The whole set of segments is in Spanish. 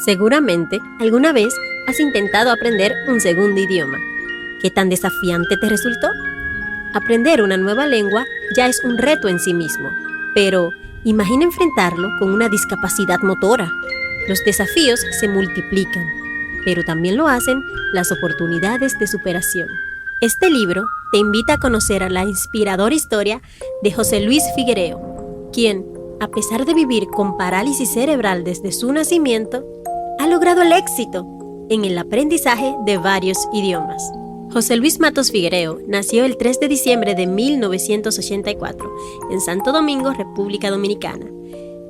Seguramente, alguna vez has intentado aprender un segundo idioma. ¿Qué tan desafiante te resultó? Aprender una nueva lengua ya es un reto en sí mismo, pero imagina enfrentarlo con una discapacidad motora. Los desafíos se multiplican, pero también lo hacen las oportunidades de superación. Este libro te invita a conocer a la inspiradora historia de José Luis Figuereo, quien, a pesar de vivir con parálisis cerebral desde su nacimiento, ha logrado el éxito en el aprendizaje de varios idiomas. José Luis Matos Figuereo nació el 3 de diciembre de 1984 en Santo Domingo, República Dominicana.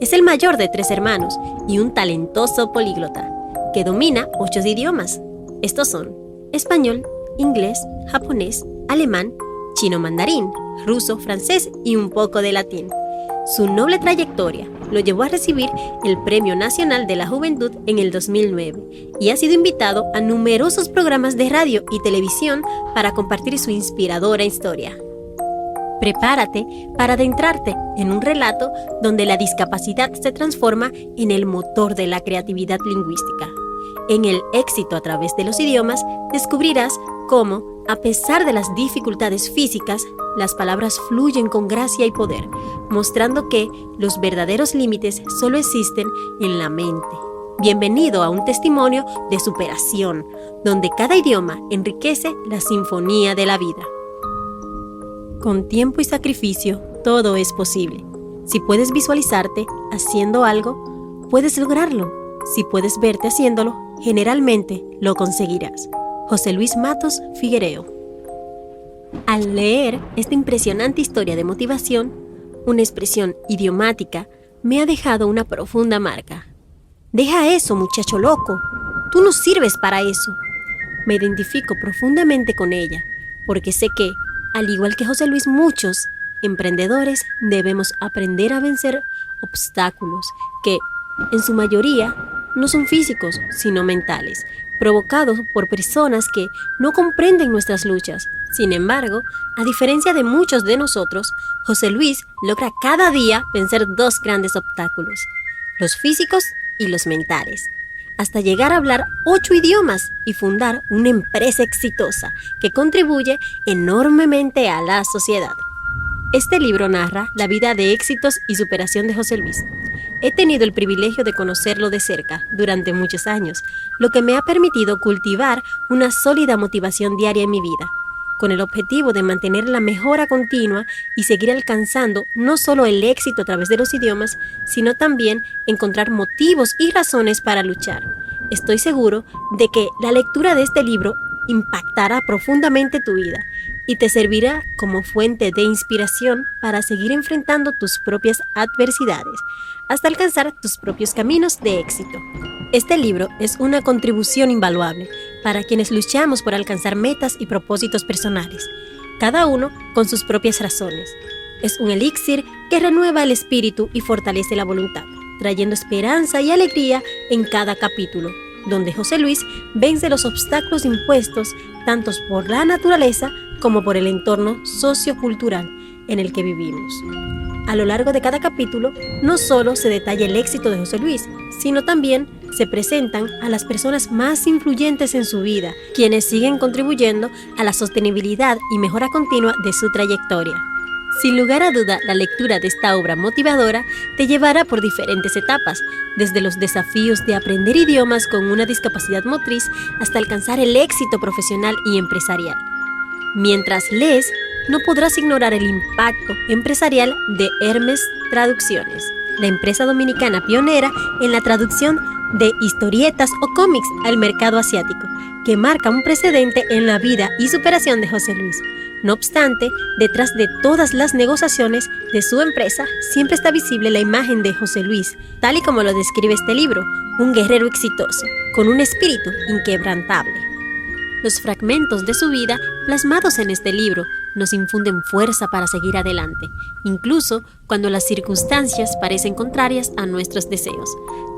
Es el mayor de 3 hermanos y un talentoso políglota que domina 8 idiomas. Estos son español, inglés, japonés, alemán, chino mandarín, ruso, francés y un poco de latín. Su noble trayectoria lo llevó a recibir el Premio Nacional de la Juventud en el 2009 y ha sido invitado a numerosos programas de radio y televisión para compartir su inspiradora historia. Prepárate para adentrarte en un relato donde la discapacidad se transforma en el motor de la creatividad lingüística. En el éxito a través de los idiomas descubrirás cómo, a pesar de las dificultades físicas, las palabras fluyen con gracia y poder, mostrando que los verdaderos límites solo existen en la mente. Bienvenido a un testimonio de superación, donde cada idioma enriquece la sinfonía de la vida. Con tiempo y sacrificio, todo es posible. Si puedes visualizarte haciendo algo, puedes lograrlo. Si puedes verte haciéndolo, generalmente lo conseguirás. José Luis Matos Figuereo. Al leer esta impresionante historia de motivación, una expresión idiomática me ha dejado una profunda marca. Deja eso, muchacho loco. Tú no sirves para eso. Me identifico profundamente con ella, porque sé que, al igual que José Luis, muchos emprendedores debemos aprender a vencer obstáculos que, en su mayoría, no son físicos, sino mentales, provocados por personas que no comprenden nuestras luchas. Sin embargo, a diferencia de muchos de nosotros, José Luis logra cada día vencer 2 grandes obstáculos, los físicos y los mentales, hasta llegar a hablar 8 idiomas y fundar una empresa exitosa que contribuye enormemente a la sociedad. Este libro narra la vida de éxitos y superación de José Luis. He tenido el privilegio de conocerlo de cerca durante muchos años, lo que me ha permitido cultivar una sólida motivación diaria en mi vida, con el objetivo de mantener la mejora continua y seguir alcanzando no solo el éxito a través de los idiomas, sino también encontrar motivos y razones para luchar. Estoy seguro de que la lectura de este libro impactará profundamente tu vida y te servirá como fuente de inspiración para seguir enfrentando tus propias adversidades hasta alcanzar tus propios caminos de éxito. Este libro es una contribución invaluable para quienes luchamos por alcanzar metas y propósitos personales, cada uno con sus propias razones. Es un elixir que renueva el espíritu y fortalece la voluntad, trayendo esperanza y alegría en cada capítulo, donde José Luis vence los obstáculos impuestos tanto por la naturaleza como por el entorno sociocultural en el que vivimos. A lo largo de cada capítulo, no solo se detalla el éxito de José Luis, sino también se presentan a las personas más influyentes en su vida, quienes siguen contribuyendo a la sostenibilidad y mejora continua de su trayectoria. Sin lugar a duda, la lectura de esta obra motivadora te llevará por diferentes etapas, desde los desafíos de aprender idiomas con una discapacidad motriz hasta alcanzar el éxito profesional y empresarial. Mientras lees, no podrás ignorar el impacto empresarial de Hermes Traducciones, la empresa dominicana pionera en la traducción de historietas o cómics al mercado asiático, que marca un precedente en la vida y superación de José Luis. No obstante, detrás de todas las negociaciones de su empresa, siempre está visible la imagen de José Luis, tal y como lo describe este libro, un guerrero exitoso, con un espíritu inquebrantable. Los fragmentos de su vida plasmados en este libro nos infunden fuerza para seguir adelante, incluso cuando las circunstancias parecen contrarias a nuestros deseos.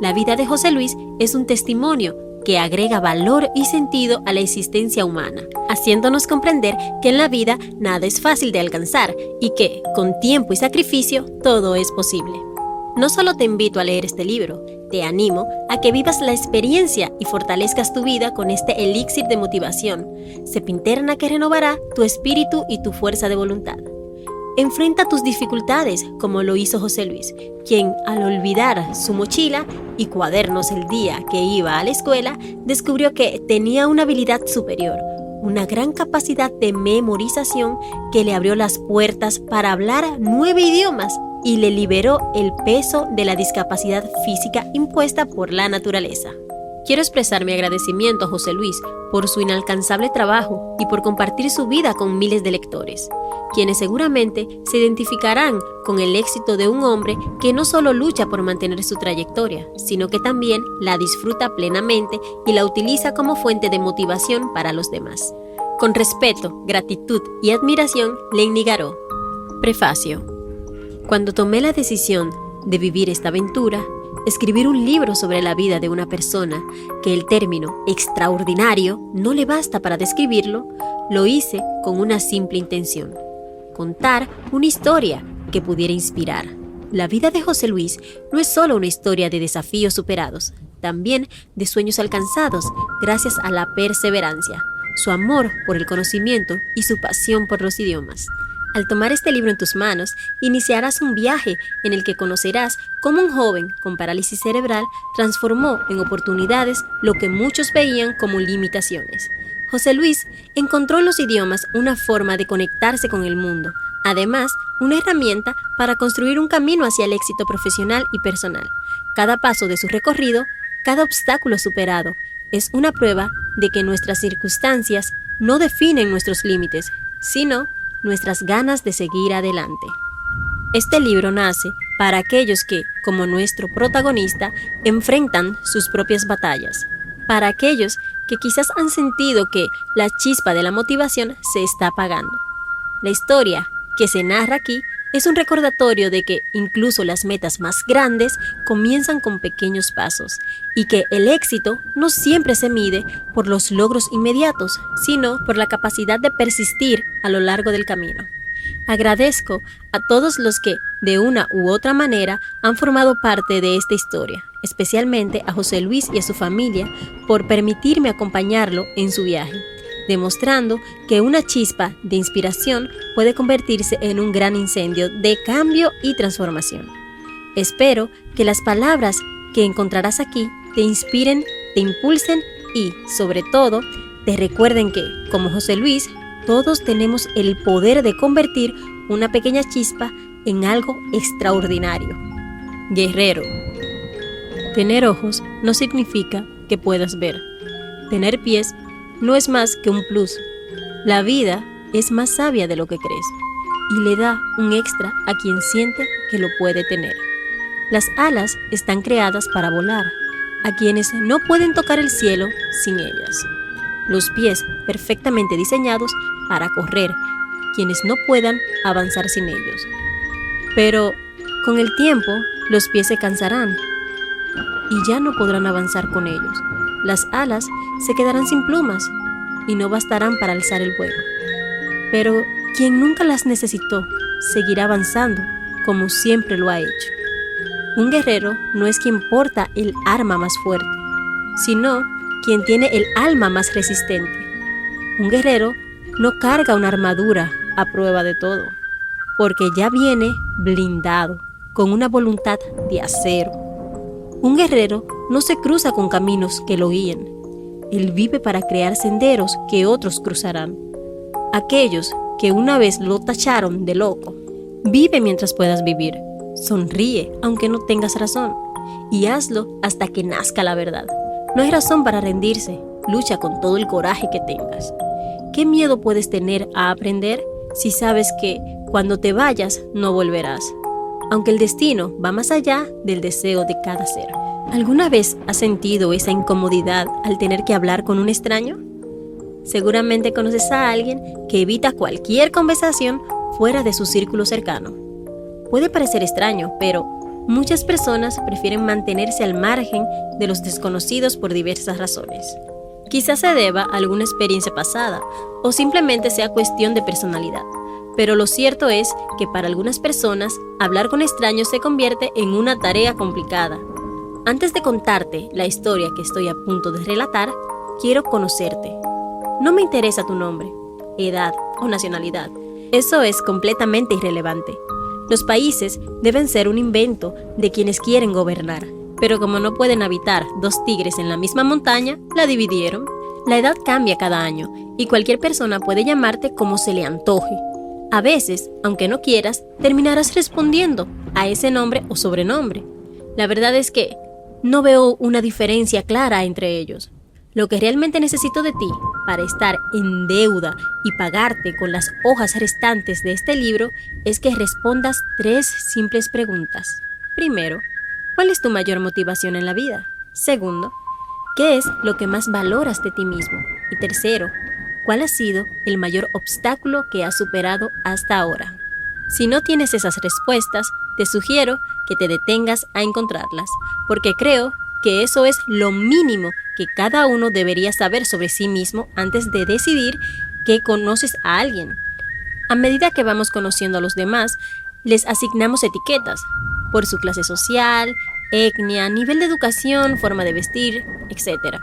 La vida de José Luis es un testimonio que agrega valor y sentido a la existencia humana, haciéndonos comprender que en la vida nada es fácil de alcanzar y que, con tiempo y sacrificio, todo es posible. No solo te invito a leer este libro, te animo a que vivas la experiencia y fortalezcas tu vida con este elixir de motivación, sempiterna que renovará tu espíritu y tu fuerza de voluntad. Enfrenta tus dificultades como lo hizo José Luis, quien al olvidar su mochila y cuadernos el día que iba a la escuela, descubrió que tenía una habilidad superior, una gran capacidad de memorización que le abrió las puertas para hablar 9 idiomas y le liberó el peso de la discapacidad física impuesta por la naturaleza. Quiero expresar mi agradecimiento a José Luis por su inalcanzable trabajo y por compartir su vida con miles de lectores, quienes seguramente se identificarán con el éxito de un hombre que no solo lucha por mantener su trayectoria, sino que también la disfruta plenamente y la utiliza como fuente de motivación para los demás. Con respeto, gratitud y admiración, Lenny Garó. Prefacio. Cuando tomé la decisión de vivir esta aventura, escribir un libro sobre la vida de una persona que el término extraordinario no le basta para describirlo, lo hice con una simple intención: contar una historia que pudiera inspirar. La vida de José Luis no es solo una historia de desafíos superados, también de sueños alcanzados gracias a la perseverancia, su amor por el conocimiento y su pasión por los idiomas. Al tomar este libro en tus manos, iniciarás un viaje en el que conocerás cómo un joven con parálisis cerebral transformó en oportunidades lo que muchos veían como limitaciones. José Luis encontró en los idiomas una forma de conectarse con el mundo, además, una herramienta para construir un camino hacia el éxito profesional y personal. Cada paso de su recorrido, cada obstáculo superado, es una prueba de que nuestras circunstancias no definen nuestros límites, sino nuestras ganas de seguir adelante. Este libro nace para aquellos que, como nuestro protagonista, enfrentan sus propias batallas, para aquellos que quizás han sentido que la chispa de la motivación se está apagando. La historia que se narra aquí es un recordatorio de que incluso las metas más grandes comienzan con pequeños pasos y que el éxito no siempre se mide por los logros inmediatos, sino por la capacidad de persistir a lo largo del camino. Agradezco a todos los que, de una u otra manera, han formado parte de esta historia, especialmente a José Luis y a su familia, por permitirme acompañarlo en su viaje, demostrando que una chispa de inspiración puede convertirse en un gran incendio de cambio y transformación. Espero que las palabras que encontrarás aquí te inspiren, te impulsen y, sobre todo, te recuerden que, como José Luis, todos tenemos el poder de convertir una pequeña chispa en algo extraordinario. Guerrero. Tener ojos no significa que puedas ver. Tener pies no es más que un plus. La vida es más sabia de lo que crees y le da un extra a quien siente que lo puede tener. Las alas están creadas para volar, a quienes no pueden tocar el cielo sin ellas. Los pies perfectamente diseñados para correr, quienes no puedan avanzar sin ellos. Pero con el tiempo, los pies se cansarán y ya no podrán avanzar con ellos. Las alas se quedarán sin plumas y no bastarán para alzar el vuelo. Pero quien nunca las necesitó, seguirá avanzando como siempre lo ha hecho. Un guerrero no es quien porta el arma más fuerte, sino quien tiene el alma más resistente. Un guerrero no carga una armadura a prueba de todo, porque ya viene blindado, con una voluntad de acero. Un guerrero no se cruza con caminos que lo guíen. Él vive para crear senderos que otros cruzarán. Aquellos que una vez lo tacharon de loco, vive mientras puedas vivir. Sonríe aunque no tengas razón y hazlo hasta que nazca la verdad. No hay razón para rendirse, lucha con todo el coraje que tengas. ¿Qué miedo puedes tener a aprender si sabes que cuando te vayas no volverás? Aunque el destino va más allá del deseo de cada ser. ¿Alguna vez has sentido esa incomodidad al tener que hablar con un extraño? Seguramente conoces a alguien que evita cualquier conversación fuera de su círculo cercano. Puede parecer extraño, pero muchas personas prefieren mantenerse al margen de los desconocidos por diversas razones. Quizás se deba a alguna experiencia pasada o simplemente sea cuestión de personalidad. Pero lo cierto es que para algunas personas, hablar con extraños se convierte en una tarea complicada. Antes de contarte la historia que estoy a punto de relatar, quiero conocerte. No me interesa tu nombre, edad o nacionalidad. Eso es completamente irrelevante. Los países deben ser un invento de quienes quieren gobernar, pero como no pueden habitar dos tigres en la misma montaña, la dividieron. La edad cambia cada año y cualquier persona puede llamarte como se le antoje. A veces, aunque no quieras, terminarás respondiendo a ese nombre o sobrenombre. La verdad es que no veo una diferencia clara entre ellos. Lo que realmente necesito de ti para estar en deuda y pagarte con las hojas restantes de este libro es que respondas 3 simples preguntas. Primero, ¿cuál es tu mayor motivación en la vida? Segundo, ¿qué es lo que más valoras de ti mismo? Y tercero, ¿cuál ha sido el mayor obstáculo que has superado hasta ahora? Si no tienes esas respuestas, te sugiero que te detengas a encontrarlas, porque creo que eso es lo mínimo que cada uno debería saber sobre sí mismo antes de decidir que conoces a alguien. A medida que vamos conociendo a los demás, les asignamos etiquetas por su clase social, etnia, nivel de educación, forma de vestir, etc.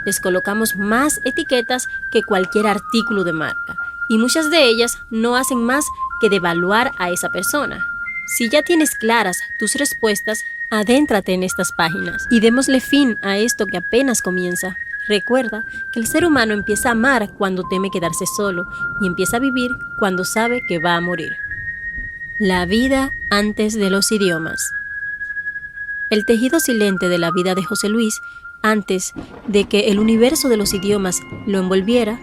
Les colocamos más etiquetas que cualquier artículo de marca, y muchas de ellas no hacen más que devaluar a esa persona. Si ya tienes claras tus respuestas, adéntrate en estas páginas y démosle fin a esto que apenas comienza. Recuerda que el ser humano empieza a amar cuando teme quedarse solo y empieza a vivir cuando sabe que va a morir. La vida antes de los idiomas. El tejido silente de la vida de José Luis, antes de que el universo de los idiomas lo envolviera,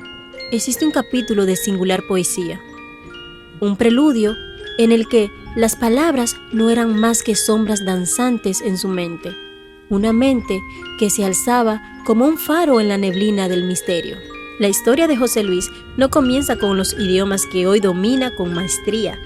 existe un capítulo de singular poesía. Un preludio en el que las palabras no eran más que sombras danzantes en su mente, una mente que se alzaba como un faro en la neblina del misterio. La historia de José Luis no comienza con los idiomas que hoy domina con maestría,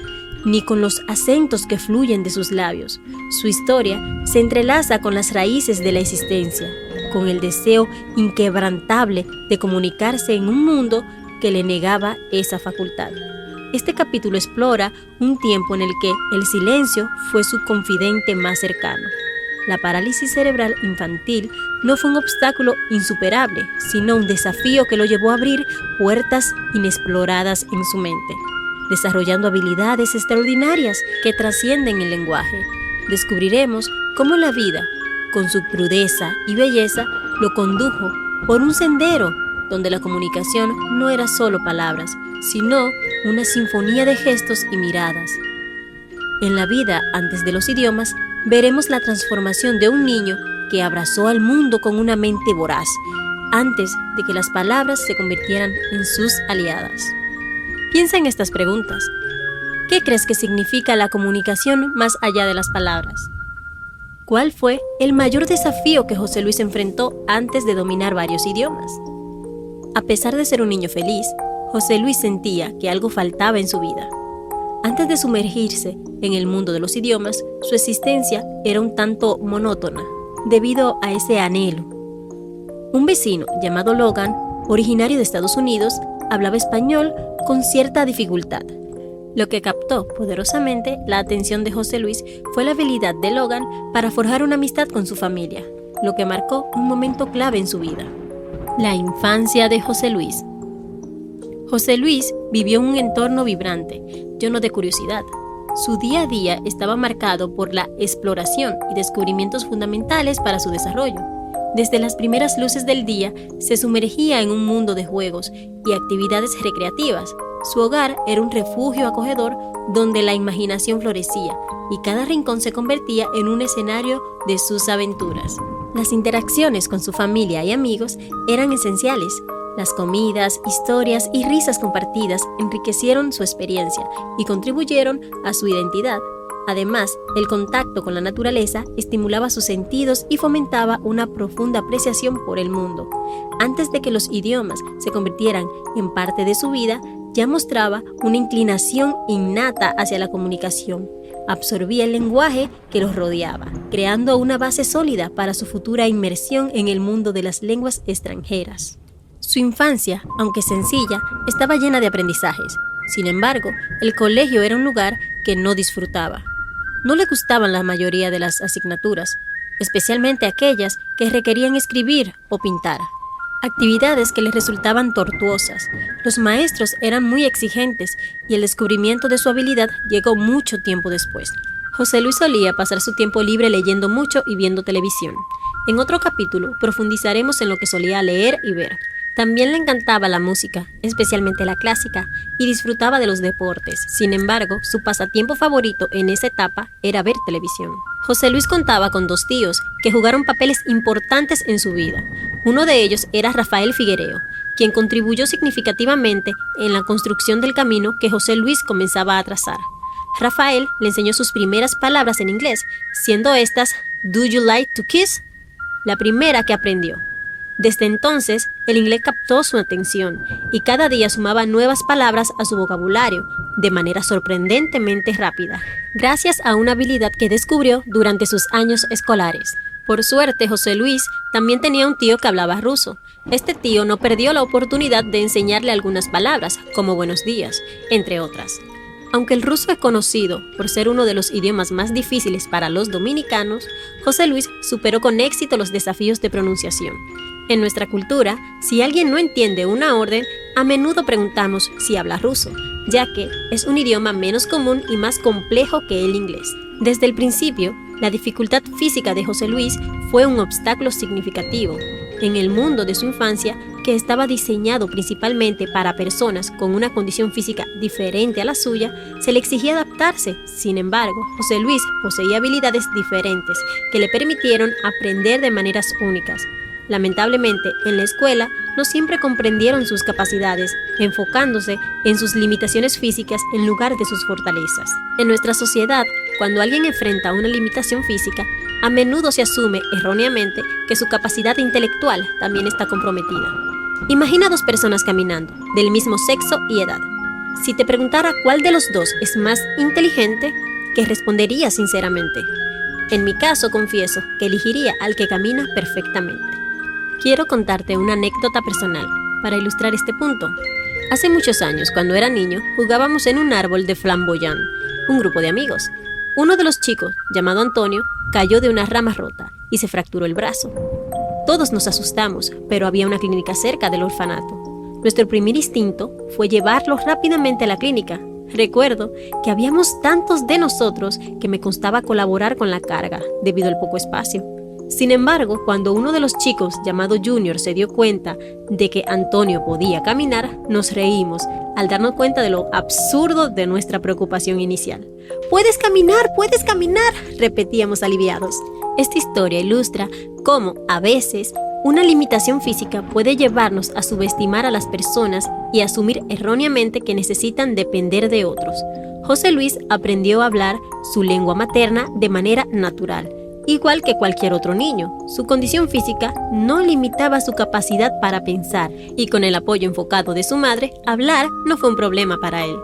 ni con los acentos que fluyen de sus labios. Su historia se entrelaza con las raíces de la existencia, con el deseo inquebrantable de comunicarse en un mundo que le negaba esa facultad. Este capítulo explora un tiempo en el que el silencio fue su confidente más cercano. La parálisis cerebral infantil no fue un obstáculo insuperable, sino un desafío que lo llevó a abrir puertas inexploradas en su mente, desarrollando habilidades extraordinarias que trascienden el lenguaje. Descubriremos cómo la vida, con su crudeza y belleza, lo condujo por un sendero donde la comunicación no era solo palabras, sino una sinfonía de gestos y miradas. En la vida antes de los idiomas, veremos la transformación de un niño que abrazó al mundo con una mente voraz, antes de que las palabras se convirtieran en sus aliadas. Piensa en estas preguntas. ¿Qué crees que significa la comunicación más allá de las palabras? ¿Cuál fue el mayor desafío que José Luis enfrentó antes de dominar varios idiomas? A pesar de ser un niño feliz, José Luis sentía que algo faltaba en su vida. Antes de sumergirse en el mundo de los idiomas, su existencia era un tanto monótona, debido a ese anhelo. Un vecino llamado Logan, originario de Estados Unidos, hablaba español con cierta dificultad. Lo que captó poderosamente la atención de José Luis fue la habilidad de Logan para forjar una amistad con su familia, lo que marcó un momento clave en su vida. La infancia de José Luis. José Luis vivió en un entorno vibrante, lleno de curiosidad. Su día a día estaba marcado por la exploración y descubrimientos fundamentales para su desarrollo. Desde las primeras luces del día, se sumergía en un mundo de juegos y actividades recreativas. Su hogar era un refugio acogedor donde la imaginación florecía y cada rincón se convertía en un escenario de sus aventuras. Las interacciones con su familia y amigos eran esenciales. Las comidas, historias y risas compartidas enriquecieron su experiencia y contribuyeron a su identidad. Además, el contacto con la naturaleza estimulaba sus sentidos y fomentaba una profunda apreciación por el mundo. Antes de que los idiomas se convirtieran en parte de su vida, ya mostraba una inclinación innata hacia la comunicación. Absorbía el lenguaje que los rodeaba, creando una base sólida para su futura inmersión en el mundo de las lenguas extranjeras. Su infancia, aunque sencilla, estaba llena de aprendizajes. Sin embargo, el colegio era un lugar que no disfrutaba. No le gustaban la mayoría de las asignaturas. especialmente aquellas que requerían escribir o pintar. Actividades que les resultaban tortuosas. Los maestros eran muy exigentes y el descubrimiento de su habilidad llegó mucho tiempo después. José Luis solía pasar su tiempo libre leyendo mucho y viendo televisión. En otro capítulo profundizaremos en lo que solía leer y ver. También le encantaba la música, especialmente la clásica, y disfrutaba de los deportes. Sin embargo, su pasatiempo favorito en esa etapa era ver televisión. José Luis contaba con 2 tíos que jugaron papeles importantes en su vida. Uno de ellos era Rafael Figuereo, quien contribuyó significativamente en la construcción del camino que José Luis comenzaba a trazar. Rafael le enseñó sus primeras palabras en inglés, siendo estas "Do you like to kiss?", la primera que aprendió. Desde entonces, el inglés captó su atención y cada día sumaba nuevas palabras a su vocabulario de manera sorprendentemente rápida, gracias a una habilidad que descubrió durante sus años escolares. Por suerte, José Luis también tenía un tío que hablaba ruso. Este tío no perdió la oportunidad de enseñarle algunas palabras, como buenos días, entre otras. Aunque el ruso es conocido por ser uno de los idiomas más difíciles para los dominicanos, José Luis superó con éxito los desafíos de pronunciación. En nuestra cultura, si alguien no entiende una orden, a menudo preguntamos si habla ruso, ya que es un idioma menos común y más complejo que el inglés. Desde el principio, la dificultad física de José Luis fue un obstáculo significativo. En el mundo de su infancia, que estaba diseñado principalmente para personas con una condición física diferente a la suya, se le exigía adaptarse. Sin embargo, José Luis poseía habilidades diferentes que le permitieron aprender de maneras únicas. Lamentablemente, en la escuela no siempre comprendieron sus capacidades, enfocándose en sus limitaciones físicas en lugar de sus fortalezas. En nuestra sociedad, cuando alguien enfrenta una limitación física, a menudo se asume erróneamente que su capacidad intelectual también está comprometida. Imagina 2 personas caminando, del mismo sexo y edad. Si te preguntara cuál de los 2 es más inteligente, ¿qué responderías sinceramente? En mi caso, confieso que elegiría al que camina perfectamente. Quiero contarte una anécdota personal para ilustrar este punto. Hace muchos años, cuando era niño, jugábamos en un árbol de flamboyán, un grupo de amigos. Uno de los chicos, llamado Antonio, cayó de una rama rota y se fracturó el brazo. Todos nos asustamos, pero había una clínica cerca del orfanato. Nuestro primer instinto fue llevarlo rápidamente a la clínica. Recuerdo que habíamos tantos de nosotros que me costaba colaborar con la carga, debido al poco espacio. Sin embargo, cuando uno de los chicos, llamado Junior, se dio cuenta de que Antonio podía caminar, nos reímos al darnos cuenta de lo absurdo de nuestra preocupación inicial. ¡Puedes caminar! ¡Puedes caminar!, repetíamos aliviados. Esta historia ilustra cómo, a veces, una limitación física puede llevarnos a subestimar a las personas y asumir erróneamente que necesitan depender de otros. José Luis aprendió a hablar su lengua materna de manera natural. Igual que cualquier otro niño, su condición física no limitaba su capacidad para pensar y con el apoyo enfocado de su madre, hablar no fue un problema para él.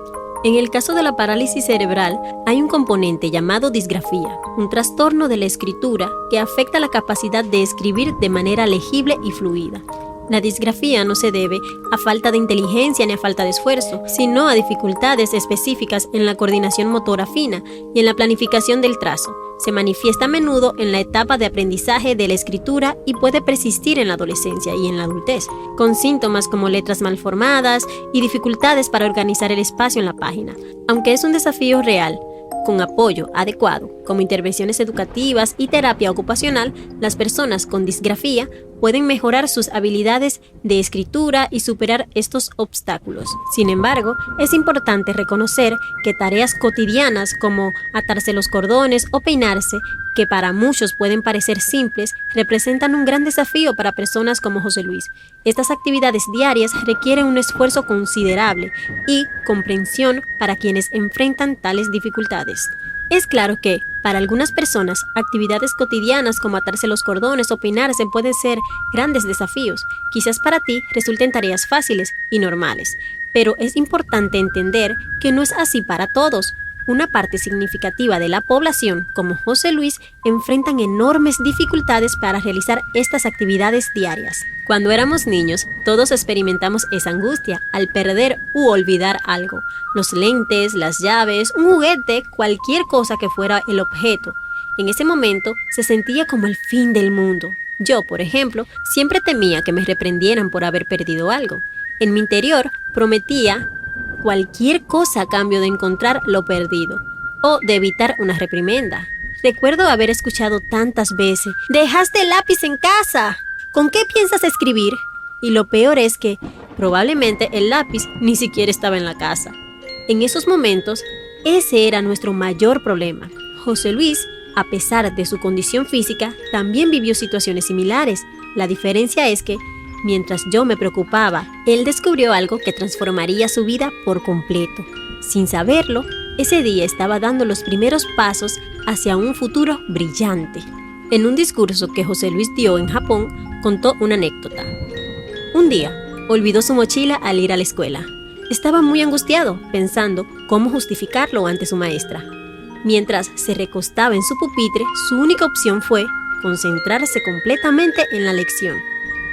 En el caso de la parálisis cerebral, hay un componente llamado disgrafía, un trastorno de la escritura que afecta la capacidad de escribir de manera legible y fluida. La disgrafía no se debe a falta de inteligencia ni a falta de esfuerzo, sino a dificultades específicas en la coordinación motora fina y en la planificación del trazo. Se manifiesta a menudo en la etapa de aprendizaje de la escritura y puede persistir en la adolescencia y en la adultez, con síntomas como letras mal formadas y dificultades para organizar el espacio en la página. Aunque es un desafío real, con apoyo adecuado, como intervenciones educativas y terapia ocupacional, las personas con disgrafía pueden mejorar sus habilidades de escritura y superar estos obstáculos. Sin embargo, es importante reconocer que tareas cotidianas como atarse los cordones o peinarse, que para muchos pueden parecer simples, representan un gran desafío para personas como José Luis. Estas actividades diarias requieren un esfuerzo considerable y comprensión para quienes enfrentan tales dificultades. Es claro que, para algunas personas, actividades cotidianas como atarse los cordones o peinarse pueden ser grandes desafíos. Quizás para ti resulten tareas fáciles y normales, pero es importante entender que no es así para todos. Una parte significativa de la población, como José Luis, enfrentan enormes dificultades para realizar estas actividades diarias. Cuando éramos niños, todos experimentamos esa angustia al perder u olvidar algo. Los lentes, las llaves, un juguete, cualquier cosa que fuera el objeto. En ese momento se sentía como el fin del mundo. Yo, por ejemplo, siempre temía que me reprendieran por haber perdido algo. En mi interior prometía cualquier cosa a cambio de encontrar lo perdido o de evitar una reprimenda. Recuerdo haber escuchado tantas veces: «¡Dejaste el lápiz en casa! ¿Con qué piensas escribir?». Y lo peor es que probablemente el lápiz ni siquiera estaba en la casa. En esos momentos, ese era nuestro mayor problema. José Luis, a pesar de su condición física, también vivió situaciones similares. La diferencia es que, mientras yo me preocupaba, él descubrió algo que transformaría su vida por completo. Sin saberlo, ese día estaba dando los primeros pasos hacia un futuro brillante. En un discurso que José Luis dio en Japón, contó una anécdota. Un día, olvidó su mochila al ir a la escuela. Estaba muy angustiado, pensando cómo justificarlo ante su maestra. Mientras se recostaba en su pupitre, su única opción fue concentrarse completamente en la lección.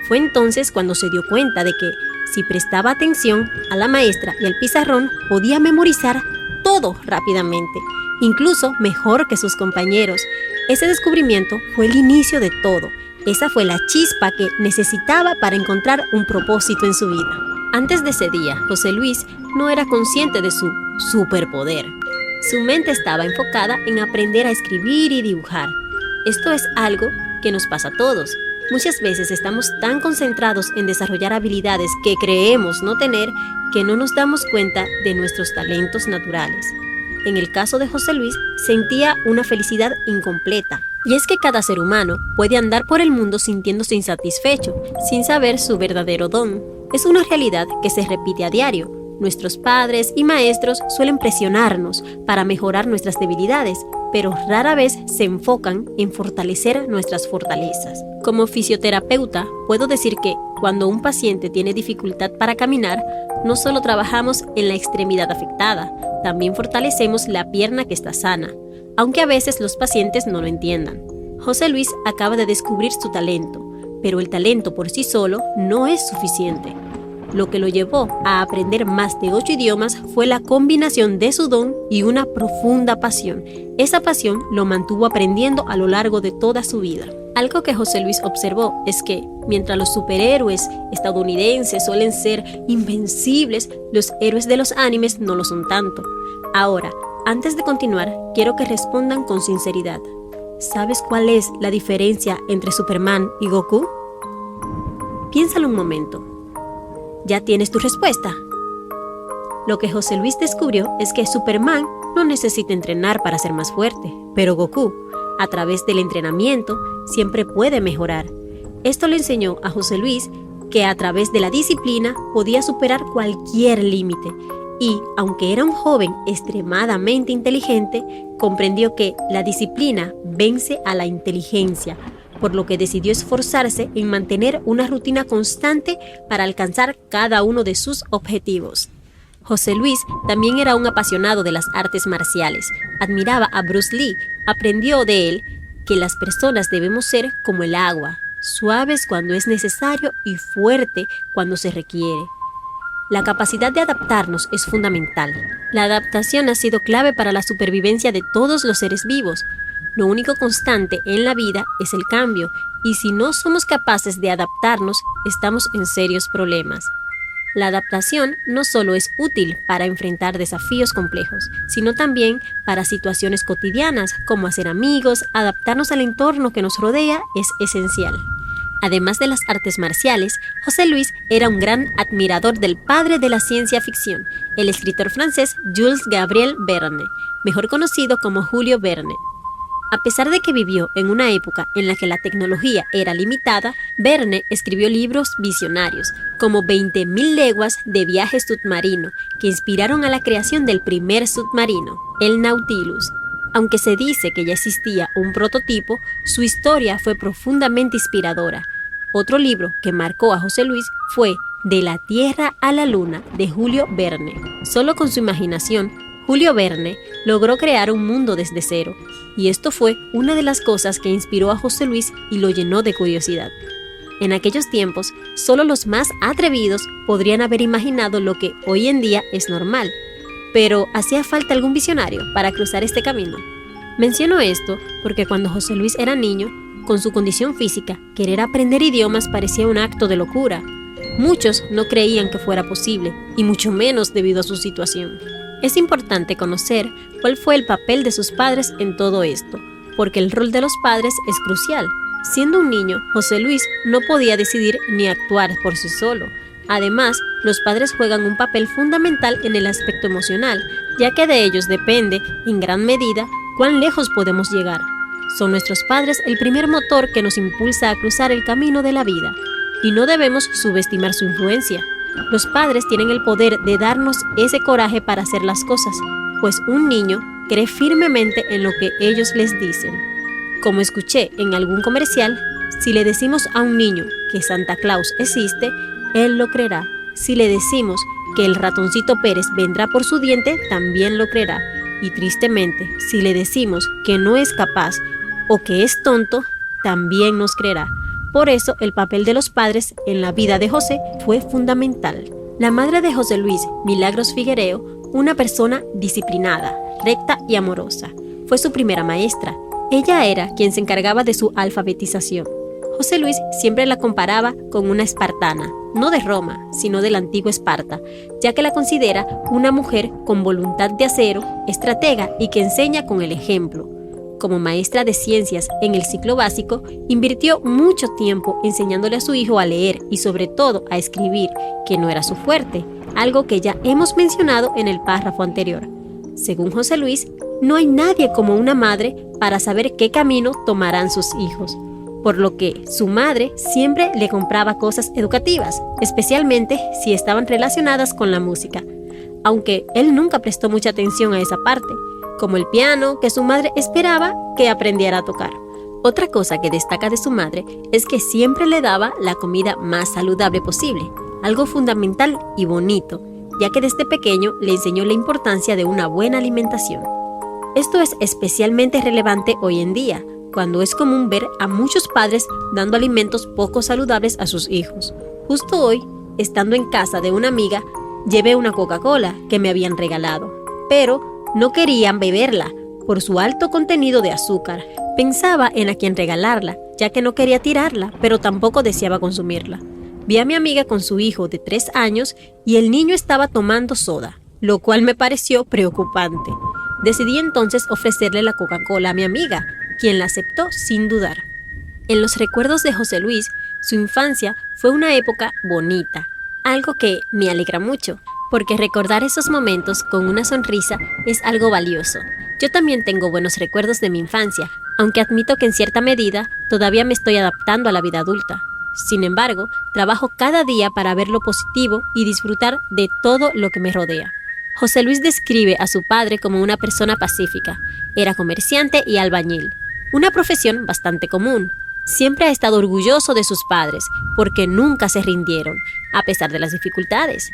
Fue entonces cuando se dio cuenta de que, si prestaba atención a la maestra y al pizarrón, podía memorizar todo rápidamente, incluso mejor que sus compañeros. Ese descubrimiento fue el inicio de todo. Esa fue la chispa que necesitaba para encontrar un propósito en su vida. Antes de ese día, José Luis no era consciente de su superpoder. Su mente estaba enfocada en aprender a escribir y dibujar. Esto es algo que nos pasa a todos. Muchas veces estamos tan concentrados en desarrollar habilidades que creemos no tener que no nos damos cuenta de nuestros talentos naturales. En el caso de José Luis, sentía una felicidad incompleta. Y es que cada ser humano puede andar por el mundo sintiéndose insatisfecho, sin saber su verdadero don. Es una realidad que se repite a diario. Nuestros padres y maestros suelen presionarnos para mejorar nuestras debilidades, pero rara vez se enfocan en fortalecer nuestras fortalezas. Como fisioterapeuta, puedo decir que cuando un paciente tiene dificultad para caminar, no solo trabajamos en la extremidad afectada, también fortalecemos la pierna que está sana, aunque a veces los pacientes no lo entiendan. José Luis acaba de descubrir su talento, pero el talento por sí solo no es suficiente. Lo que lo llevó a aprender más de 8 idiomas fue la combinación de su don y una profunda pasión. Esa pasión lo mantuvo aprendiendo a lo largo de toda su vida. Algo que José Luis observó es que, mientras los superhéroes estadounidenses suelen ser invencibles, los héroes de los animes no lo son tanto. Ahora, antes de continuar, quiero que respondan con sinceridad. ¿Sabes cuál es la diferencia entre Superman y Goku? Piénsalo un momento. ¿Ya tienes tu respuesta? Lo que José Luis descubrió es que Superman no necesita entrenar para ser más fuerte, pero Goku, a través del entrenamiento, siempre puede mejorar. Esto le enseñó a José Luis que a través de la disciplina podía superar cualquier límite y, aunque era un joven extremadamente inteligente, comprendió que la disciplina vence a la inteligencia, por lo que decidió esforzarse en mantener una rutina constante para alcanzar cada uno de sus objetivos. José Luis también era un apasionado de las artes marciales. Admiraba a Bruce Lee. Aprendió de él que las personas debemos ser como el agua, suaves cuando es necesario y fuerte cuando se requiere. La capacidad de adaptarnos es fundamental. La adaptación ha sido clave para la supervivencia de todos los seres vivos. Lo único constante en la vida es el cambio, y si no somos capaces de adaptarnos, estamos en serios problemas. La adaptación no solo es útil para enfrentar desafíos complejos, sino también para situaciones cotidianas, como hacer amigos. Adaptarnos al entorno que nos rodea es esencial. Además de las artes marciales, José Luis era un gran admirador del padre de la ciencia ficción, el escritor francés Jules Gabriel Verne, mejor conocido como Julio Verne. A pesar de que vivió en una época en la que la tecnología era limitada, Verne escribió libros visionarios, como 20.000 leguas de viaje submarino, que inspiraron a la creación del primer submarino, el Nautilus. Aunque se dice que ya existía un prototipo, su historia fue profundamente inspiradora. Otro libro que marcó a José Luis fue De la Tierra a la Luna, de Julio Verne. Solo con su imaginación, Julio Verne logró crear un mundo desde cero, y esto fue una de las cosas que inspiró a José Luis y lo llenó de curiosidad. En aquellos tiempos, solo los más atrevidos podrían haber imaginado lo que hoy en día es normal, pero ¿hacía falta algún visionario para cruzar este camino? Menciono esto porque cuando José Luis era niño, con su condición física, querer aprender idiomas parecía un acto de locura. Muchos no creían que fuera posible, y mucho menos debido a su situación. Es importante conocer cuál fue el papel de sus padres en todo esto, porque el rol de los padres es crucial. Siendo un niño, José Luis no podía decidir ni actuar por sí solo. Además, los padres juegan un papel fundamental en el aspecto emocional, ya que de ellos depende, en gran medida, cuán lejos podemos llegar. Son nuestros padres el primer motor que nos impulsa a cruzar el camino de la vida, y no debemos subestimar su influencia. Los padres tienen el poder de darnos ese coraje para hacer las cosas, pues un niño cree firmemente en lo que ellos les dicen. Como escuché en algún comercial, si le decimos a un niño que Santa Claus existe, él lo creerá. Si le decimos que el ratoncito Pérez vendrá por su diente, también lo creerá. Y tristemente, si le decimos que no es capaz o que es tonto, también nos creerá. Por eso, el papel de los padres en la vida de José fue fundamental. La madre de José Luis, Milagros Figuereo, una persona disciplinada, recta y amorosa, fue su primera maestra. Ella era quien se encargaba de su alfabetización. José Luis siempre la comparaba con una espartana, no de Roma, sino de la antigua Esparta, ya que la considera una mujer con voluntad de acero, estratega y que enseña con el ejemplo. Como maestra de ciencias en el ciclo básico, invirtió mucho tiempo enseñándole a su hijo a leer y sobre todo a escribir, que no era su fuerte, algo que ya hemos mencionado en el párrafo anterior. Según José Luis, no hay nadie como una madre para saber qué camino tomarán sus hijos, por lo que su madre siempre le compraba cosas educativas, especialmente si estaban relacionadas con la música, aunque él nunca prestó mucha atención a esa parte, como el piano que su madre esperaba que aprendiera a tocar. Otra cosa que destaca de su madre es que siempre le daba la comida más saludable posible, algo fundamental y bonito, ya que desde pequeño le enseñó la importancia de una buena alimentación. Esto es especialmente relevante hoy en día, cuando es común ver a muchos padres dando alimentos poco saludables a sus hijos. Justo hoy, estando en casa de una amiga, llevé una Coca-Cola que me habían regalado, pero no querían beberla por su alto contenido de azúcar. Pensaba en a quién regalarla, ya que no quería tirarla, pero tampoco deseaba consumirla. Vi a mi amiga con su hijo de 3 años y el niño estaba tomando soda, lo cual me pareció preocupante. Decidí entonces ofrecerle la Coca-Cola a mi amiga, quien la aceptó sin dudar. En los recuerdos de José Luis, su infancia fue una época bonita, algo que me alegra mucho, porque recordar esos momentos con una sonrisa es algo valioso. Yo también tengo buenos recuerdos de mi infancia, aunque admito que en cierta medida todavía me estoy adaptando a la vida adulta. Sin embargo, trabajo cada día para ver lo positivo y disfrutar de todo lo que me rodea. José Luis describe a su padre como una persona pacífica. Era comerciante y albañil, una profesión bastante común. Siempre ha estado orgulloso de sus padres, porque nunca se rindieron, a pesar de las dificultades.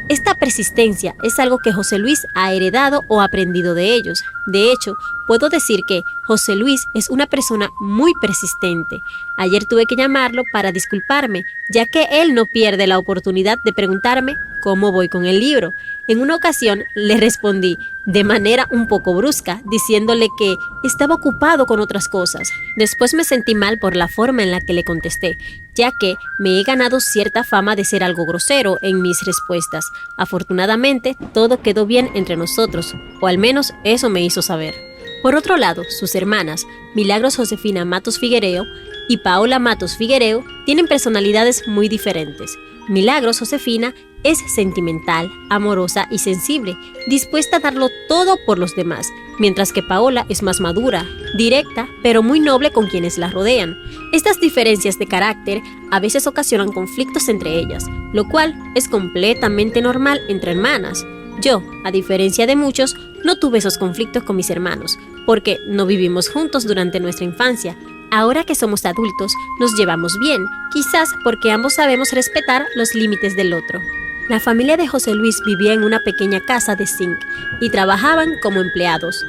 Esta persistencia es algo que José Luis ha heredado o aprendido de ellos. De hecho, puedo decir que José Luis es una persona muy persistente. Ayer tuve que llamarlo para disculparme, ya que él no pierde la oportunidad de preguntarme cómo voy con el libro. En una ocasión le respondí de manera un poco brusca, diciéndole que estaba ocupado con otras cosas. Después me sentí mal por la forma en la que le contesté, ya que me he ganado cierta fama de ser algo grosero en mis respuestas. Afortunadamente, todo quedó bien entre nosotros, o al menos eso me hizo saber. Por otro lado, sus hermanas, Milagros Josefina Matos Figuereo y Paola Matos Figuereo, tienen personalidades muy diferentes. Milagros Josefina es sentimental, amorosa y sensible, dispuesta a darlo todo por los demás, mientras que Paola es más madura, directa, pero muy noble con quienes la rodean. Estas diferencias de carácter a veces ocasionan conflictos entre ellas, lo cual es completamente normal entre hermanas. Yo, a diferencia de muchos, no tuve esos conflictos con mis hermanos, porque no vivimos juntos durante nuestra infancia. Ahora que somos adultos, nos llevamos bien, quizás porque ambos sabemos respetar los límites del otro. La familia de José Luis vivía en una pequeña casa de zinc y trabajaban como empleados.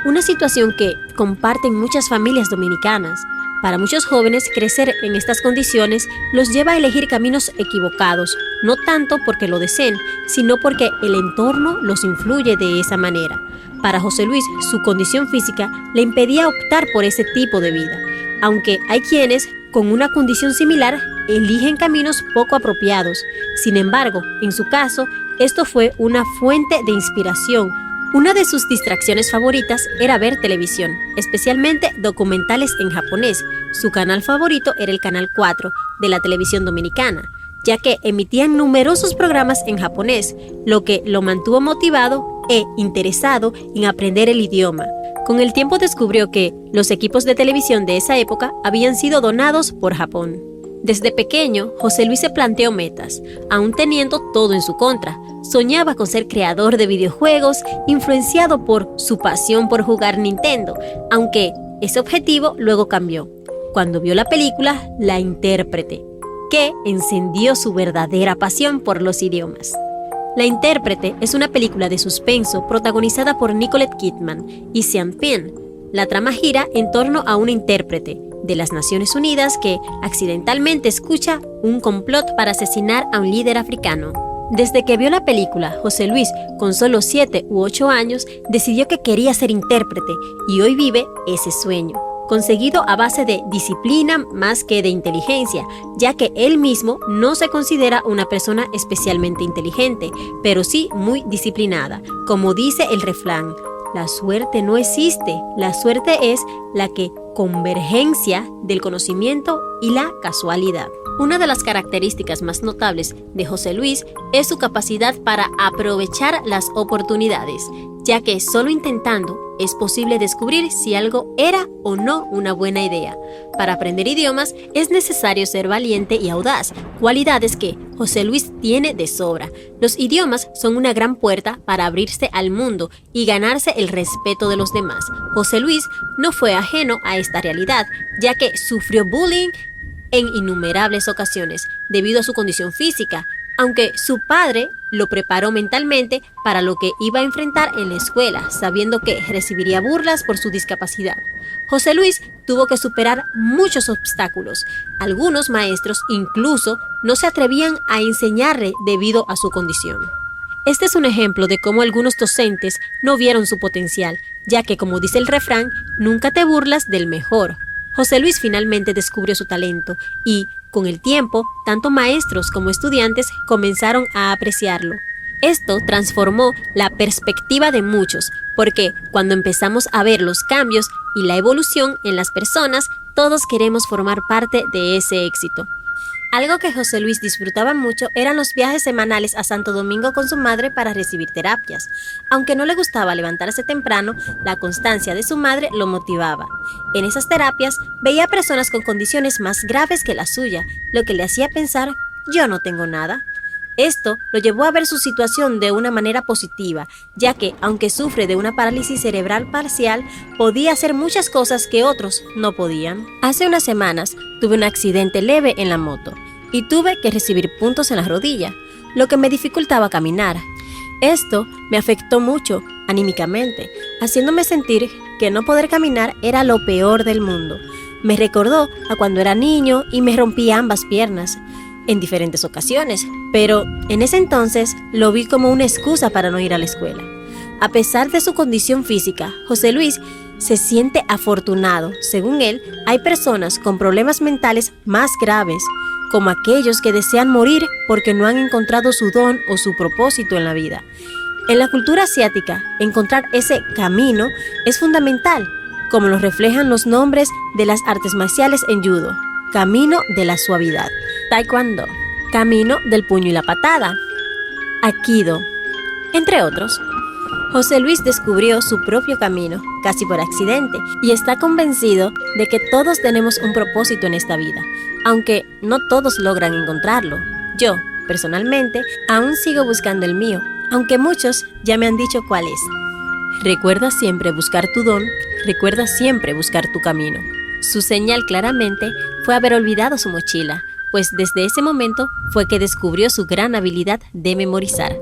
Una situación que comparten muchas familias dominicanas. Para muchos jóvenes, crecer en estas condiciones los lleva a elegir caminos equivocados, no tanto porque lo deseen, sino porque el entorno los influye de esa manera. Para José Luis, su condición física le impedía optar por ese tipo de vida, aunque hay quienes, con una condición similar, eligen caminos poco apropiados. Sin embargo, en su caso, esto fue una fuente de inspiración. Una de sus distracciones favoritas era ver televisión, especialmente documentales en japonés. Su canal favorito era el Canal 4 de la televisión dominicana, ya que emitían numerosos programas en japonés, lo que lo mantuvo motivado e interesado en aprender el idioma. Con el tiempo descubrió que los equipos de televisión de esa época habían sido donados por Japón. Desde pequeño, José Luis se planteó metas, aún teniendo todo en su contra. Soñaba con ser creador de videojuegos, influenciado por su pasión por jugar Nintendo, aunque ese objetivo luego cambió, cuando vio la película La Intérprete, que encendió su verdadera pasión por los idiomas. La Intérprete es una película de suspenso protagonizada por Nicole Kidman y Sean Penn. La trama gira en torno a una intérprete de las Naciones Unidas que accidentalmente escucha un complot para asesinar a un líder africano. Desde que vio la película, José Luis, con solo 7 u 8 años, decidió que quería ser intérprete y hoy vive ese sueño, conseguido a base de disciplina más que de inteligencia, ya que él mismo no se considera una persona especialmente inteligente, pero sí muy disciplinada. Como dice el refrán, la suerte no existe, la suerte es la convergencia del conocimiento y la casualidad. Una de las características más notables de José Luis es su capacidad para aprovechar las oportunidades, ya que solo intentando es posible descubrir si algo era o no una buena idea. Para aprender idiomas es necesario ser valiente y audaz, cualidades que José Luis tiene de sobra. Los idiomas son una gran puerta para abrirse al mundo y ganarse el respeto de los demás. José Luis no fue ajeno a esta realidad, ya que sufrió bullying en innumerables ocasiones debido a su condición física, aunque su padre lo preparó mentalmente para lo que iba a enfrentar en la escuela, sabiendo que recibiría burlas por su discapacidad. José Luis tuvo que superar muchos obstáculos. Algunos maestros incluso no se atrevían a enseñarle debido a su condición. Este es un ejemplo de cómo algunos docentes no vieron su potencial, ya que, como dice el refrán, nunca te burlas del mejor. José Luis finalmente descubrió su talento y, con el tiempo, tanto maestros como estudiantes comenzaron a apreciarlo. Esto transformó la perspectiva de muchos, porque cuando empezamos a ver los cambios y la evolución en las personas, todos queremos formar parte de ese éxito. Algo que José Luis disfrutaba mucho eran los viajes semanales a Santo Domingo con su madre para recibir terapias. Aunque no le gustaba levantarse temprano, la constancia de su madre lo motivaba. En esas terapias veía personas con condiciones más graves que la suya, lo que le hacía pensar, yo no tengo nada. Esto lo llevó a ver su situación de una manera positiva, ya que, aunque sufre de una parálisis cerebral parcial, podía hacer muchas cosas que otros no podían. Hace unas semanas tuve un accidente leve en la moto y tuve que recibir puntos en la rodilla, lo que me dificultaba caminar. Esto me afectó mucho anímicamente, haciéndome sentir que no poder caminar era lo peor del mundo. Me recordó a cuando era niño y me rompí ambas piernas en diferentes ocasiones, pero en ese entonces lo vi como una excusa para no ir a la escuela. A pesar de su condición física, José Luis se siente afortunado. Según él, hay personas con problemas mentales más graves, como aquellos que desean morir porque no han encontrado su don o su propósito en la vida. En la cultura asiática, encontrar ese camino es fundamental, como lo reflejan los nombres de las artes marciales en judo: camino de la suavidad, taekwondo, camino del puño y la patada, aikido, entre otros. José Luis descubrió su propio camino, casi por accidente, y está convencido de que todos tenemos un propósito en esta vida, aunque no todos logran encontrarlo. Yo, personalmente, aún sigo buscando el mío, aunque muchos ya me han dicho cuál es. Recuerda siempre buscar tu don, recuerda siempre buscar tu camino. Su señal claramente fue haber olvidado su mochila, pues desde ese momento fue que descubrió su gran habilidad de memorizar.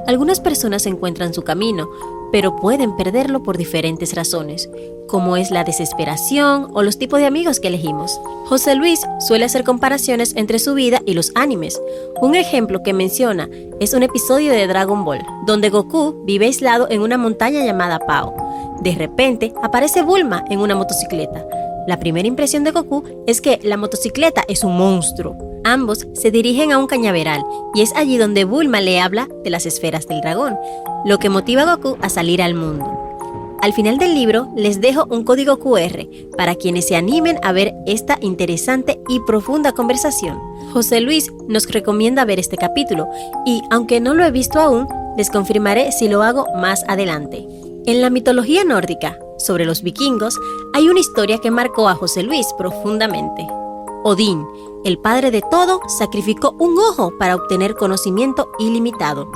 Algunas personas encuentran su camino, pero pueden perderlo por diferentes razones, como es la desesperación o los tipos de amigos que elegimos. José Luis suele hacer comparaciones entre su vida y los animes. Un ejemplo que menciona es un episodio de Dragon Ball, donde Goku vive aislado en una montaña llamada Pao. De repente aparece Bulma en una motocicleta. La primera impresión de Goku es que la motocicleta es un monstruo. Ambos se dirigen a un cañaveral y es allí donde Bulma le habla de las esferas del dragón, lo que motiva a Goku a salir al mundo. Al final del libro les dejo un código QR para quienes se animen a ver esta interesante y profunda conversación. José Luis nos recomienda ver este capítulo y, aunque no lo he visto aún, les confirmaré si lo hago más adelante. En la mitología nórdica, sobre los vikingos, hay una historia que marcó a José Luis profundamente. Odín, el padre de todo, sacrificó un ojo para obtener conocimiento ilimitado.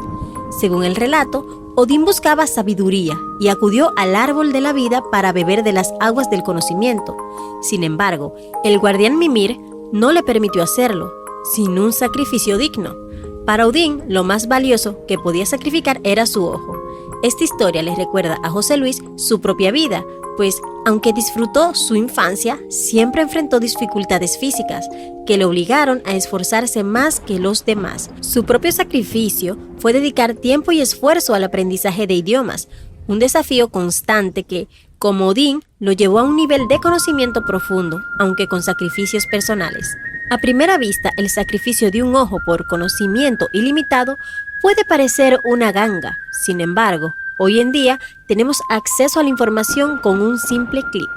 Según el relato, Odín buscaba sabiduría y acudió al árbol de la vida para beber de las aguas del conocimiento. Sin embargo, el guardián Mimir no le permitió hacerlo, sin un sacrificio digno. Para Odín, lo más valioso que podía sacrificar era su ojo. Esta historia le recuerda a José Luis su propia vida, pues aunque disfrutó su infancia, siempre enfrentó dificultades físicas que le obligaron a esforzarse más que los demás. Su propio sacrificio fue dedicar tiempo y esfuerzo al aprendizaje de idiomas, un desafío constante que, como Odín, lo llevó a un nivel de conocimiento profundo, aunque con sacrificios personales. A primera vista, el sacrificio de un ojo por conocimiento ilimitado puede parecer una ganga. Sin embargo, hoy en día tenemos acceso a la información con un simple clic.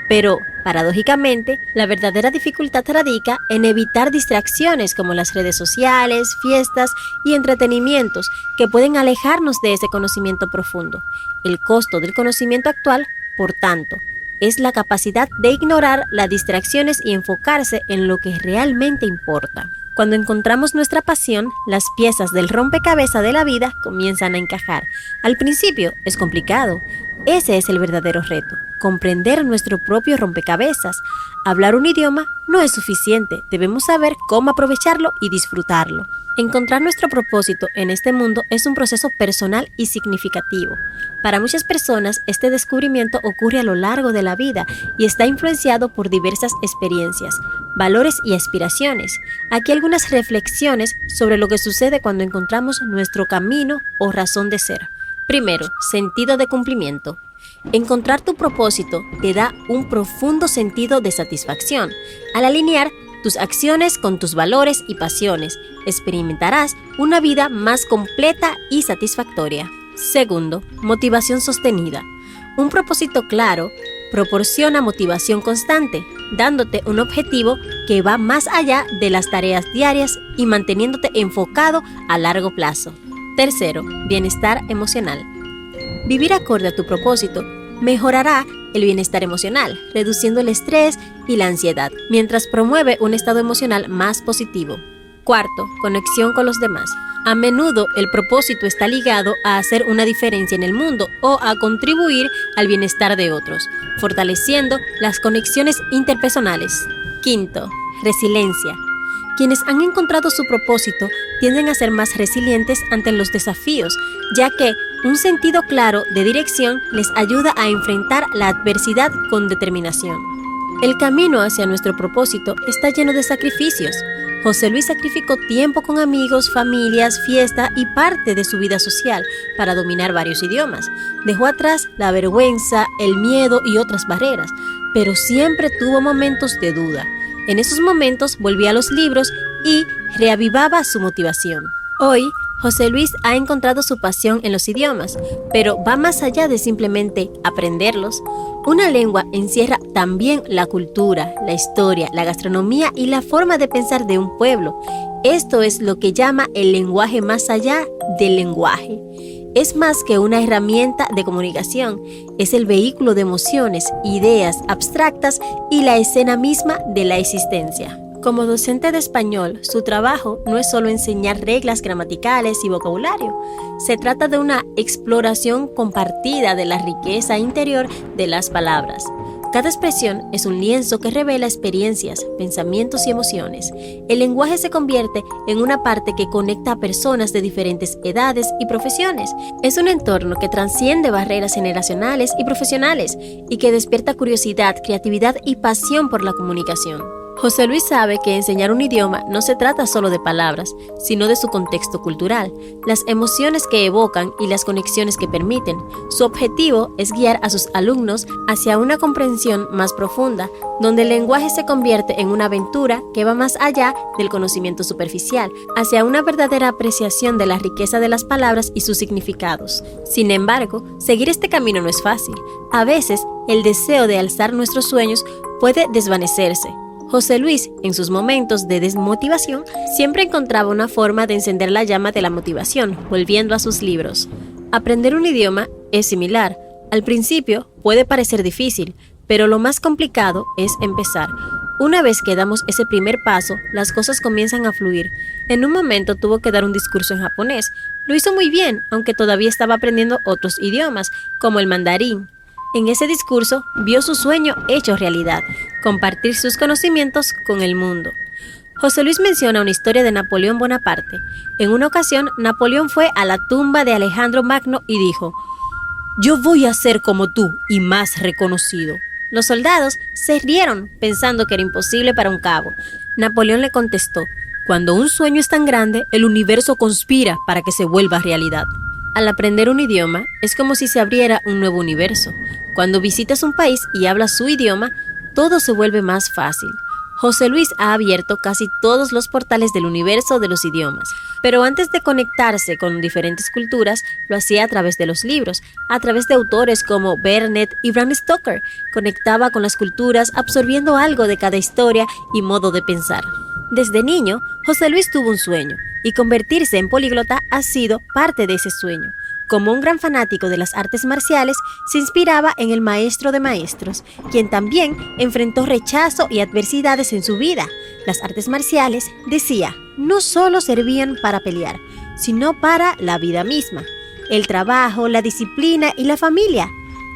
Pero, paradójicamente, la verdadera dificultad radica en evitar distracciones como las redes sociales, fiestas y entretenimientos que pueden alejarnos de ese conocimiento profundo. El costo del conocimiento actual, por tanto, es la capacidad de ignorar las distracciones y enfocarse en lo que realmente importa. Cuando encontramos nuestra pasión, las piezas del rompecabezas de la vida comienzan a encajar. Al principio es complicado. Ese es el verdadero reto, comprender nuestro propio rompecabezas. Hablar un idioma no es suficiente, debemos saber cómo aprovecharlo y disfrutarlo. Encontrar nuestro propósito en este mundo es un proceso personal y significativo. Para muchas personas, este descubrimiento ocurre a lo largo de la vida y está influenciado por diversas experiencias, valores y aspiraciones. Aquí algunas reflexiones sobre lo que sucede cuando encontramos nuestro camino o razón de ser. Primero, sentido de cumplimiento. Encontrar tu propósito te da un profundo sentido de satisfacción. Al alinear tus acciones con tus valores y pasiones, experimentarás una vida más completa y satisfactoria. Segundo, motivación sostenida. Un propósito claro proporciona motivación constante, dándote un objetivo que va más allá de las tareas diarias y manteniéndote enfocado a largo plazo. Tercero, bienestar emocional. Vivir acorde a tu propósito mejorará el bienestar emocional, reduciendo el estrés y la ansiedad, mientras promueve un estado emocional más positivo. Cuarto, conexión con los demás. A menudo el propósito está ligado a hacer una diferencia en el mundo o a contribuir al bienestar de otros, fortaleciendo las conexiones interpersonales. Quinto, resiliencia. Quienes han encontrado su propósito tienden a ser más resilientes ante los desafíos, ya que un sentido claro de dirección les ayuda a enfrentar la adversidad con determinación. El camino hacia nuestro propósito está lleno de sacrificios. José Luis sacrificó tiempo con amigos, familias, fiesta y parte de su vida social para dominar varios idiomas. Dejó atrás la vergüenza, el miedo y otras barreras, pero siempre tuvo momentos de duda. En esos momentos volvía a los libros y reavivaba su motivación. Hoy, José Luis ha encontrado su pasión en los idiomas, pero va más allá de simplemente aprenderlos. Una lengua encierra también la cultura, la historia, la gastronomía y la forma de pensar de un pueblo. Esto es lo que llama el lenguaje más allá del lenguaje. Es más que una herramienta de comunicación, es el vehículo de emociones, ideas abstractas y la escena misma de la existencia. Como docente de español, su trabajo no es solo enseñar reglas gramaticales y vocabulario. Se trata de una exploración compartida de la riqueza interior de las palabras. Cada expresión es un lienzo que revela experiencias, pensamientos y emociones. El lenguaje se convierte en una parte que conecta a personas de diferentes edades y profesiones. Es un entorno que trasciende barreras generacionales y profesionales y que despierta curiosidad, creatividad y pasión por la comunicación. José Luis sabe que enseñar un idioma no se trata solo de palabras, sino de su contexto cultural, las emociones que evocan y las conexiones que permiten. Su objetivo es guiar a sus alumnos hacia una comprensión más profunda, donde el lenguaje se convierte en una aventura que va más allá del conocimiento superficial, hacia una verdadera apreciación de la riqueza de las palabras y sus significados. Sin embargo, seguir este camino no es fácil. A veces, el deseo de alzar nuestros sueños puede desvanecerse. José Luis, en sus momentos de desmotivación, siempre encontraba una forma de encender la llama de la motivación, volviendo a sus libros. Aprender un idioma es similar. Al principio puede parecer difícil, pero lo más complicado es empezar. Una vez que damos ese primer paso, las cosas comienzan a fluir. En un momento tuvo que dar un discurso en japonés. Lo hizo muy bien, aunque todavía estaba aprendiendo otros idiomas, como el mandarín. En ese discurso vio su sueño hecho realidad, compartir sus conocimientos con el mundo. José Luis menciona una historia de Napoleón Bonaparte. En una ocasión, Napoleón fue a la tumba de Alejandro Magno y dijo: «Yo voy a ser como tú y más reconocido». Los soldados se rieron pensando que era imposible para un cabo. Napoleón le contestó: «Cuando un sueño es tan grande, el universo conspira para que se vuelva realidad». Al aprender un idioma, es como si se abriera un nuevo universo. Cuando visitas un país y hablas su idioma, todo se vuelve más fácil. José Luis ha abierto casi todos los portales del universo de los idiomas, pero antes de conectarse con diferentes culturas, lo hacía a través de los libros, a través de autores como Vernet y Bram Stoker. Conectaba con las culturas, absorbiendo algo de cada historia y modo de pensar. Desde niño, José Luis tuvo un sueño, y convertirse en políglota ha sido parte de ese sueño. Como un gran fanático de las artes marciales, se inspiraba en el maestro de maestros, quien también enfrentó rechazo y adversidades en su vida. Las artes marciales, decía, no solo servían para pelear, sino para la vida misma, el trabajo, la disciplina y la familia.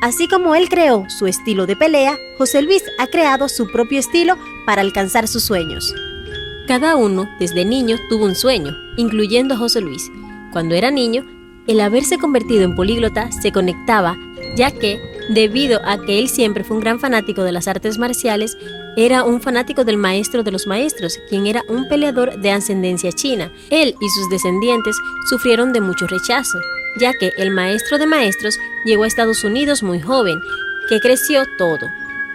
Así como él creó su estilo de pelea, José Luis ha creado su propio estilo para alcanzar sus sueños. Cada uno, desde niño, tuvo un sueño, incluyendo a José Luis. Cuando era niño, el haberse convertido en políglota se conectaba, ya que, debido a que él siempre fue un gran fanático de las artes marciales, era un fanático del maestro de los maestros, quien era un peleador de ascendencia china. Él y sus descendientes sufrieron de mucho rechazo, ya que el maestro de maestros llegó a Estados Unidos muy joven, que creció todo.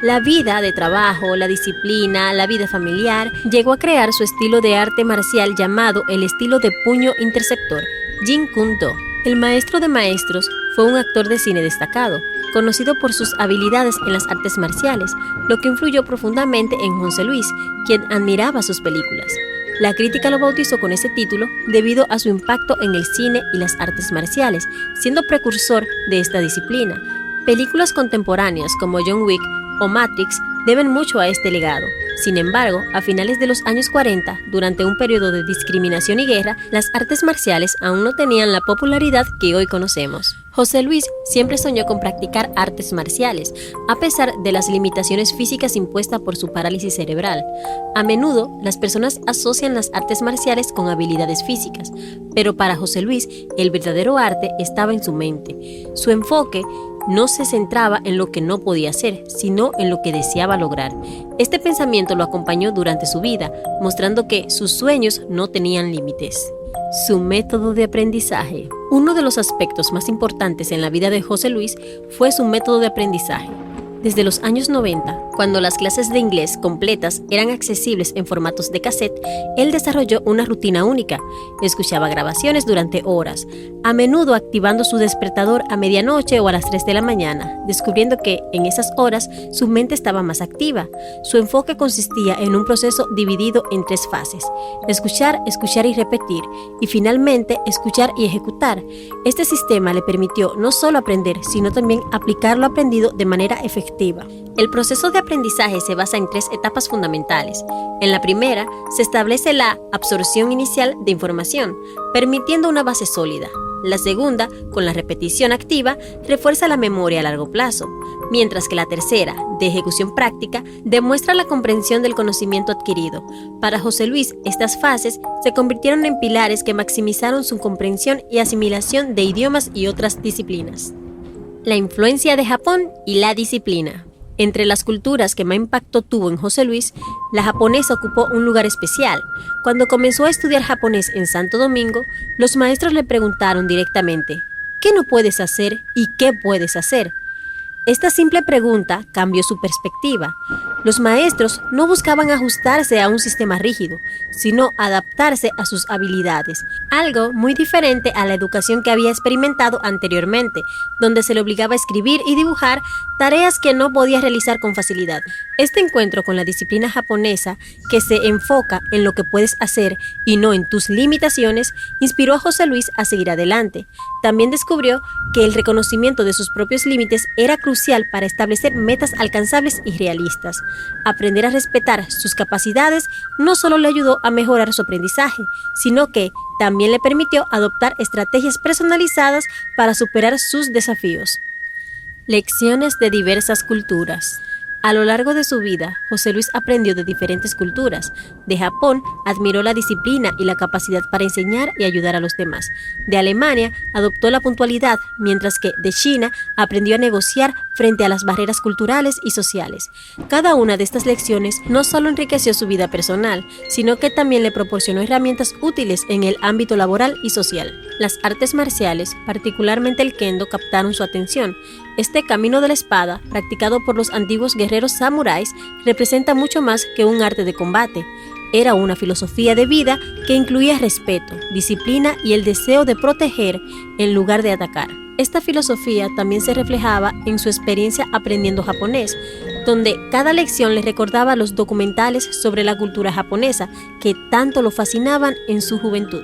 La vida de trabajo, la disciplina, la vida familiar, llegó a crear su estilo de arte marcial llamado el estilo de puño interceptor, Jeet Kune Do. El maestro de maestros fue un actor de cine destacado, conocido por sus habilidades en las artes marciales, lo que influyó profundamente en José Luis, quien admiraba sus películas. La crítica lo bautizó con ese título debido a su impacto en el cine y las artes marciales, siendo precursor de esta disciplina. Películas contemporáneas como John Wick o Matrix deben mucho a este legado. Sin embargo, a finales de los años 40, durante un periodo de discriminación y guerra, las artes marciales aún no tenían la popularidad que hoy conocemos. José Luis siempre soñó con practicar artes marciales, a pesar de las limitaciones físicas impuestas por su parálisis cerebral. A menudo, las personas asocian las artes marciales con habilidades físicas, pero para José Luis, el verdadero arte estaba en su mente. Su enfoque no se centraba en lo que no podía hacer, sino en lo que deseaba lograr. Este pensamiento lo acompañó durante su vida, mostrando que sus sueños no tenían límites. Su método de aprendizaje. Uno de los aspectos más importantes en la vida de José Luis fue su método de aprendizaje. Desde los años 90, cuando las clases de inglés completas eran accesibles en formatos de cassette, él desarrolló una rutina única. Escuchaba grabaciones durante horas, a menudo activando su despertador a medianoche o a las 3 de la mañana, descubriendo que en esas horas su mente estaba más activa. Su enfoque consistía en un proceso dividido en 3 fases: escuchar, escuchar y repetir, y finalmente escuchar y ejecutar. Este sistema le permitió no solo aprender, sino también aplicar lo aprendido de manera efectiva. El proceso de aprendizaje se basa en 3 etapas fundamentales. En la primera, se establece la absorción inicial de información, permitiendo una base sólida. La segunda, con la repetición activa, refuerza la memoria a largo plazo, mientras que la tercera, de ejecución práctica, demuestra la comprensión del conocimiento adquirido. Para José Luis, estas fases se convirtieron en pilares que maximizaron su comprensión y asimilación de idiomas y otras disciplinas. La influencia de Japón y la disciplina. Entre las culturas que más impacto tuvo en José Luis, la japonesa ocupó un lugar especial. Cuando comenzó a estudiar japonés en Santo Domingo, los maestros le preguntaron directamente, ¿qué no puedes hacer y qué puedes hacer? Esta simple pregunta cambió su perspectiva. Los maestros no buscaban ajustarse a un sistema rígido, sino adaptarse a sus habilidades, algo muy diferente a la educación que había experimentado anteriormente, donde se le obligaba a escribir y dibujar tareas que no podía realizar con facilidad. Este encuentro con la disciplina japonesa, que se enfoca en lo que puedes hacer y no en tus limitaciones, inspiró a José Luis a seguir adelante. También descubrió que el reconocimiento de sus propios límites era crucial para establecer metas alcanzables y realistas. Aprender a respetar sus capacidades no solo le ayudó a mejorar su aprendizaje, sino que también le permitió adoptar estrategias personalizadas para superar sus desafíos. Lecciones de diversas culturas. A lo largo de su vida, José Luis aprendió de diferentes culturas. De Japón, admiró la disciplina y la capacidad para enseñar y ayudar a los demás. De Alemania, adoptó la puntualidad, mientras que de China, aprendió a negociar frente a las barreras culturales y sociales. Cada una de estas lecciones no solo enriqueció su vida personal, sino que también le proporcionó herramientas útiles en el ámbito laboral y social. Las artes marciales, particularmente el kendo, captaron su atención. Este camino de la espada, practicado por los antiguos guerreros samuráis, representa mucho más que un arte de combate. Era una filosofía de vida que incluía respeto, disciplina y el deseo de proteger en lugar de atacar. Esta filosofía también se reflejaba en su experiencia aprendiendo japonés, donde cada lección le recordaba los documentales sobre la cultura japonesa que tanto lo fascinaban en su juventud.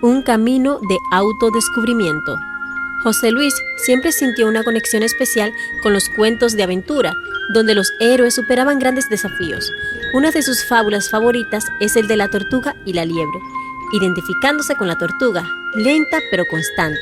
Un camino de autodescubrimiento. José Luis siempre sintió una conexión especial con los cuentos de aventura, donde los héroes superaban grandes desafíos. Una de sus fábulas favoritas es el de la tortuga y la liebre, identificándose con la tortuga, lenta pero constante.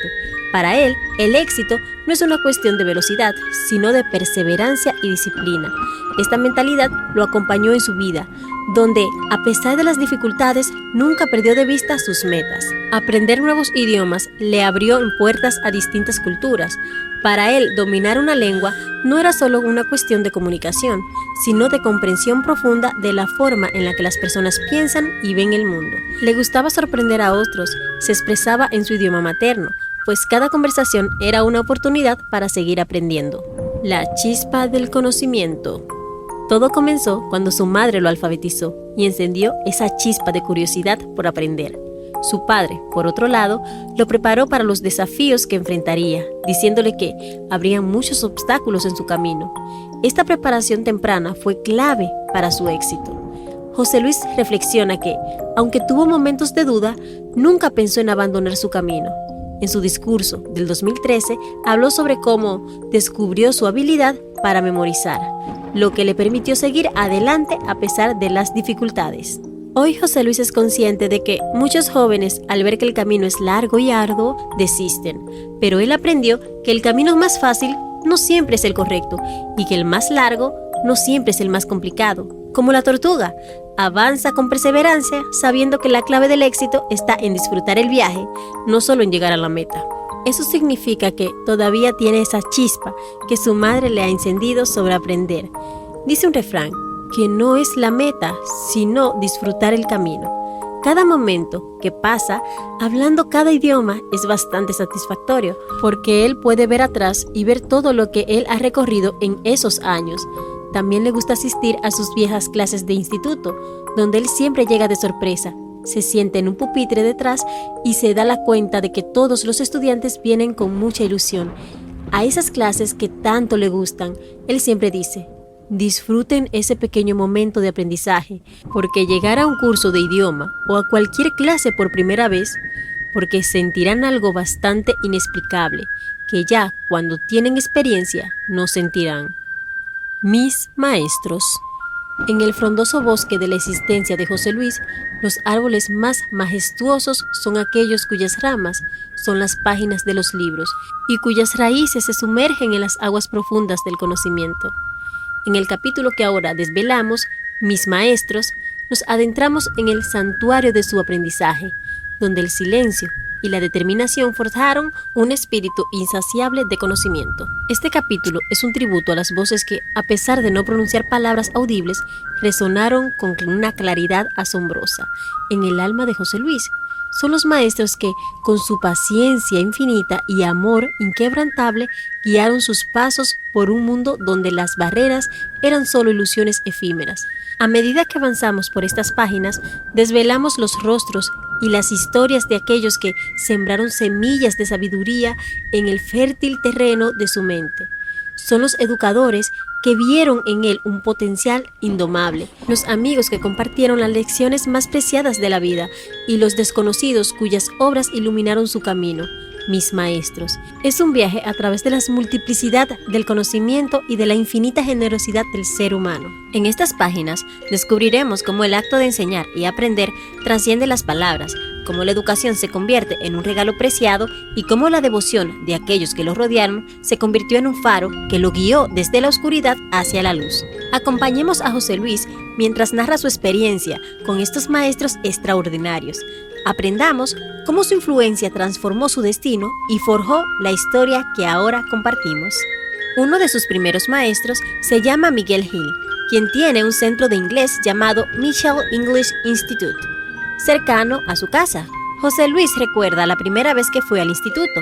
Para él, el éxito no es una cuestión de velocidad, sino de perseverancia y disciplina. Esta mentalidad lo acompañó en su vida, donde, a pesar de las dificultades, nunca perdió de vista sus metas. Aprender nuevos idiomas le abrió puertas a distintas culturas. Para él, dominar una lengua no era solo una cuestión de comunicación, sino de comprensión profunda de la forma en la que las personas piensan y ven el mundo. Le gustaba sorprender a otros, se expresaba en su idioma materno, pues cada conversación era una oportunidad para seguir aprendiendo. La chispa del conocimiento. Todo comenzó cuando su madre lo alfabetizó y encendió esa chispa de curiosidad por aprender. Su padre, por otro lado, lo preparó para los desafíos que enfrentaría, diciéndole que habría muchos obstáculos en su camino. Esta preparación temprana fue clave para su éxito. José Luis reflexiona que, aunque tuvo momentos de duda, nunca pensó en abandonar su camino. En su discurso del 2013, habló sobre cómo descubrió su habilidad para memorizar, lo que le permitió seguir adelante a pesar de las dificultades. Hoy José Luis es consciente de que muchos jóvenes, al ver que el camino es largo y arduo, desisten, pero él aprendió que el camino más fácil no siempre es el correcto y que el más largo no siempre es el más complicado. Como la tortuga, avanza con perseverancia, sabiendo que la clave del éxito está en disfrutar el viaje, no solo en llegar a la meta. Eso significa que todavía tiene esa chispa que su madre le ha encendido sobre aprender. Dice un refrán, que no es la meta, sino disfrutar el camino. Cada momento que pasa hablando cada idioma es bastante satisfactorio, porque él puede ver atrás y ver todo lo que él ha recorrido en esos años. También le gusta asistir a sus viejas clases de instituto, donde él siempre llega de sorpresa. Se sienta en un pupitre detrás y se da la cuenta de que todos los estudiantes vienen con mucha ilusión. A esas clases que tanto le gustan, él siempre dice, disfruten ese pequeño momento de aprendizaje, porque llegar a un curso de idioma o a cualquier clase por primera vez, porque sentirán algo bastante inexplicable, que ya cuando tienen experiencia no sentirán. Mis maestros. En el frondoso bosque de la existencia de José Luis, los árboles más majestuosos son aquellos cuyas ramas son las páginas de los libros y cuyas raíces se sumergen en las aguas profundas del conocimiento. En el capítulo que ahora desvelamos, Mis Maestros, nos adentramos en el santuario de su aprendizaje, donde el silencio y la determinación forjaron un espíritu insaciable de conocimiento. Este capítulo es un tributo a las voces que, a pesar de no pronunciar palabras audibles, resonaron con una claridad asombrosa en el alma de José Luis. Son los maestros que, con su paciencia infinita y amor inquebrantable, guiaron sus pasos por un mundo donde las barreras eran solo ilusiones efímeras. A medida que avanzamos por estas páginas, desvelamos los rostros y las historias de aquellos que sembraron semillas de sabiduría en el fértil terreno de su mente. Son los educadores que vieron en él un potencial indomable, los amigos que compartieron las lecciones más preciadas de la vida y los desconocidos cuyas obras iluminaron su camino. Mis Maestros. Es un viaje a través de la multiplicidad del conocimiento y de la infinita generosidad del ser humano. En estas páginas descubriremos cómo el acto de enseñar y aprender trasciende las palabras, cómo la educación se convierte en un regalo preciado y cómo la devoción de aquellos que lo rodearon se convirtió en un faro que lo guió desde la oscuridad hacia la luz. Acompañemos a José Luis mientras narra su experiencia con estos maestros extraordinarios. Aprendamos cómo su influencia transformó su destino y forjó la historia que ahora compartimos. Uno de sus primeros maestros se llama Miguel Hill, quien tiene un centro de inglés llamado Mitchell English Institute, cercano a su casa. José Luis recuerda la primera vez que fue al instituto,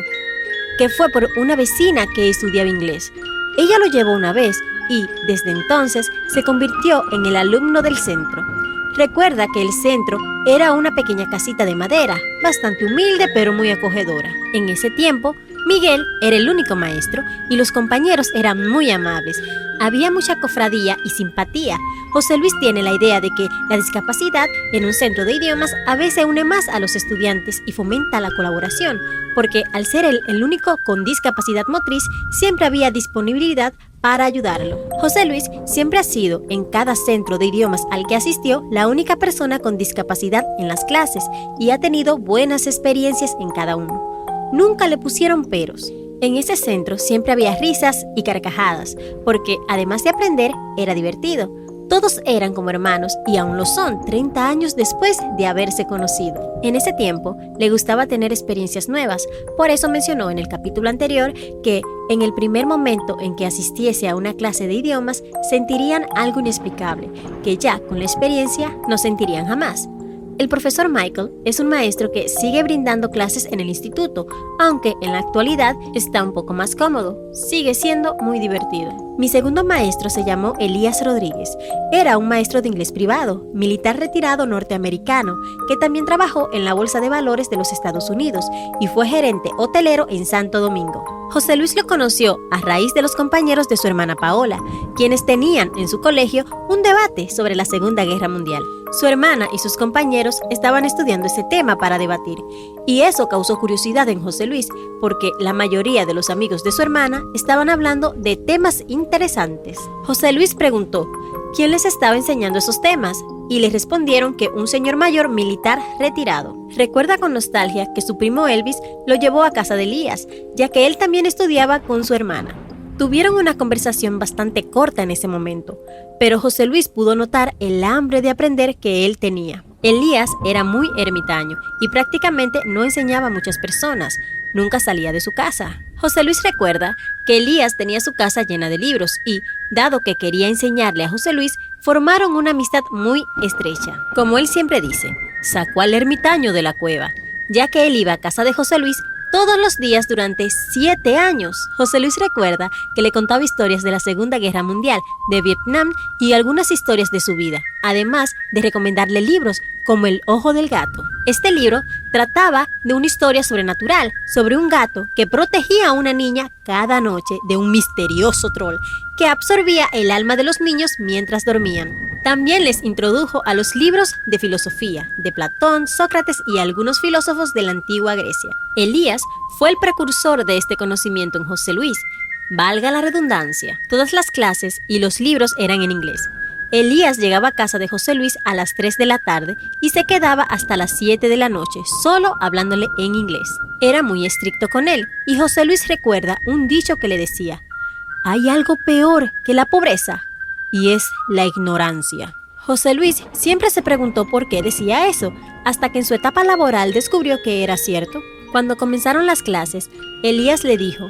que fue por una vecina que estudiaba inglés. Ella lo llevó una vez y, desde entonces, se convirtió en el alumno del centro. Recuerda que el centro era una pequeña casita de madera, bastante humilde pero muy acogedora. En ese tiempo, Miguel era el único maestro y los compañeros eran muy amables. Había mucha cofradía y simpatía. José Luis tiene la idea de que la discapacidad en un centro de idiomas a veces une más a los estudiantes y fomenta la colaboración, porque al ser el único con discapacidad motriz, siempre había disponibilidad para ayudarlo. José Luis siempre ha sido, en cada centro de idiomas al que asistió, la única persona con discapacidad en las clases y ha tenido buenas experiencias en cada uno. Nunca le pusieron peros. En ese centro siempre había risas y carcajadas, porque además de aprender, era divertido. Todos eran como hermanos y aún lo son 30 años después de haberse conocido. En ese tiempo le gustaba tener experiencias nuevas, por eso mencionó en el capítulo anterior que en el primer momento en que asistiese a una clase de idiomas sentirían algo inexplicable, que ya con la experiencia no sentirían jamás. El profesor Michael es un maestro que sigue brindando clases en el instituto, aunque en la actualidad está un poco más cómodo. Sigue siendo muy divertido. Mi segundo maestro se llamó Elías Rodríguez. Era un maestro de inglés privado, militar retirado norteamericano, que también trabajó en la Bolsa de Valores de los Estados Unidos y fue gerente hotelero en Santo Domingo. José Luis lo conoció a raíz de los compañeros de su hermana Paola, quienes tenían en su colegio un debate sobre la Segunda Guerra Mundial. Su hermana y sus compañeros estaban estudiando ese tema para debatir, y eso causó curiosidad en José Luis, porque la mayoría de los amigos de su hermana estaban hablando de temas interesantes. José Luis preguntó quién les estaba enseñando esos temas, y le respondieron que un señor mayor militar retirado. Recuerda con nostalgia que su primo Elvis lo llevó a casa de Elías, ya que él también estudiaba con su hermana. Tuvieron una conversación bastante corta en ese momento, pero José Luis pudo notar el hambre de aprender que él tenía. Elías era muy ermitaño y prácticamente no enseñaba a muchas personas, nunca salía de su casa. José Luis recuerda que Elías tenía su casa llena de libros y, dado que quería enseñarle a José Luis, formaron una amistad muy estrecha. Como él siempre dice, sacó al ermitaño de la cueva, ya que él iba a casa de José Luis todos los días durante 7 años. José Luis recuerda que le contaba historias de la Segunda Guerra Mundial, de Vietnam y algunas historias de su vida, además de recomendarle libros como El Ojo del Gato. Este libro trataba de una historia sobrenatural, sobre un gato que protegía a una niña cada noche de un misterioso troll que absorbía el alma de los niños mientras dormían. También les introdujo a los libros de filosofía, de Platón, Sócrates y algunos filósofos de la antigua Grecia. Elías fue el precursor de este conocimiento en José Luis. Valga la redundancia, todas las clases y los libros eran en inglés. Elías llegaba a casa de José Luis a las 3 de la tarde y se quedaba hasta las 7 de la noche, solo hablándole en inglés. Era muy estricto con él y José Luis recuerda un dicho que le decía: «Hay algo peor que la pobreza y es la ignorancia». José Luis siempre se preguntó por qué decía eso, hasta que en su etapa laboral descubrió que era cierto. Cuando comenzaron las clases, Elías le dijo: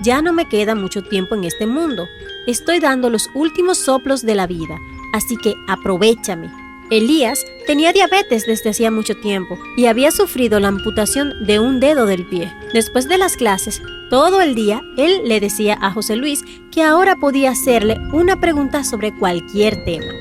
«Ya no me queda mucho tiempo en este mundo. Estoy dando los últimos soplos de la vida, así que aprovéchame». Elías tenía diabetes desde hacía mucho tiempo y había sufrido la amputación de un dedo del pie. Después de las clases, todo el día, él le decía a José Luis que ahora podía hacerle una pregunta sobre cualquier tema.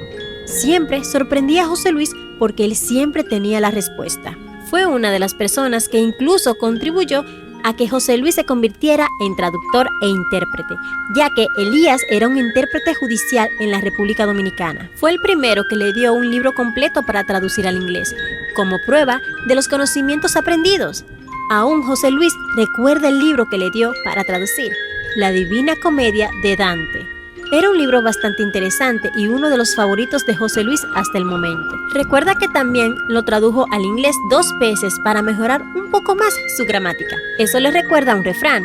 Siempre sorprendía a José Luis porque él siempre tenía la respuesta. Fue una de las personas que incluso contribuyó a que José Luis se convirtiera en traductor e intérprete, ya que Elías era un intérprete judicial en la República Dominicana. Fue el primero que le dio un libro completo para traducir al inglés, como prueba de los conocimientos aprendidos. Aún José Luis recuerda el libro que le dio para traducir, La Divina Comedia de Dante. Era un libro bastante interesante y uno de los favoritos de José Luis hasta el momento. Recuerda que también lo tradujo al inglés 2 veces para mejorar un poco más su gramática. Eso le recuerda a un refrán: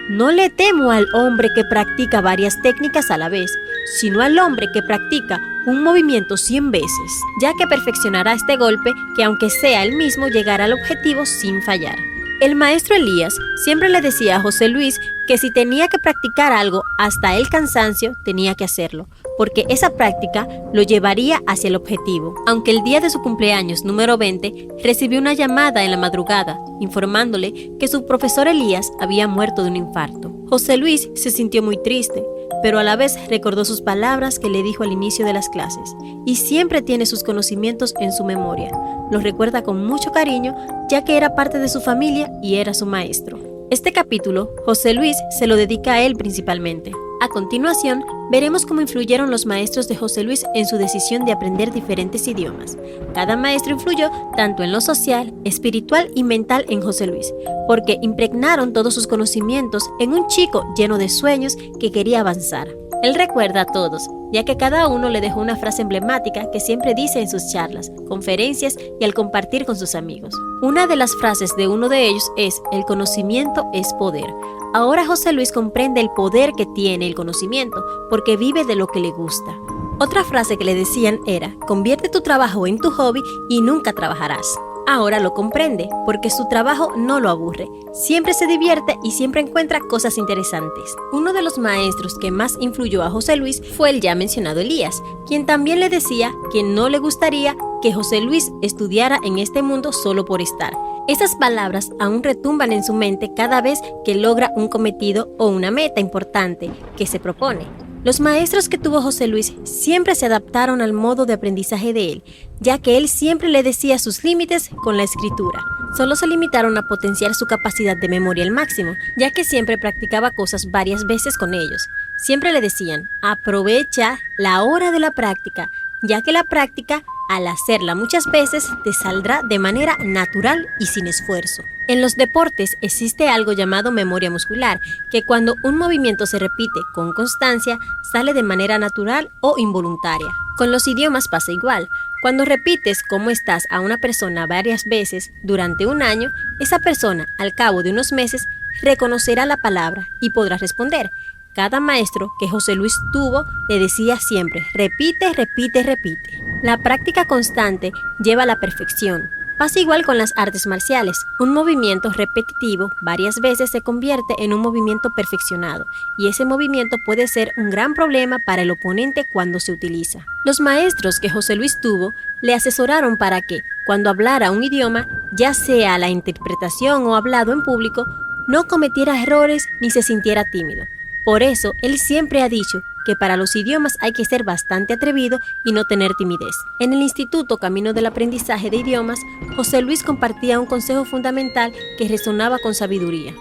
«No le temo al hombre que practica varias técnicas a la vez, sino al hombre que practica un movimiento 100 veces, ya que perfeccionará este golpe que, aunque sea el mismo, llegará al objetivo sin fallar». El maestro Elías siempre le decía a José Luis que si tenía que practicar algo hasta el cansancio, tenía que hacerlo, porque esa práctica lo llevaría hacia el objetivo. Aunque el día de su cumpleaños número 20 recibió una llamada en la madrugada, informándole que su profesor Elías había muerto de un infarto. José Luis se sintió muy triste, pero a la vez recordó sus palabras que le dijo al inicio de las clases, y siempre tiene sus conocimientos en su memoria. Los recuerda con mucho cariño, ya que era parte de su familia y era su maestro. Este capítulo, José Luis se lo dedica a él principalmente. A continuación, veremos cómo influyeron los maestros de José Luis en su decisión de aprender diferentes idiomas. Cada maestro influyó tanto en lo social, espiritual y mental en José Luis, porque impregnaron todos sus conocimientos en un chico lleno de sueños que quería avanzar. Él recuerda a todos, ya que cada uno le dejó una frase emblemática que siempre dice en sus charlas, conferencias y al compartir con sus amigos. Una de las frases de uno de ellos es: «El conocimiento es poder». Ahora José Luis comprende el poder que tiene el conocimiento, porque vive de lo que le gusta. Otra frase que le decían era: «Convierte tu trabajo en tu hobby y nunca trabajarás». Ahora lo comprende, porque su trabajo no lo aburre, siempre se divierte y siempre encuentra cosas interesantes. Uno de los maestros que más influyó a José Luis fue el ya mencionado Elías, quien también le decía que no le gustaría que José Luis estudiara en este mundo solo por estar. Esas palabras aún retumban en su mente cada vez que logra un cometido o una meta importante que se propone. Los maestros que tuvo José Luis siempre se adaptaron al modo de aprendizaje de él, ya que él siempre le decía sus límites con la escritura. Solo se limitaron a potenciar su capacidad de memoria al máximo, ya que siempre practicaba cosas varias veces con ellos. Siempre le decían: «Aprovecha la hora de la práctica, ya que la práctica, al hacerla muchas veces, te saldrá de manera natural y sin esfuerzo». En los deportes existe algo llamado memoria muscular, que cuando un movimiento se repite con constancia, sale de manera natural o involuntaria. Con los idiomas pasa igual. Cuando repites cómo estás a una persona varias veces durante un año, esa persona, al cabo de unos meses, reconocerá la palabra y podrá responder. Cada maestro que José Luis tuvo le decía siempre: «Repite, repite, repite». La práctica constante lleva a la perfección. Pasa igual con las artes marciales. Un movimiento repetitivo varias veces se convierte en un movimiento perfeccionado, y ese movimiento puede ser un gran problema para el oponente cuando se utiliza. Los maestros que José Luis tuvo le asesoraron para que, cuando hablara un idioma, ya sea la interpretación o hablado en público, no cometiera errores ni se sintiera tímido. Por eso, él siempre ha dicho que para los idiomas hay que ser bastante atrevido y no tener timidez. En el Instituto Camino del Aprendizaje de Idiomas, José Luis compartía un consejo fundamental que resonaba con sabiduría.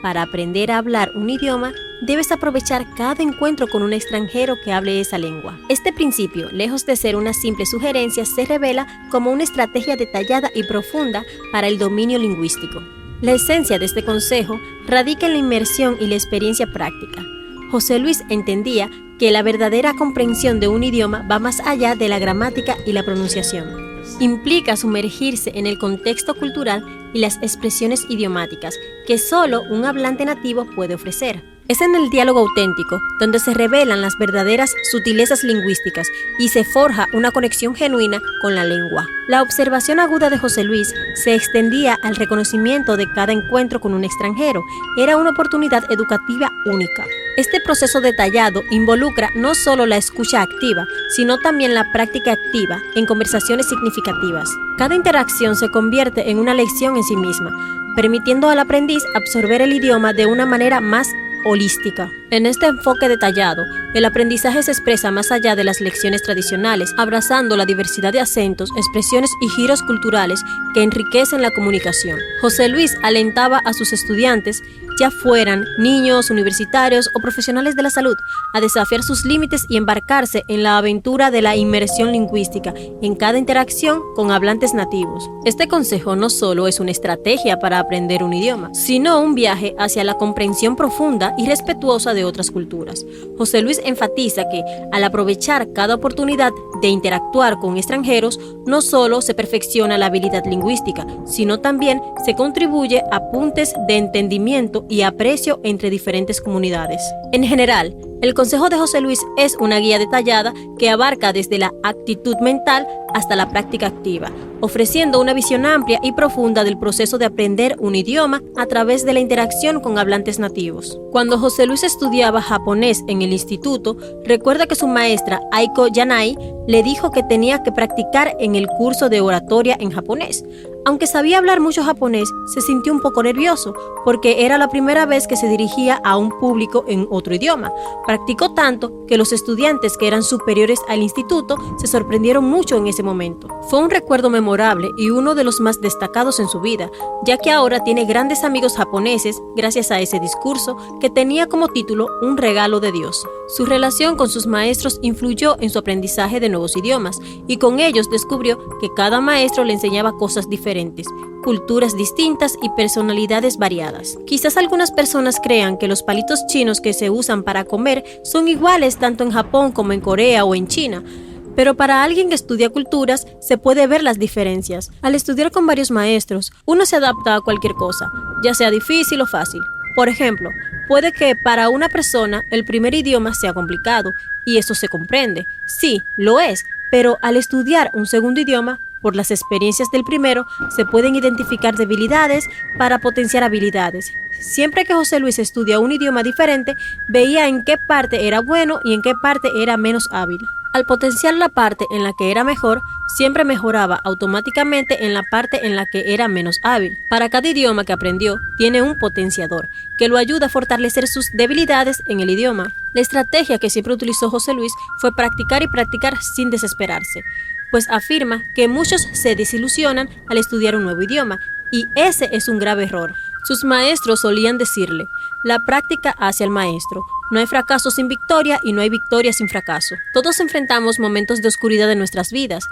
Para aprender a hablar un idioma, debes aprovechar cada encuentro con un extranjero que hable esa lengua. Este principio, lejos de ser una simple sugerencia, se revela como una estrategia detallada y profunda para el dominio lingüístico. La esencia de este consejo radica en la inmersión y la experiencia práctica. José Luis entendía que la verdadera comprensión de un idioma va más allá de la gramática y la pronunciación. Implica sumergirse en el contexto cultural y las expresiones idiomáticas que solo un hablante nativo puede ofrecer. Es en el diálogo auténtico donde se revelan las verdaderas sutilezas lingüísticas y se forja una conexión genuina con la lengua. La observación aguda de José Luis se extendía al reconocimiento de cada encuentro con un extranjero. Era una oportunidad educativa única. Este proceso detallado involucra no solo la escucha activa, sino también la práctica activa en conversaciones significativas. Cada interacción se convierte en una lección en sí misma, permitiendo al aprendiz absorber el idioma de una manera más holística. En este enfoque detallado, el aprendizaje se expresa más allá de las lecciones tradicionales, abrazando la diversidad de acentos, expresiones y giros culturales que enriquecen la comunicación. José Luis alentaba a sus estudiantes, ya fueran niños, universitarios o profesionales de la salud, a desafiar sus límites y embarcarse en la aventura de la inmersión lingüística en cada interacción con hablantes nativos. Este consejo no solo es una estrategia para aprender un idioma, sino un viaje hacia la comprensión profunda y respetuosa de otras culturas. José Luis enfatiza que, al aprovechar cada oportunidad de interactuar con extranjeros, no solo se perfecciona la habilidad lingüística, sino también se contribuye a puntos de entendimiento y aprecio entre diferentes comunidades. En general, el consejo de José Luis es una guía detallada que abarca desde la actitud mental hasta la práctica activa, ofreciendo una visión amplia y profunda del proceso de aprender un idioma a través de la interacción con hablantes nativos. Cuando José Luis estudiaba japonés en el instituto, recuerda que su maestra, Aiko Yanai, le dijo que tenía que practicar en el curso de oratoria en japonés. Aunque sabía hablar mucho japonés, se sintió un poco nervioso, porque era la primera vez que se dirigía a un público en otro idioma. Practicó tanto que los estudiantes que eran superiores al instituto se sorprendieron mucho en ese momento. Fue un recuerdo memorable y uno de los más destacados en su vida, ya que ahora tiene grandes amigos japoneses gracias a ese discurso que tenía como título Un regalo de Dios. Su relación con sus maestros influyó en su aprendizaje de nuevos idiomas y con ellos descubrió que cada maestro le enseñaba cosas diferentes, culturas distintas y personalidades variadas. Quizás algunas personas crean que los palitos chinos que se usan para comer son iguales tanto en Japón como en Corea o en China, pero para alguien que estudia culturas se puede ver las diferencias. Al estudiar con varios maestros, uno se adapta a cualquier cosa, ya sea difícil o fácil. Por ejemplo, puede que para una persona el primer idioma sea complicado, y eso se comprende. Sí, lo es, pero al estudiar un segundo idioma, por las experiencias del primero, se pueden identificar debilidades para potenciar habilidades. Siempre que José Luis estudia un idioma diferente, veía en qué parte era bueno y en qué parte era menos hábil. Al potenciar la parte en la que era mejor, siempre mejoraba automáticamente en la parte en la que era menos hábil. Para cada idioma que aprendió, tiene un potenciador, que lo ayuda a fortalecer sus debilidades en el idioma. La estrategia que siempre utilizó José Luis fue practicar y practicar sin desesperarse, pues afirma que muchos se desilusionan al estudiar un nuevo idioma, y ese es un grave error. Sus maestros solían decirle: la práctica hace al maestro. No hay fracaso sin victoria y no hay victoria sin fracaso. Todos enfrentamos momentos de oscuridad en nuestras vidas,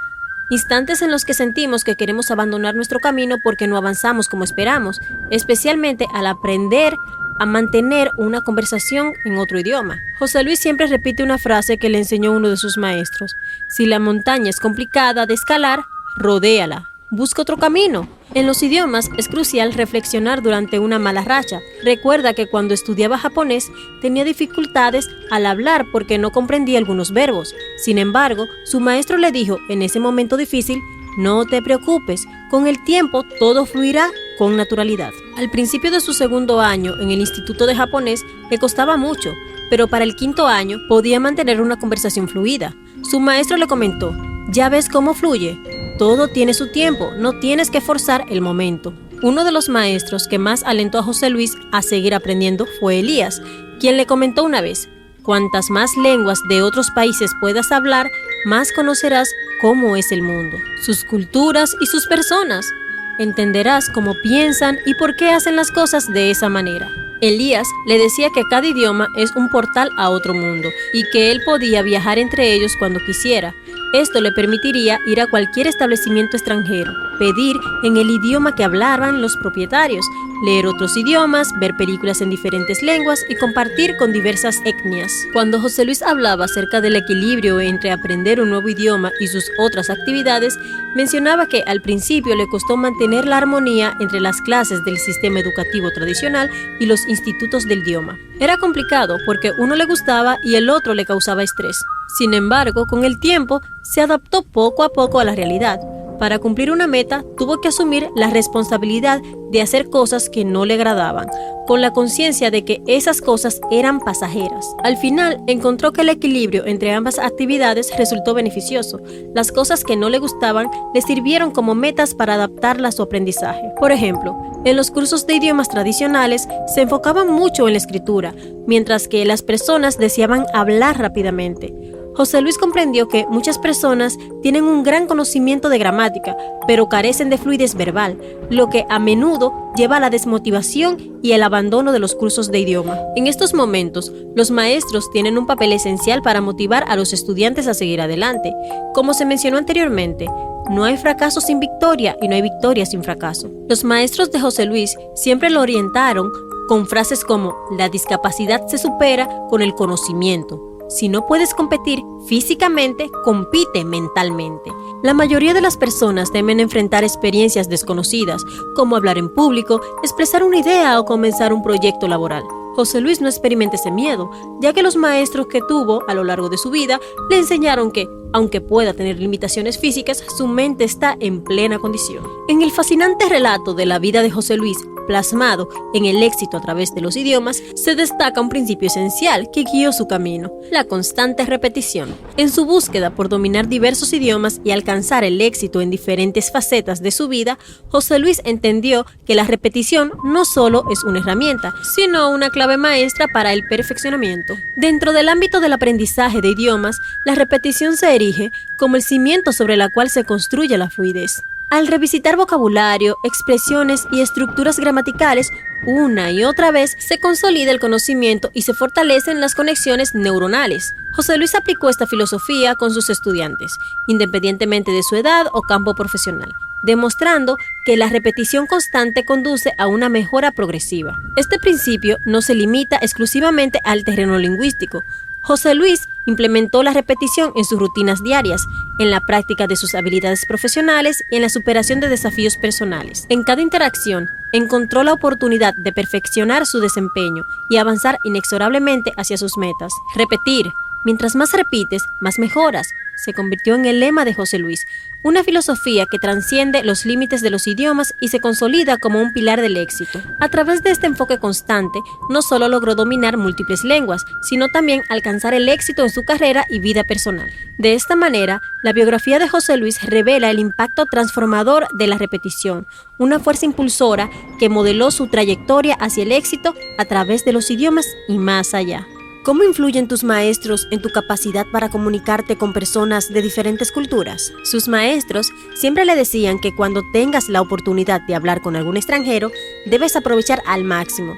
instantes en los que sentimos que queremos abandonar nuestro camino porque no avanzamos como esperamos, especialmente al aprender a mantener una conversación en otro idioma. José Luis siempre repite una frase que le enseñó uno de sus maestros: si la montaña es complicada de escalar, rodéala. Busca otro camino. En los idiomas es crucial reflexionar durante una mala racha. Recuerda que cuando estudiaba japonés tenía dificultades al hablar porque no comprendía algunos verbos. Sin embargo, su maestro le dijo en ese momento difícil: no te preocupes, con el tiempo todo fluirá con naturalidad. Al principio de su segundo año en el Instituto de Japonés le costaba mucho, pero para el quinto año podía mantener una conversación fluida. Su maestro le comentó: ¿ya ves cómo fluye? Todo tiene su tiempo, no tienes que forzar el momento. Uno de los maestros que más alentó a José Luis a seguir aprendiendo fue Elías, quien le comentó una vez: cuantas más lenguas de otros países puedas hablar, más conocerás cómo es el mundo, sus culturas y sus personas. Entenderás cómo piensan y por qué hacen las cosas de esa manera. Elías le decía que cada idioma es un portal a otro mundo y que él podía viajar entre ellos cuando quisiera. Esto le permitiría ir a cualquier establecimiento extranjero, pedir en el idioma que hablaban los propietarios leer otros idiomas, ver películas en diferentes lenguas y compartir con diversas etnias. Cuando José Luis hablaba acerca del equilibrio entre aprender un nuevo idioma y sus otras actividades, mencionaba que al principio le costó mantener la armonía entre las clases del sistema educativo tradicional y los institutos del idioma. Era complicado porque uno le gustaba y el otro le causaba estrés. Sin embargo, con el tiempo, se adaptó poco a poco a la realidad. Para cumplir una meta, tuvo que asumir la responsabilidad de hacer cosas que no le agradaban, con la conciencia de que esas cosas eran pasajeras. Al final, encontró que el equilibrio entre ambas actividades resultó beneficioso. Las cosas que no le gustaban le sirvieron como metas para adaptarlas a su aprendizaje. Por ejemplo, en los cursos de idiomas tradicionales se enfocaban mucho en la escritura, mientras que las personas deseaban hablar rápidamente. José Luis comprendió que muchas personas tienen un gran conocimiento de gramática, pero carecen de fluidez verbal, lo que a menudo lleva a la desmotivación y el abandono de los cursos de idioma. En estos momentos, los maestros tienen un papel esencial para motivar a los estudiantes a seguir adelante. Como se mencionó anteriormente, no hay fracaso sin victoria y no hay victoria sin fracaso. Los maestros de José Luis siempre lo orientaron con frases como: la discapacidad se supera con el conocimiento. Si no puedes competir físicamente, compite mentalmente. La mayoría de las personas temen enfrentar experiencias desconocidas, como hablar en público, expresar una idea o comenzar un proyecto laboral. José Luis no experimenta ese miedo, ya que los maestros que tuvo a lo largo de su vida le enseñaron que, aunque pueda tener limitaciones físicas, su mente está en plena condición. En el fascinante relato de la vida de José Luis, plasmado en El éxito a través de los idiomas, se destaca un principio esencial que guió su camino: la constante repetición. En su búsqueda por dominar diversos idiomas y alcanzar el éxito en diferentes facetas de su vida, José Luis entendió que la repetición no solo es una herramienta, sino una clave maestra para el perfeccionamiento. Dentro del ámbito del aprendizaje de idiomas, la repetición se erige como el cimiento sobre el cual se construye la fluidez. Al revisitar vocabulario, expresiones y estructuras gramaticales una y otra vez, se consolida el conocimiento y se fortalecen las conexiones neuronales. José Luis aplicó esta filosofía con sus estudiantes, independientemente de su edad o campo profesional, demostrando que la repetición constante conduce a una mejora progresiva. Este principio no se limita exclusivamente al terreno lingüístico. José Luis implementó la repetición en sus rutinas diarias, en la práctica de sus habilidades profesionales y en la superación de desafíos personales. En cada interacción, encontró la oportunidad de perfeccionar su desempeño y avanzar inexorablemente hacia sus metas. Repetir. Mientras más repites, más mejoras, se convirtió en el lema de José Luis, una filosofía que trasciende los límites de los idiomas y se consolida como un pilar del éxito. A través de este enfoque constante, no solo logró dominar múltiples lenguas, sino también alcanzar el éxito en su carrera y vida personal. De esta manera, la biografía de José Luis revela el impacto transformador de la repetición, una fuerza impulsora que modeló su trayectoria hacia el éxito a través de los idiomas y más allá. ¿Cómo influyen tus maestros en tu capacidad para comunicarte con personas de diferentes culturas? Sus maestros siempre le decían que cuando tengas la oportunidad de hablar con algún extranjero, debes aprovechar al máximo,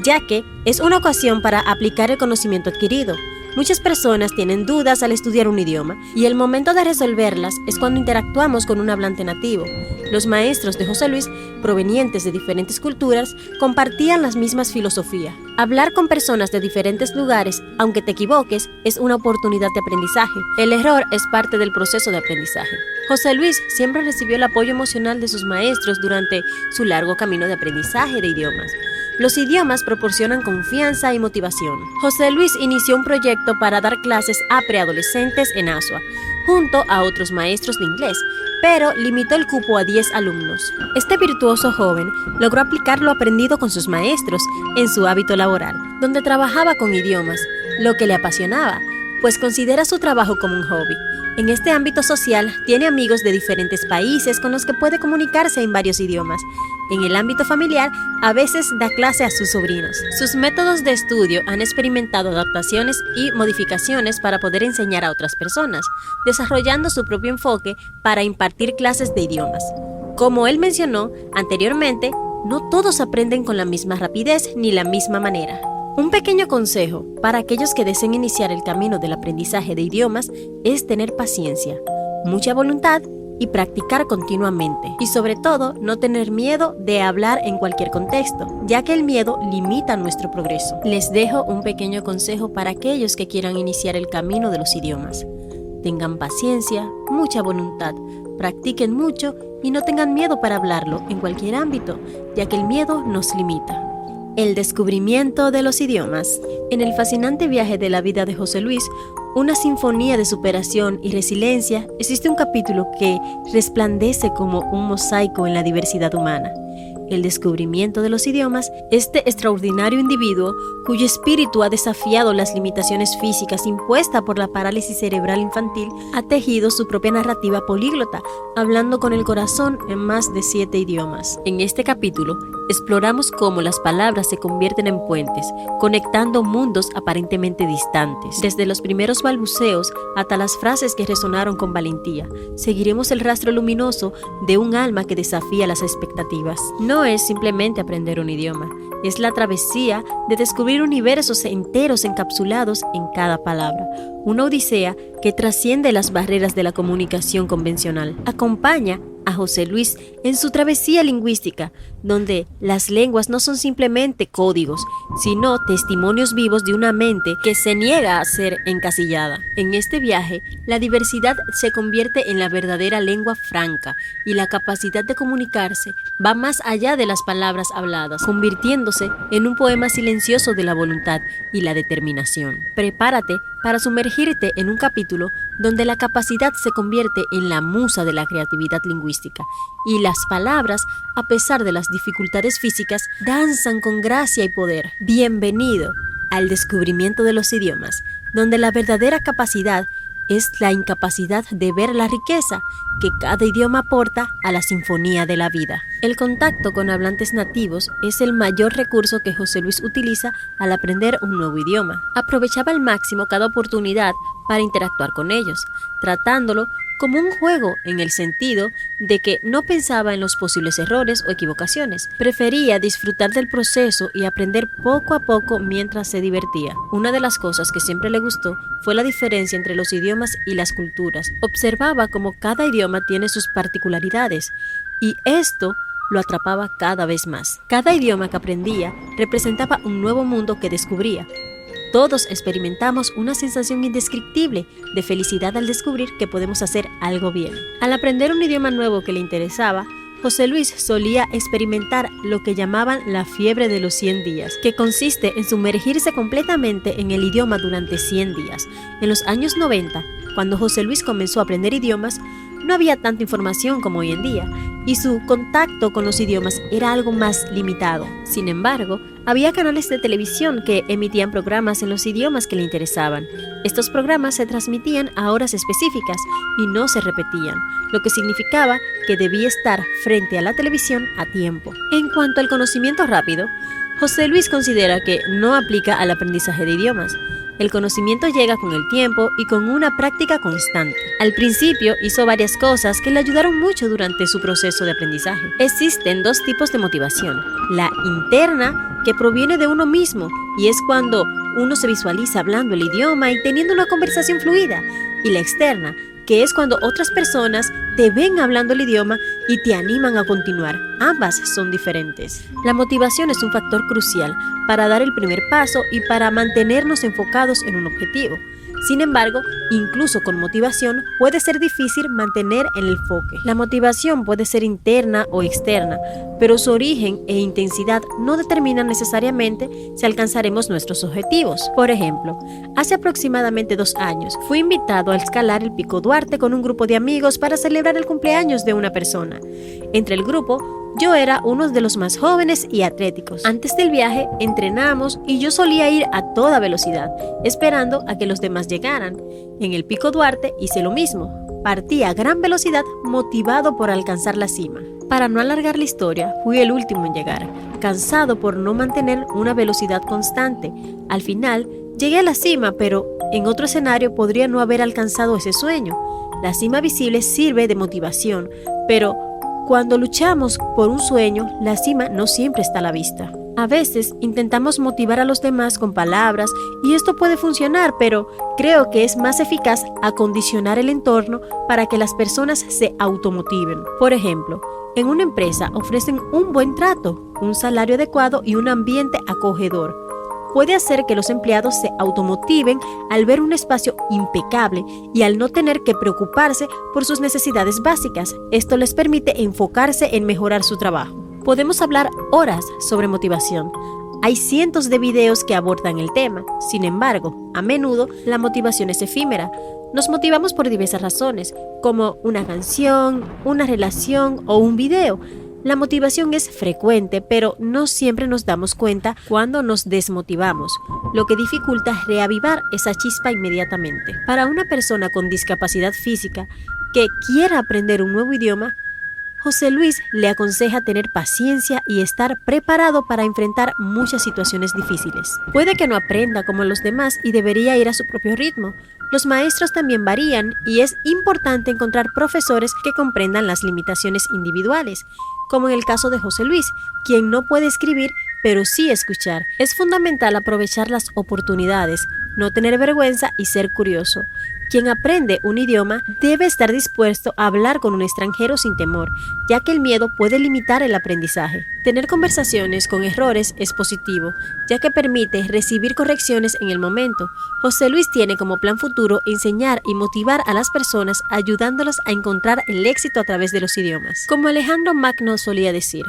ya que es una ocasión para aplicar el conocimiento adquirido. Muchas personas tienen dudas al estudiar un idioma y el momento de resolverlas es cuando interactuamos con un hablante nativo. Los maestros de José Luis, provenientes de diferentes culturas, compartían las mismas filosofías. Hablar con personas de diferentes lugares, aunque te equivoques, es una oportunidad de aprendizaje. El error es parte del proceso de aprendizaje. José Luis siempre recibió el apoyo emocional de sus maestros durante su largo camino de aprendizaje de idiomas. Los idiomas proporcionan confianza y motivación. José Luis inició un proyecto para dar clases a preadolescentes en Asua, junto a otros maestros de inglés, pero limitó el cupo a 10 alumnos. Este virtuoso joven logró aplicar lo aprendido con sus maestros en su hábito laboral, donde trabajaba con idiomas, lo que le apasionaba, pues considera su trabajo como un hobby. En este ámbito social, tiene amigos de diferentes países con los que puede comunicarse en varios idiomas. En el ámbito familiar, a veces da clase a sus sobrinos. Sus métodos de estudio han experimentado adaptaciones y modificaciones para poder enseñar a otras personas, desarrollando su propio enfoque para impartir clases de idiomas. Como él mencionó anteriormente, no todos aprenden con la misma rapidez ni la misma manera. Un pequeño consejo para aquellos que deseen iniciar el camino del aprendizaje de idiomas es tener paciencia, mucha voluntad y practicar continuamente. Y sobre todo, no tener miedo de hablar en cualquier contexto, ya que el miedo limita nuestro progreso. Les dejo un pequeño consejo para aquellos que quieran iniciar el camino de los idiomas. Tengan paciencia, mucha voluntad, practiquen mucho y no tengan miedo para hablarlo en cualquier ámbito, ya que el miedo nos limita. El descubrimiento de los idiomas. En el fascinante viaje de la vida de José Luis, una sinfonía de superación y resiliencia, existe un capítulo que resplandece como un mosaico en la diversidad humana. El descubrimiento de los idiomas, este extraordinario individuo, cuyo espíritu ha desafiado las limitaciones físicas impuestas por la parálisis cerebral infantil, ha tejido su propia narrativa políglota, hablando con el corazón en más de 7 idiomas. En este capítulo, exploramos cómo las palabras se convierten en puentes, conectando mundos aparentemente distantes. Desde los primeros balbuceos hasta las frases que resonaron con valentía, seguiremos el rastro luminoso de un alma que desafía las expectativas. No es simplemente aprender un idioma, es la travesía de descubrir universos enteros encapsulados en cada palabra. Una odisea que trasciende las barreras de la comunicación convencional. Acompaña a José Luis en su travesía lingüística, donde las lenguas no son simplemente códigos, sino testimonios vivos de una mente que se niega a ser encasillada. En este viaje, la diversidad se convierte en la verdadera lengua franca y la capacidad de comunicarse va más allá de las palabras habladas, convirtiéndose en un poema silencioso de la voluntad y la determinación. Prepárate para sumergirte en un capítulo donde la capacidad se convierte en la musa de la creatividad lingüística y las palabras, a pesar de las dificultades físicas, danzan con gracia y poder. Bienvenido al descubrimiento de los idiomas, donde la verdadera capacidad es la incapacidad de ver la riqueza que cada idioma aporta a la sinfonía de la vida. El contacto con hablantes nativos es el mayor recurso que José Luis utiliza al aprender un nuevo idioma. Aprovechaba al máximo cada oportunidad para interactuar con ellos, tratándolo como un juego en el sentido de que no pensaba en los posibles errores o equivocaciones. Prefería disfrutar del proceso y aprender poco a poco mientras se divertía. Una de las cosas que siempre le gustó fue la diferencia entre los idiomas y las culturas. Observaba cómo cada idioma tiene sus particularidades y esto lo atrapaba cada vez más. Cada idioma que aprendía representaba un nuevo mundo que descubría. Todos experimentamos una sensación indescriptible de felicidad al descubrir que podemos hacer algo bien. Al aprender un idioma nuevo que le interesaba, José Luis solía experimentar lo que llamaban la fiebre de los 100 días, que consiste en sumergirse completamente en el idioma durante 100 días. En los años 90, cuando José Luis comenzó a aprender idiomas, no había tanta información como hoy en día, y su contacto con los idiomas era algo más limitado. Sin embargo, había canales de televisión que emitían programas en los idiomas que le interesaban. Estos programas se transmitían a horas específicas y no se repetían, lo que significaba que debía estar frente a la televisión a tiempo. En cuanto al conocimiento rápido, José Luis considera que no aplica al aprendizaje de idiomas. El conocimiento llega con el tiempo y con una práctica constante. Al principio hizo varias cosas que le ayudaron mucho durante su proceso de aprendizaje. Existen 2 tipos de motivación. La interna, que proviene de uno mismo, y es cuando uno se visualiza hablando el idioma y teniendo una conversación fluida. Y la externa, que es cuando otras personas te ven hablando el idioma y te animan a continuar. Ambas son diferentes. La motivación es un factor crucial para dar el primer paso y para mantenernos enfocados en un objetivo. Sin embargo, incluso con motivación puede ser difícil mantener el enfoque. La motivación puede ser interna o externa, pero su origen e intensidad no determinan necesariamente si alcanzaremos nuestros objetivos. Por ejemplo, hace aproximadamente 2 años fui invitado a escalar el Pico Duarte con un grupo de amigos para celebrar el cumpleaños de una persona. Entre el grupo, yo era uno de los más jóvenes y atléticos. Antes del viaje, entrenamos y yo solía ir a toda velocidad, esperando a que los demás llegaran. En el Pico Duarte hice lo mismo. Partí a gran velocidad, motivado por alcanzar la cima. Para no alargar la historia, fui el último en llegar, cansado por no mantener una velocidad constante. Al final, llegué a la cima, pero en otro escenario podría no haber alcanzado ese sueño. La cima visible sirve de motivación, pero cuando luchamos por un sueño, la cima no siempre está a la vista. A veces intentamos motivar a los demás con palabras y esto puede funcionar, pero creo que es más eficaz acondicionar el entorno para que las personas se automotiven. Por ejemplo, en una empresa ofrecen un buen trato, un salario adecuado y un ambiente acogedor. Puede hacer que los empleados se automotiven al ver un espacio impecable y al no tener que preocuparse por sus necesidades básicas. Esto les permite enfocarse en mejorar su trabajo. Podemos hablar horas sobre motivación. Hay cientos de videos que abordan el tema. Sin embargo, a menudo la motivación es efímera. Nos motivamos por diversas razones, como una canción, una relación o un video. La motivación es frecuente, pero no siempre nos damos cuenta cuando nos desmotivamos, lo que dificulta reavivar esa chispa inmediatamente. Para una persona con discapacidad física que quiera aprender un nuevo idioma, José Luis le aconseja tener paciencia y estar preparado para enfrentar muchas situaciones difíciles. Puede que no aprenda como los demás y debería ir a su propio ritmo. Los maestros también varían y es importante encontrar profesores que comprendan las limitaciones individuales, como en el caso de José Luis, quien no puede escribir, pero sí escuchar. Es fundamental aprovechar las oportunidades, no tener vergüenza y ser curioso. Quien aprende un idioma debe estar dispuesto a hablar con un extranjero sin temor, ya que el miedo puede limitar el aprendizaje. Tener conversaciones con errores es positivo, ya que permite recibir correcciones en el momento. José Luis tiene como plan futuro enseñar y motivar a las personas ayudándolos a encontrar el éxito a través de los idiomas. Como Alejandro Magno solía decir,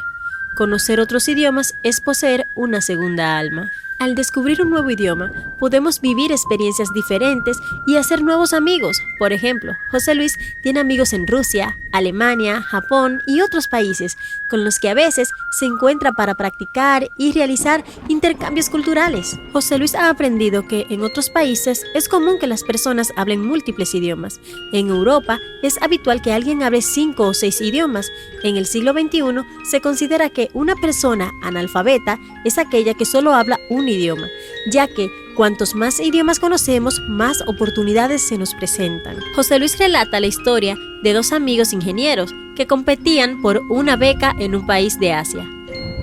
conocer otros idiomas es poseer una segunda alma. Al descubrir un nuevo idioma, podemos vivir experiencias diferentes y hacer nuevos amigos. Por ejemplo, José Luis tiene amigos en Rusia, Alemania, Japón y otros países, con los que a veces se encuentra para practicar y realizar intercambios culturales. José Luis ha aprendido que en otros países es común que las personas hablen múltiples idiomas. En Europa es habitual que alguien hable 5 o 6 idiomas. En el siglo XXI se considera que una persona analfabeta es aquella que solo habla un idioma, ya que cuantos más idiomas conocemos, más oportunidades se nos presentan. José Luis relata la historia de 2 amigos ingenieros que competían por una beca en un país de Asia.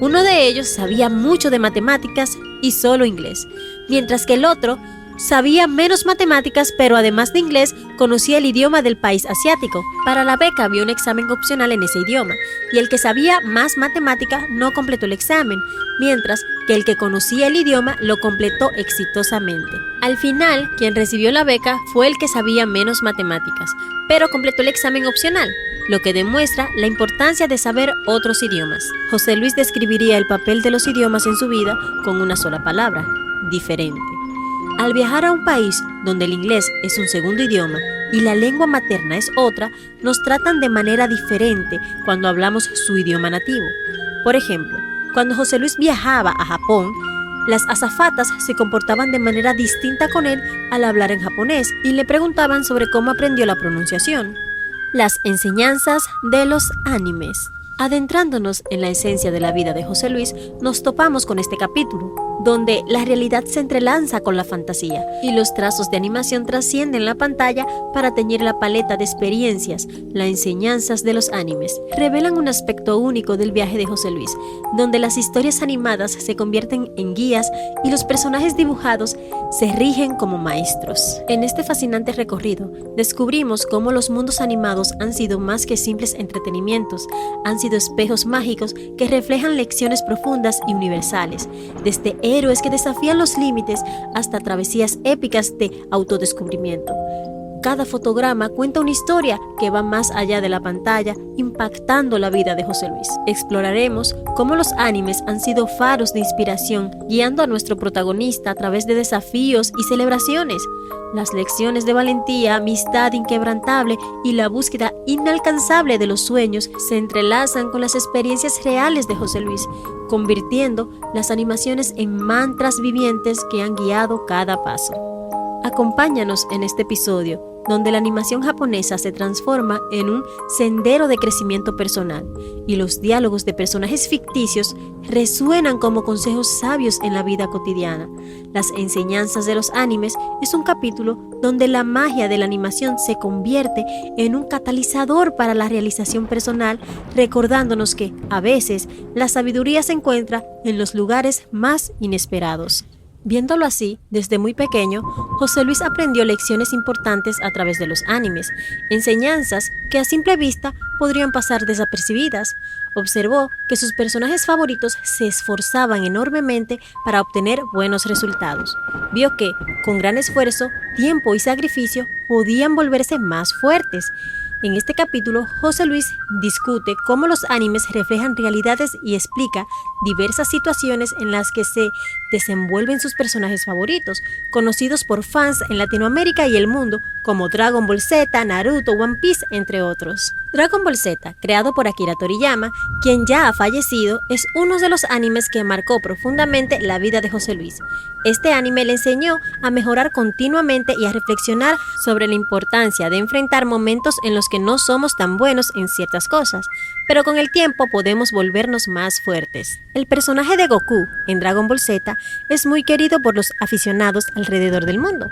Uno de ellos sabía mucho de matemáticas y solo inglés, mientras que el otro sabía menos matemáticas, pero además de inglés, conocía el idioma del país asiático. Para la beca había un examen opcional en ese idioma, y el que sabía más matemática no completó el examen, mientras que el que conocía el idioma lo completó exitosamente. Al final, quien recibió la beca fue el que sabía menos matemáticas, pero completó el examen opcional, lo que demuestra la importancia de saber otros idiomas. José Luis describiría el papel de los idiomas en su vida con una sola palabra: diferente. Al viajar a un país donde el inglés es un segundo idioma y la lengua materna es otra, nos tratan de manera diferente cuando hablamos su idioma nativo. Por ejemplo, cuando José Luis viajaba a Japón, las azafatas se comportaban de manera distinta con él al hablar en japonés y le preguntaban sobre cómo aprendió la pronunciación. Las enseñanzas de los animes. Adentrándonos en la esencia de la vida de José Luis, nos topamos con este capítulo, donde la realidad se entrelaza con la fantasía y los trazos de animación trascienden la pantalla para teñir la paleta de experiencias. Las enseñanzas de los animes revelan un aspecto único del viaje de José Luis, donde las historias animadas se convierten en guías y los personajes dibujados se rigen como maestros. En este fascinante recorrido, descubrimos cómo los mundos animados han sido más que simples entretenimientos, han sido espejos mágicos que reflejan lecciones profundas y universales, desde héroes que desafían los límites hasta travesías épicas de autodescubrimiento. Cada fotograma cuenta una historia que va más allá de la pantalla, impactando la vida de José Luis. Exploraremos cómo los animes han sido faros de inspiración, guiando a nuestro protagonista a través de desafíos y celebraciones. Las lecciones de valentía, amistad inquebrantable y la búsqueda inalcanzable de los sueños se entrelazan con las experiencias reales de José Luis, convirtiendo las animaciones en mantras vivientes que han guiado cada paso. Acompáñanos en este episodio donde la animación japonesa se transforma en un sendero de crecimiento personal y los diálogos de personajes ficticios resuenan como consejos sabios en la vida cotidiana. Las enseñanzas de los animes es un capítulo donde la magia de la animación se convierte en un catalizador para la realización personal, recordándonos que, a veces, la sabiduría se encuentra en los lugares más inesperados. Viéndolo así, desde muy pequeño, José Luis aprendió lecciones importantes a través de los animes, enseñanzas que a simple vista podrían pasar desapercibidas. Observó que sus personajes favoritos se esforzaban enormemente para obtener buenos resultados. Vio que, con gran esfuerzo, tiempo y sacrificio, podían volverse más fuertes. En este capítulo, José Luis discute cómo los animes reflejan realidades y explica diversas situaciones en las que se desenvuelven sus personajes favoritos, conocidos por fans en Latinoamérica y el mundo, como Dragon Ball Z, Naruto, One Piece, entre otros. Dragon Ball Z, creado por Akira Toriyama, quien ya ha fallecido, es uno de los animes que marcó profundamente la vida de José Luis. Este anime le enseñó a mejorar continuamente y a reflexionar sobre la importancia de enfrentar momentos en los que no somos tan buenos en ciertas cosas, pero con el tiempo podemos volvernos más fuertes. El personaje de Goku en Dragon Ball Z es muy querido por los aficionados alrededor del mundo.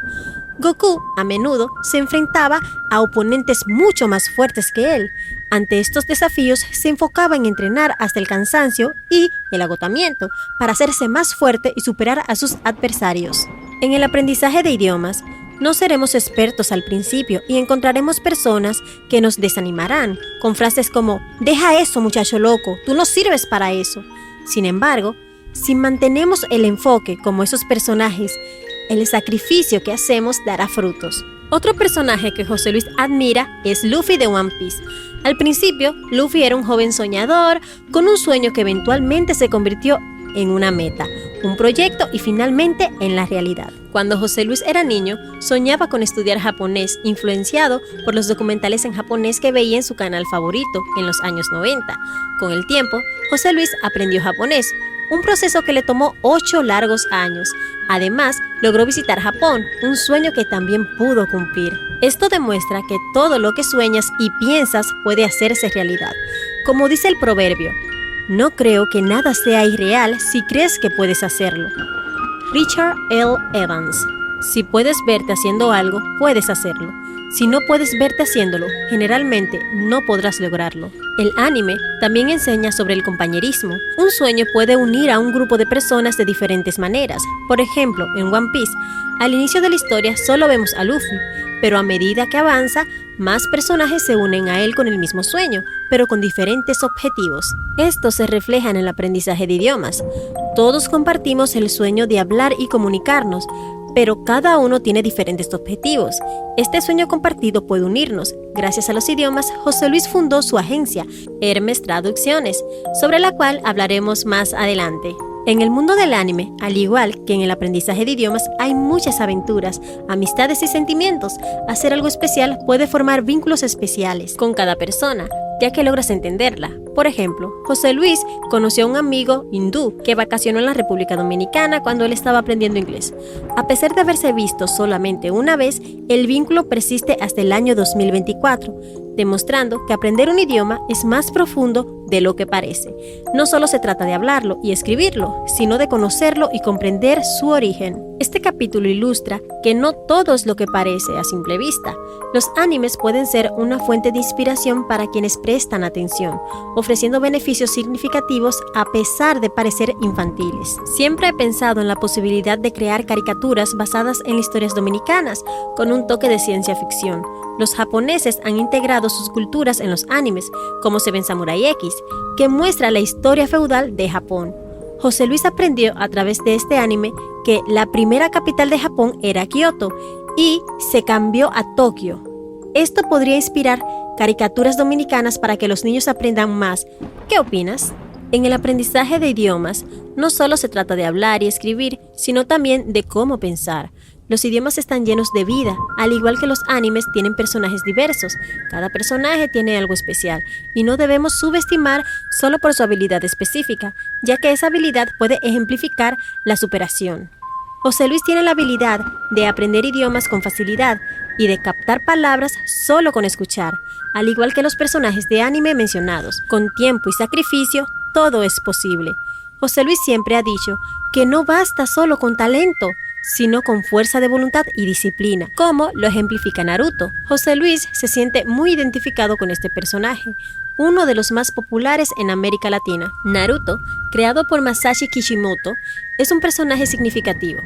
Goku a menudo se enfrentaba a oponentes mucho más fuertes que él. Ante estos desafíos se enfocaba en entrenar hasta el cansancio y el agotamiento para hacerse más fuerte y superar a sus adversarios. En el aprendizaje de idiomas, no seremos expertos al principio y encontraremos personas que nos desanimarán con frases como «Deja eso, muchacho loco, tú no sirves para eso». Sin embargo, si mantenemos el enfoque como esos personajes, el sacrificio que hacemos dará frutos. Otro personaje que José Luis admira es Luffy de One Piece. Al principio, Luffy era un joven soñador con un sueño que eventualmente se convirtió en una meta, un proyecto y finalmente en la realidad. Cuando José Luis era niño, soñaba con estudiar japonés, influenciado por los documentales en japonés que veía en su canal favorito en los años 90. Con el tiempo, José Luis aprendió japonés, un proceso que le tomó 8 largos años. Además, logró visitar Japón, un sueño que también pudo cumplir. Esto demuestra que todo lo que sueñas y piensas puede hacerse realidad. Como dice el proverbio, no creo que nada sea irreal si crees que puedes hacerlo. Richard L. Evans. Si puedes verte haciendo algo, puedes hacerlo. Si no puedes verte haciéndolo, generalmente no podrás lograrlo. El anime también enseña sobre el compañerismo. Un sueño puede unir a un grupo de personas de diferentes maneras. Por ejemplo, en One Piece, al inicio de la historia solo vemos a Luffy, pero a medida que avanza, más personajes se unen a él con el mismo sueño, pero con diferentes objetivos. Esto se refleja en el aprendizaje de idiomas. Todos compartimos el sueño de hablar y comunicarnos, pero cada uno tiene diferentes objetivos. Este sueño compartido puede unirnos. Gracias a los idiomas, José Luis fundó su agencia, Hermes Traducciones, sobre la cual hablaremos más adelante. En el mundo del anime, al igual que en el aprendizaje de idiomas, hay muchas aventuras, amistades y sentimientos. Hacer algo especial puede formar vínculos especiales con cada persona, ya que logras entenderla. Por ejemplo, José Luis conoció a un amigo hindú que vacacionó en la República Dominicana cuando él estaba aprendiendo inglés. A pesar de haberse visto solamente una vez, el vínculo persiste hasta el año 2024, demostrando que aprender un idioma es más profundo de lo que parece. No solo se trata de hablarlo y escribirlo, sino de conocerlo y comprender su origen. Este capítulo ilustra que no todo es lo que parece a simple vista. Los animes pueden ser una fuente de inspiración para quienes prestan atención, ofreciendo beneficios significativos a pesar de parecer infantiles. Siempre he pensado en la posibilidad de crear caricaturas basadas en historias dominicanas, con un toque de ciencia ficción. Los japoneses han integrado sus culturas en los animes, como Seven Samurai X, que muestra la historia feudal de Japón. José Luis aprendió a través de este anime que la primera capital de Japón era Kioto y se cambió a Tokio. Esto podría inspirar caricaturas dominicanas para que los niños aprendan más. ¿Qué opinas? En el aprendizaje de idiomas, no solo se trata de hablar y escribir, sino también de cómo pensar. Los idiomas están llenos de vida, al igual que los animes tienen personajes diversos. Cada personaje tiene algo especial y no debemos subestimar solo por su habilidad específica, ya que esa habilidad puede ejemplificar la superación. José Luis tiene la habilidad de aprender idiomas con facilidad y de captar palabras solo con escuchar, al igual que los personajes de anime mencionados. Con tiempo y sacrificio, todo es posible. José Luis siempre ha dicho que no basta solo con talento, sino con fuerza de voluntad y disciplina, como lo ejemplifica Naruto. José Luis se siente muy identificado con este personaje, uno de los más populares en América Latina. Naruto, creado por Masashi Kishimoto, es un personaje significativo.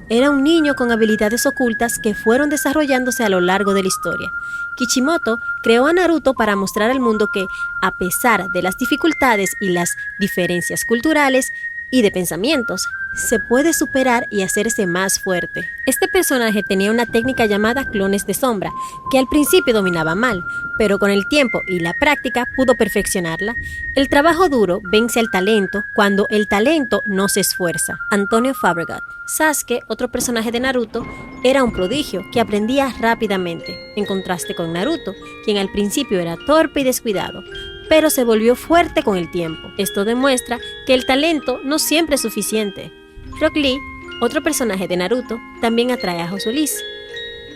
Era un niño con habilidades ocultas que fueron desarrollándose a lo largo de la historia. Kishimoto creó a Naruto para mostrar al mundo que, a pesar de las dificultades y las diferencias culturales y de pensamientos, se puede superar y hacerse más fuerte. Este personaje tenía una técnica llamada clones de sombra, que al principio dominaba mal, pero con el tiempo y la práctica pudo perfeccionarla. El trabajo duro vence al talento cuando el talento no se esfuerza. Antonio Fabregat. Sasuke, otro personaje de Naruto, era un prodigio que aprendía rápidamente, en contraste con Naruto, quien al principio era torpe y descuidado, pero se volvió fuerte con el tiempo. Esto demuestra que el talento no siempre es suficiente. Rock Lee, otro personaje de Naruto, también atrae a José Luis.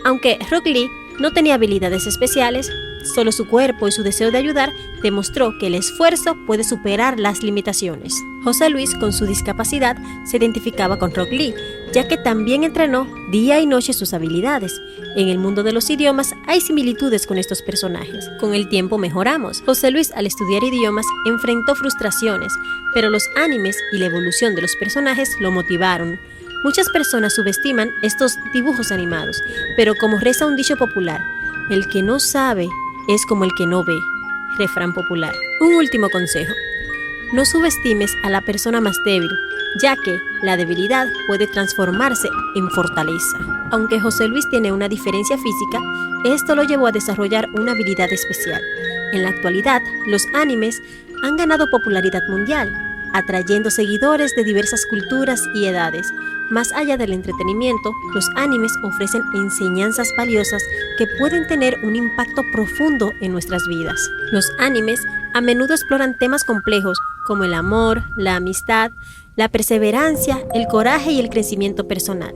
Aunque Rock Lee no tenía habilidades especiales, solo su cuerpo y su deseo de ayudar demostró que el esfuerzo puede superar las limitaciones. José Luis, con su discapacidad, se identificaba con Rock Lee, ya que también entrenó día y noche sus habilidades. En el mundo de los idiomas hay similitudes con estos personajes. Con el tiempo mejoramos. José Luis, al estudiar idiomas, enfrentó frustraciones, pero los animes y la evolución de los personajes lo motivaron. Muchas personas subestiman estos dibujos animados, pero como reza un dicho popular, el que no sabe es como el que no ve. Refrán popular. Un último consejo. No subestimes a la persona más débil, ya que la debilidad puede transformarse en fortaleza. Aunque José Luis tiene una diferencia física, esto lo llevó a desarrollar una habilidad especial. En la actualidad, los animes han ganado popularidad mundial, atrayendo seguidores de diversas culturas y edades. Más allá del entretenimiento, los animes ofrecen enseñanzas valiosas que pueden tener un impacto profundo en nuestras vidas. Los animes a menudo exploran temas complejos como el amor, la amistad, la perseverancia, el coraje y el crecimiento personal.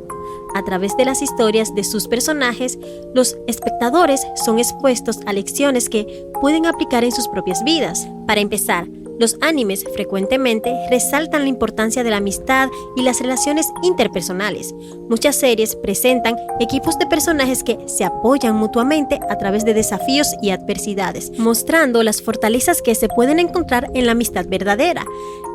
A través de las historias de sus personajes, los espectadores son expuestos a lecciones que pueden aplicar en sus propias vidas. Para empezar, los animes frecuentemente resaltan la importancia de la amistad y las relaciones interpersonales. Muchas series presentan equipos de personajes que se apoyan mutuamente a través de desafíos y adversidades, mostrando las fortalezas que se pueden encontrar en la amistad verdadera.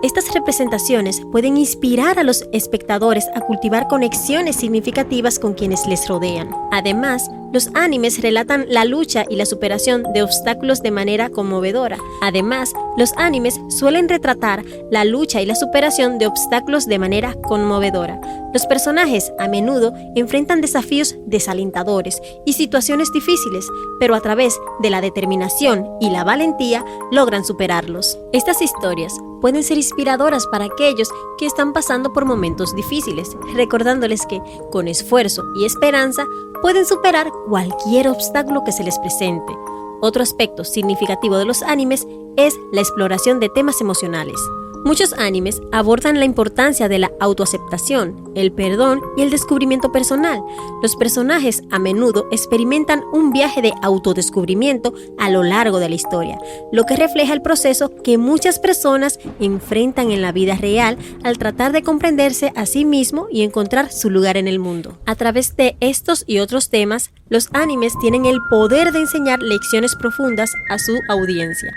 Estas representaciones pueden inspirar a los espectadores a cultivar conexiones significativas con quienes les rodean. Además, los animes relatan la lucha y la superación de obstáculos de manera conmovedora. Además, los animes suelen retratar la lucha y la superación de obstáculos de manera conmovedora. Los personajes a menudo enfrentan desafíos desalentadores y situaciones difíciles, pero a través de la determinación y la valentía logran superarlos. Estas historias pueden ser inspiradoras para aquellos que están pasando por momentos difíciles, recordándoles que, con esfuerzo y esperanza, pueden superar cualquier obstáculo que se les presente. Otro aspecto significativo de los animes es la exploración de temas emocionales. Muchos animes abordan la importancia de la autoaceptación, el perdón y el descubrimiento personal. Los personajes a menudo experimentan un viaje de autodescubrimiento a lo largo de la historia, lo que refleja el proceso que muchas personas enfrentan en la vida real al tratar de comprenderse a sí mismo y encontrar su lugar en el mundo. A través de estos y otros temas, los animes tienen el poder de enseñar lecciones profundas a su audiencia.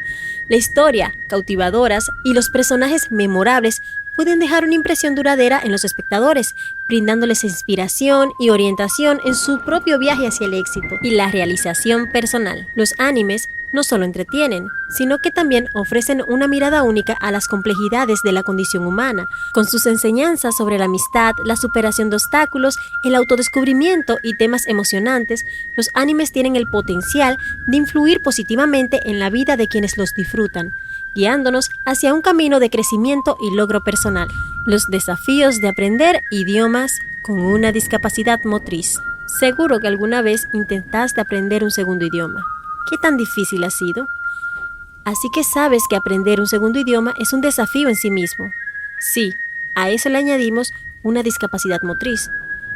La historia, cautivadoras y los personajes memorables pueden dejar una impresión duradera en los espectadores, brindándoles inspiración y orientación en su propio viaje hacia el éxito y la realización personal. Los animes no solo entretienen, sino que también ofrecen una mirada única a las complejidades de la condición humana. Con sus enseñanzas sobre la amistad, la superación de obstáculos, el autodescubrimiento y temas emocionantes, los animes tienen el potencial de influir positivamente en la vida de quienes los disfrutan, guiándonos hacia un camino de crecimiento y logro personal. Los desafíos de aprender idiomas con una discapacidad motriz. Seguro que alguna vez intentaste aprender un segundo idioma. ¿Qué tan difícil ha sido? Así que sabes que aprender un segundo idioma es un desafío en sí mismo. Sí, a eso le añadimos una discapacidad motriz.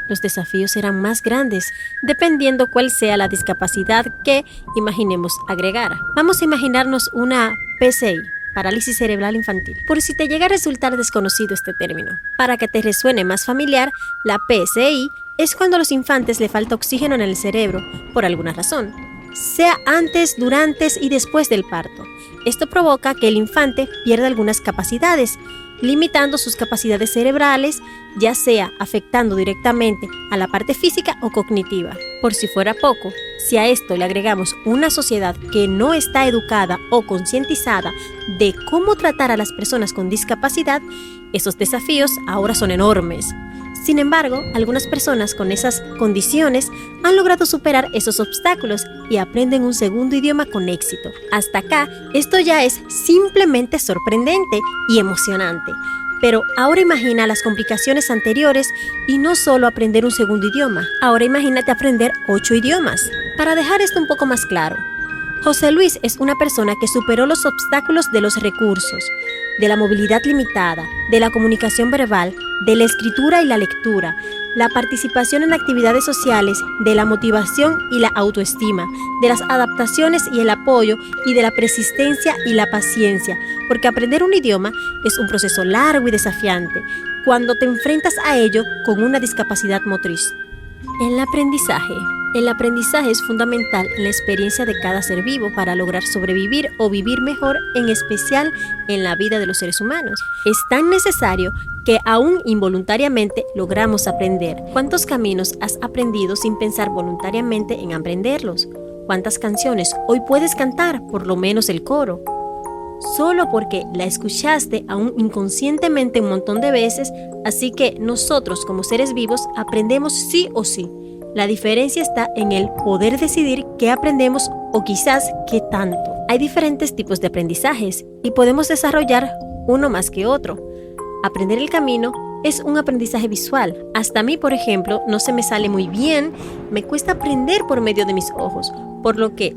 los desafíos serán más grandes, dependiendo cuál sea la discapacidad que imaginemos agregar. Vamos a imaginarnos una PCI, parálisis cerebral infantil, por si te llega a resultar desconocido este término. Para que te resuene más familiar, la PCI es cuando a los infantes le falta oxígeno en el cerebro por alguna razón, sea antes, durante y después del parto. Esto provoca que el infante pierda algunas capacidades, limitando sus capacidades cerebrales, ya sea afectando directamente a la parte física o cognitiva. Por si fuera poco, si a esto le agregamos una sociedad que no está educada o concientizada de cómo tratar a las personas con discapacidad, esos desafíos ahora son enormes. Sin embargo, algunas personas con esas condiciones han logrado superar esos obstáculos y aprenden un segundo idioma con éxito. Hasta acá, esto ya es simplemente sorprendente y emocionante. Pero ahora imagina las complicaciones anteriores y no solo aprender un segundo idioma. Ahora imagínate aprender 8 idiomas. Para dejar esto un poco más claro, José Luis es una persona que superó los obstáculos de los recursos, de la movilidad limitada, de la comunicación verbal, de la escritura y la lectura, la participación en actividades sociales, de la motivación y la autoestima, de las adaptaciones y el apoyo, y de la persistencia y la paciencia, porque aprender un idioma es un proceso largo y desafiante cuando te enfrentas a ello con una discapacidad motriz. El aprendizaje es fundamental en la experiencia de cada ser vivo para lograr sobrevivir o vivir mejor, en especial en la vida de los seres humanos. Es tan necesario que aún involuntariamente logramos aprender. ¿Cuántos caminos has aprendido sin pensar voluntariamente en aprenderlos? ¿Cuántas canciones hoy puedes cantar, por lo menos el coro? Solo porque la escuchaste aún inconscientemente un montón de veces, así que nosotros como seres vivos aprendemos sí o sí. La diferencia está en el poder decidir qué aprendemos o quizás qué tanto. Hay diferentes tipos de aprendizajes y podemos desarrollar uno más que otro. Aprender el camino es un aprendizaje visual. Hasta a mí, por ejemplo, no se me sale muy bien, me cuesta aprender por medio de mis ojos, por lo que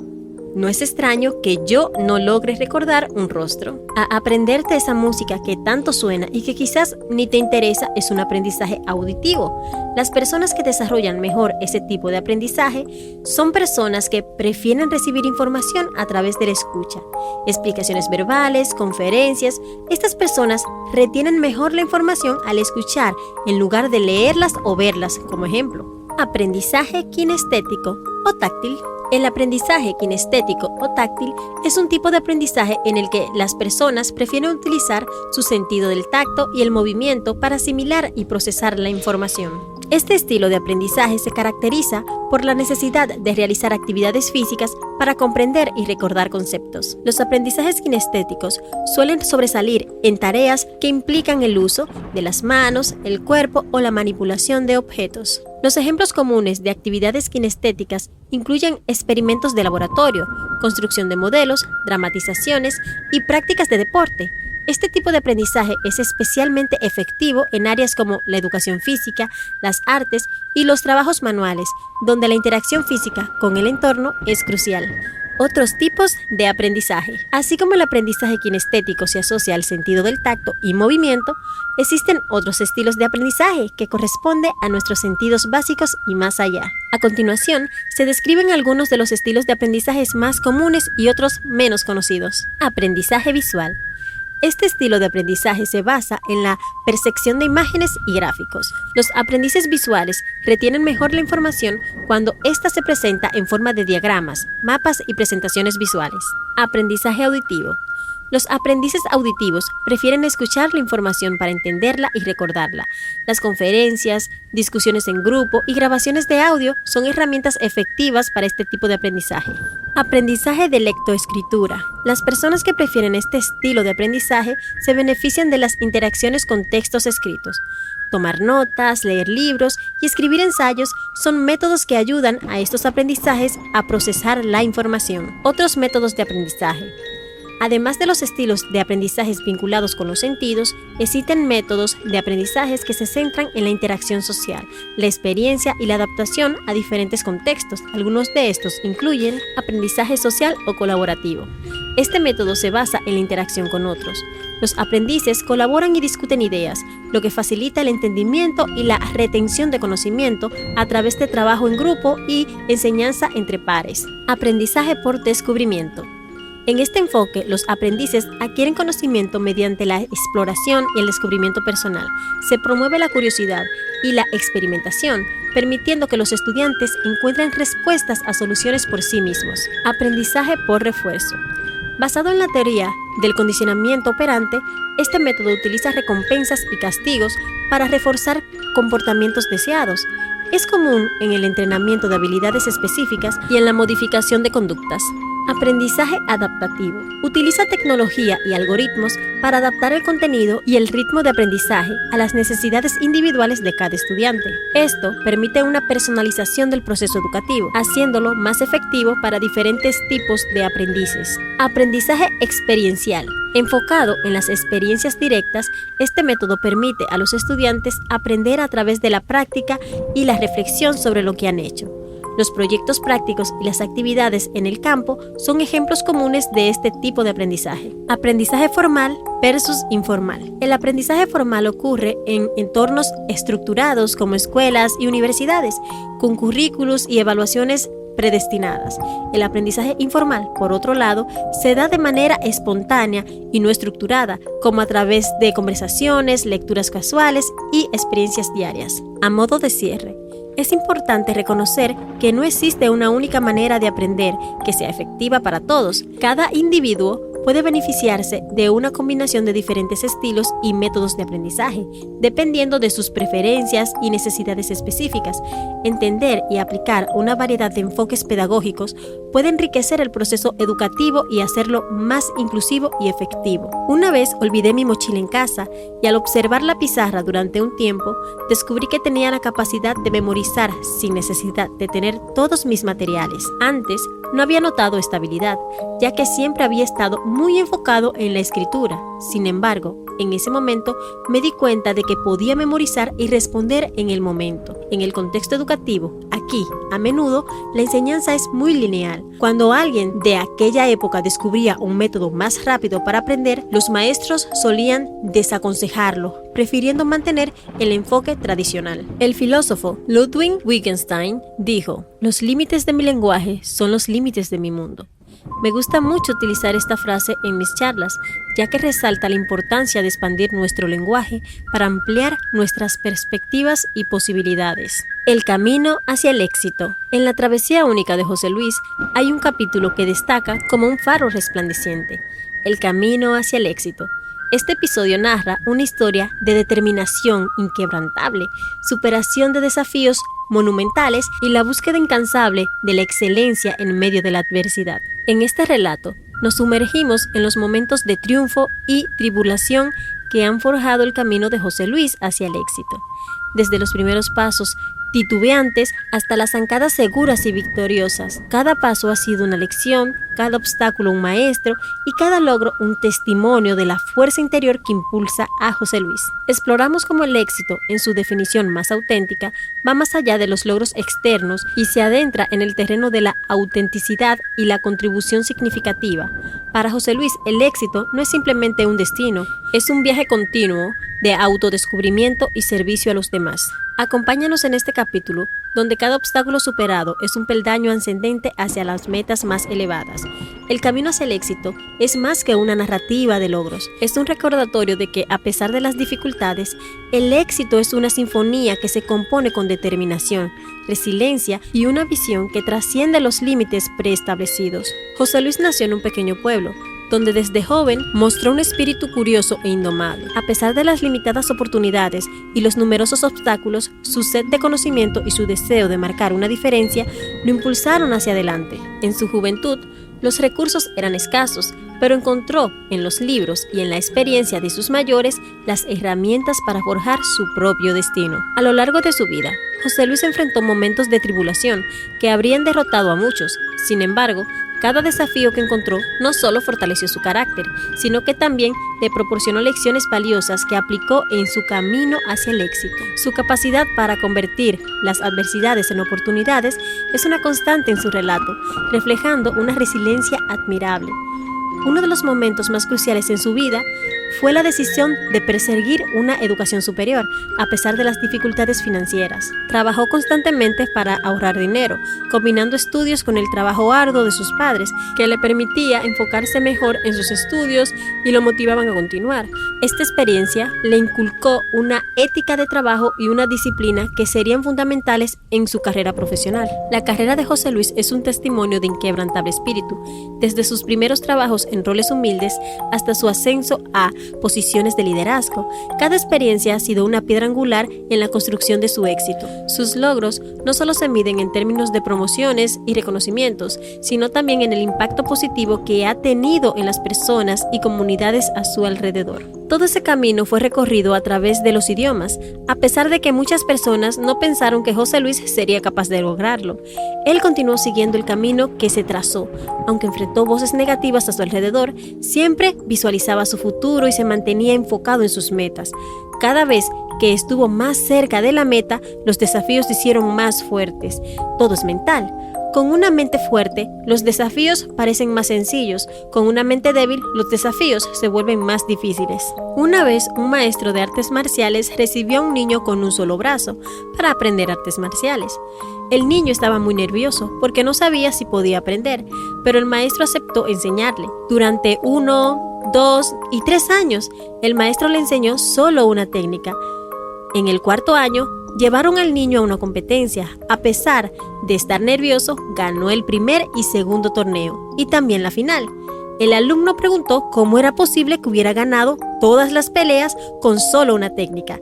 no es extraño que yo no logre recordar un rostro. Aprenderte esa música que tanto suena y que quizás ni te interesa es un aprendizaje auditivo. Las personas que desarrollan mejor ese tipo de aprendizaje son personas que prefieren recibir información a través de la escucha, explicaciones verbales, conferencias. Estas personas retienen mejor la información al escuchar en lugar de leerlas o verlas, como ejemplo. Aprendizaje kinestético o táctil. El aprendizaje kinestético o táctil es un tipo de aprendizaje en el que las personas prefieren utilizar su sentido del tacto y el movimiento para asimilar y procesar la información. Este estilo de aprendizaje se caracteriza por la necesidad de realizar actividades físicas para comprender y recordar conceptos. Los aprendizajes kinestéticos suelen sobresalir en tareas que implican el uso de las manos, el cuerpo o la manipulación de objetos. Los ejemplos comunes de actividades kinestéticas incluyen experimentos de laboratorio, construcción de modelos, dramatizaciones y prácticas de deporte. Este tipo de aprendizaje es especialmente efectivo en áreas como la educación física, las artes y los trabajos manuales, donde la interacción física con el entorno es crucial. Otros tipos de aprendizaje. Así como el aprendizaje kinestético se asocia al sentido del tacto y movimiento, existen otros estilos de aprendizaje que corresponden a nuestros sentidos básicos y más allá. A continuación, se describen algunos de los estilos de aprendizajes más comunes y otros menos conocidos. Aprendizaje visual. Este estilo de aprendizaje se basa en la percepción de imágenes y gráficos. Los aprendices visuales retienen mejor la información cuando ésta se presenta en forma de diagramas, mapas y presentaciones visuales. Aprendizaje auditivo. Los aprendices auditivos prefieren escuchar la información para entenderla y recordarla. Las conferencias, discusiones en grupo y grabaciones de audio son herramientas efectivas para este tipo de aprendizaje. Aprendizaje de lectoescritura. Las personas que prefieren este estilo de aprendizaje se benefician de las interacciones con textos escritos. Tomar notas, leer libros y escribir ensayos son métodos que ayudan a estos aprendizajes a procesar la información. Otros métodos de aprendizaje. Además de los estilos de aprendizajes vinculados con los sentidos, existen métodos de aprendizajes que se centran en la interacción social, la experiencia y la adaptación a diferentes contextos. Algunos de estos incluyen aprendizaje social o colaborativo. Este método se basa en la interacción con otros. Los aprendices colaboran y discuten ideas, lo que facilita el entendimiento y la retención de conocimiento a través de trabajo en grupo y enseñanza entre pares. Aprendizaje por descubrimiento. En este enfoque, los aprendices adquieren conocimiento mediante la exploración y el descubrimiento personal. Se promueve la curiosidad y la experimentación, permitiendo que los estudiantes encuentren respuestas a soluciones por sí mismos. Aprendizaje por refuerzo. Basado en la teoría del condicionamiento operante, este método utiliza recompensas y castigos para reforzar comportamientos deseados. Es común en el entrenamiento de habilidades específicas y en la modificación de conductas. Aprendizaje adaptativo. Utiliza tecnología y algoritmos para adaptar el contenido y el ritmo de aprendizaje a las necesidades individuales de cada estudiante. Esto permite una personalización del proceso educativo, haciéndolo más efectivo para diferentes tipos de aprendices. Aprendizaje experiencial. Enfocado en las experiencias directas, este método permite a los estudiantes aprender a través de la práctica y la reflexión sobre lo que han hecho. Los proyectos prácticos y las actividades en el campo son ejemplos comunes de este tipo de aprendizaje. Aprendizaje formal versus informal. El aprendizaje formal ocurre en entornos estructurados como escuelas y universidades, con currículos y evaluaciones predestinadas. El aprendizaje informal, por otro lado, se da de manera espontánea y no estructurada, como a través de conversaciones, lecturas casuales y experiencias diarias. A modo de cierre, es importante reconocer que no existe una única manera de aprender que sea efectiva para todos. Cada individuo puede beneficiarse de una combinación de diferentes estilos y métodos de aprendizaje, dependiendo de sus preferencias y necesidades específicas. Entender y aplicar una variedad de enfoques pedagógicos puede enriquecer el proceso educativo y hacerlo más inclusivo y efectivo. Una vez olvidé mi mochila en casa y al observar la pizarra durante un tiempo, descubrí que tenía la capacidad de memorizar sin necesidad de tener todos mis materiales. Antes, no había notado esta habilidad, ya que siempre había estado muy enfocado en la escritura. Sin embargo, en ese momento me di cuenta de que podía memorizar y responder en el momento. En el contexto educativo, aquí, a menudo, la enseñanza es muy lineal. Cuando alguien de aquella época descubría un método más rápido para aprender, los maestros solían desaconsejarlo, prefiriendo mantener el enfoque tradicional. El filósofo Ludwig Wittgenstein dijo: "Los límites de mi lenguaje son los límites de mi mundo". Me gusta mucho utilizar esta frase en mis charlas, ya que resalta la importancia de expandir nuestro lenguaje para ampliar nuestras perspectivas y posibilidades. El camino hacia el éxito. En la travesía única de José Luis hay un capítulo que destaca como un faro resplandeciente: el camino hacia el éxito. Este episodio narra una historia de determinación inquebrantable, superación de desafíos monumentales y la búsqueda incansable de la excelencia en medio de la adversidad. En este relato, nos sumergimos en los momentos de triunfo y tribulación que han forjado el camino de José Luis hacia el éxito. Desde los primeros pasos titubeantes hasta las zancadas seguras y victoriosas. Cada paso ha sido una lección, cada obstáculo un maestro y cada logro un testimonio de la fuerza interior que impulsa a José Luis. Exploramos cómo el éxito, en su definición más auténtica, va más allá de los logros externos y se adentra en el terreno de la autenticidad y la contribución significativa. Para José Luis, el éxito no es simplemente un destino, es un viaje continuo de autodescubrimiento y servicio a los demás. Acompáñanos en este capítulo, donde cada obstáculo superado es un peldaño ascendente hacia las metas más elevadas. El camino hacia el éxito es más que una narrativa de logros, es un recordatorio de que, a pesar de las dificultades, el éxito es una sinfonía que se compone con determinación, resiliencia y una visión que trasciende los límites preestablecidos. José Luis nació en un pequeño pueblo, donde desde joven mostró un espíritu curioso e indomable. A pesar de las limitadas oportunidades y los numerosos obstáculos, su sed de conocimiento y su deseo de marcar una diferencia lo impulsaron hacia adelante. En su juventud, los recursos eran escasos, pero encontró en los libros y en la experiencia de sus mayores las herramientas para forjar su propio destino. A lo largo de su vida, José Luis enfrentó momentos de tribulación que habrían derrotado a muchos. Sin embargo, Cada desafío que encontró no solo fortaleció su carácter, sino que también le proporcionó lecciones valiosas que aplicó en su camino hacia el éxito. Su capacidad para convertir las adversidades en oportunidades es una constante en su relato, reflejando una resiliencia admirable. Uno de los momentos más cruciales en su vida fue la decisión de perseguir una educación superior, a pesar de las dificultades financieras. Trabajó constantemente para ahorrar dinero, combinando estudios con el trabajo arduo de sus padres, que le permitía enfocarse mejor en sus estudios y lo motivaban a continuar. Esta experiencia le inculcó una ética de trabajo y una disciplina que serían fundamentales en su carrera profesional. La carrera de José Luis es un testimonio de inquebrantable espíritu, desde sus primeros trabajos en roles humildes hasta su ascenso a posiciones de liderazgo. Cada experiencia ha sido una piedra angular en la construcción de su éxito. Sus logros no solo se miden en términos de promociones y reconocimientos, sino también en el impacto positivo que ha tenido en las personas y comunidades a su alrededor. Todo ese camino fue recorrido a través de los idiomas, a pesar de que muchas personas no pensaron que José Luis sería capaz de lograrlo. Él continuó siguiendo el camino que se trazó. Aunque enfrentó voces negativas a su alrededor, siempre visualizaba su futuro y se mantenía enfocado en sus metas. Cada vez que estuvo más cerca de la meta, los desafíos se hicieron más fuertes. Todo es mental. Con una mente fuerte, los desafíos parecen más sencillos. Con una mente débil, los desafíos se vuelven más difíciles. Una vez, un maestro de artes marciales recibió a un niño con un solo brazo para aprender artes marciales. El niño estaba muy nervioso porque no sabía si podía aprender, pero el maestro aceptó enseñarle. Durante 1, 2 y 3 años, el maestro le enseñó solo una técnica. En el 4.º año, llevaron al niño a una competencia. A pesar de estar nervioso, ganó el primer y segundo torneo y también la final. El alumno preguntó cómo era posible que hubiera ganado todas las peleas con solo una técnica.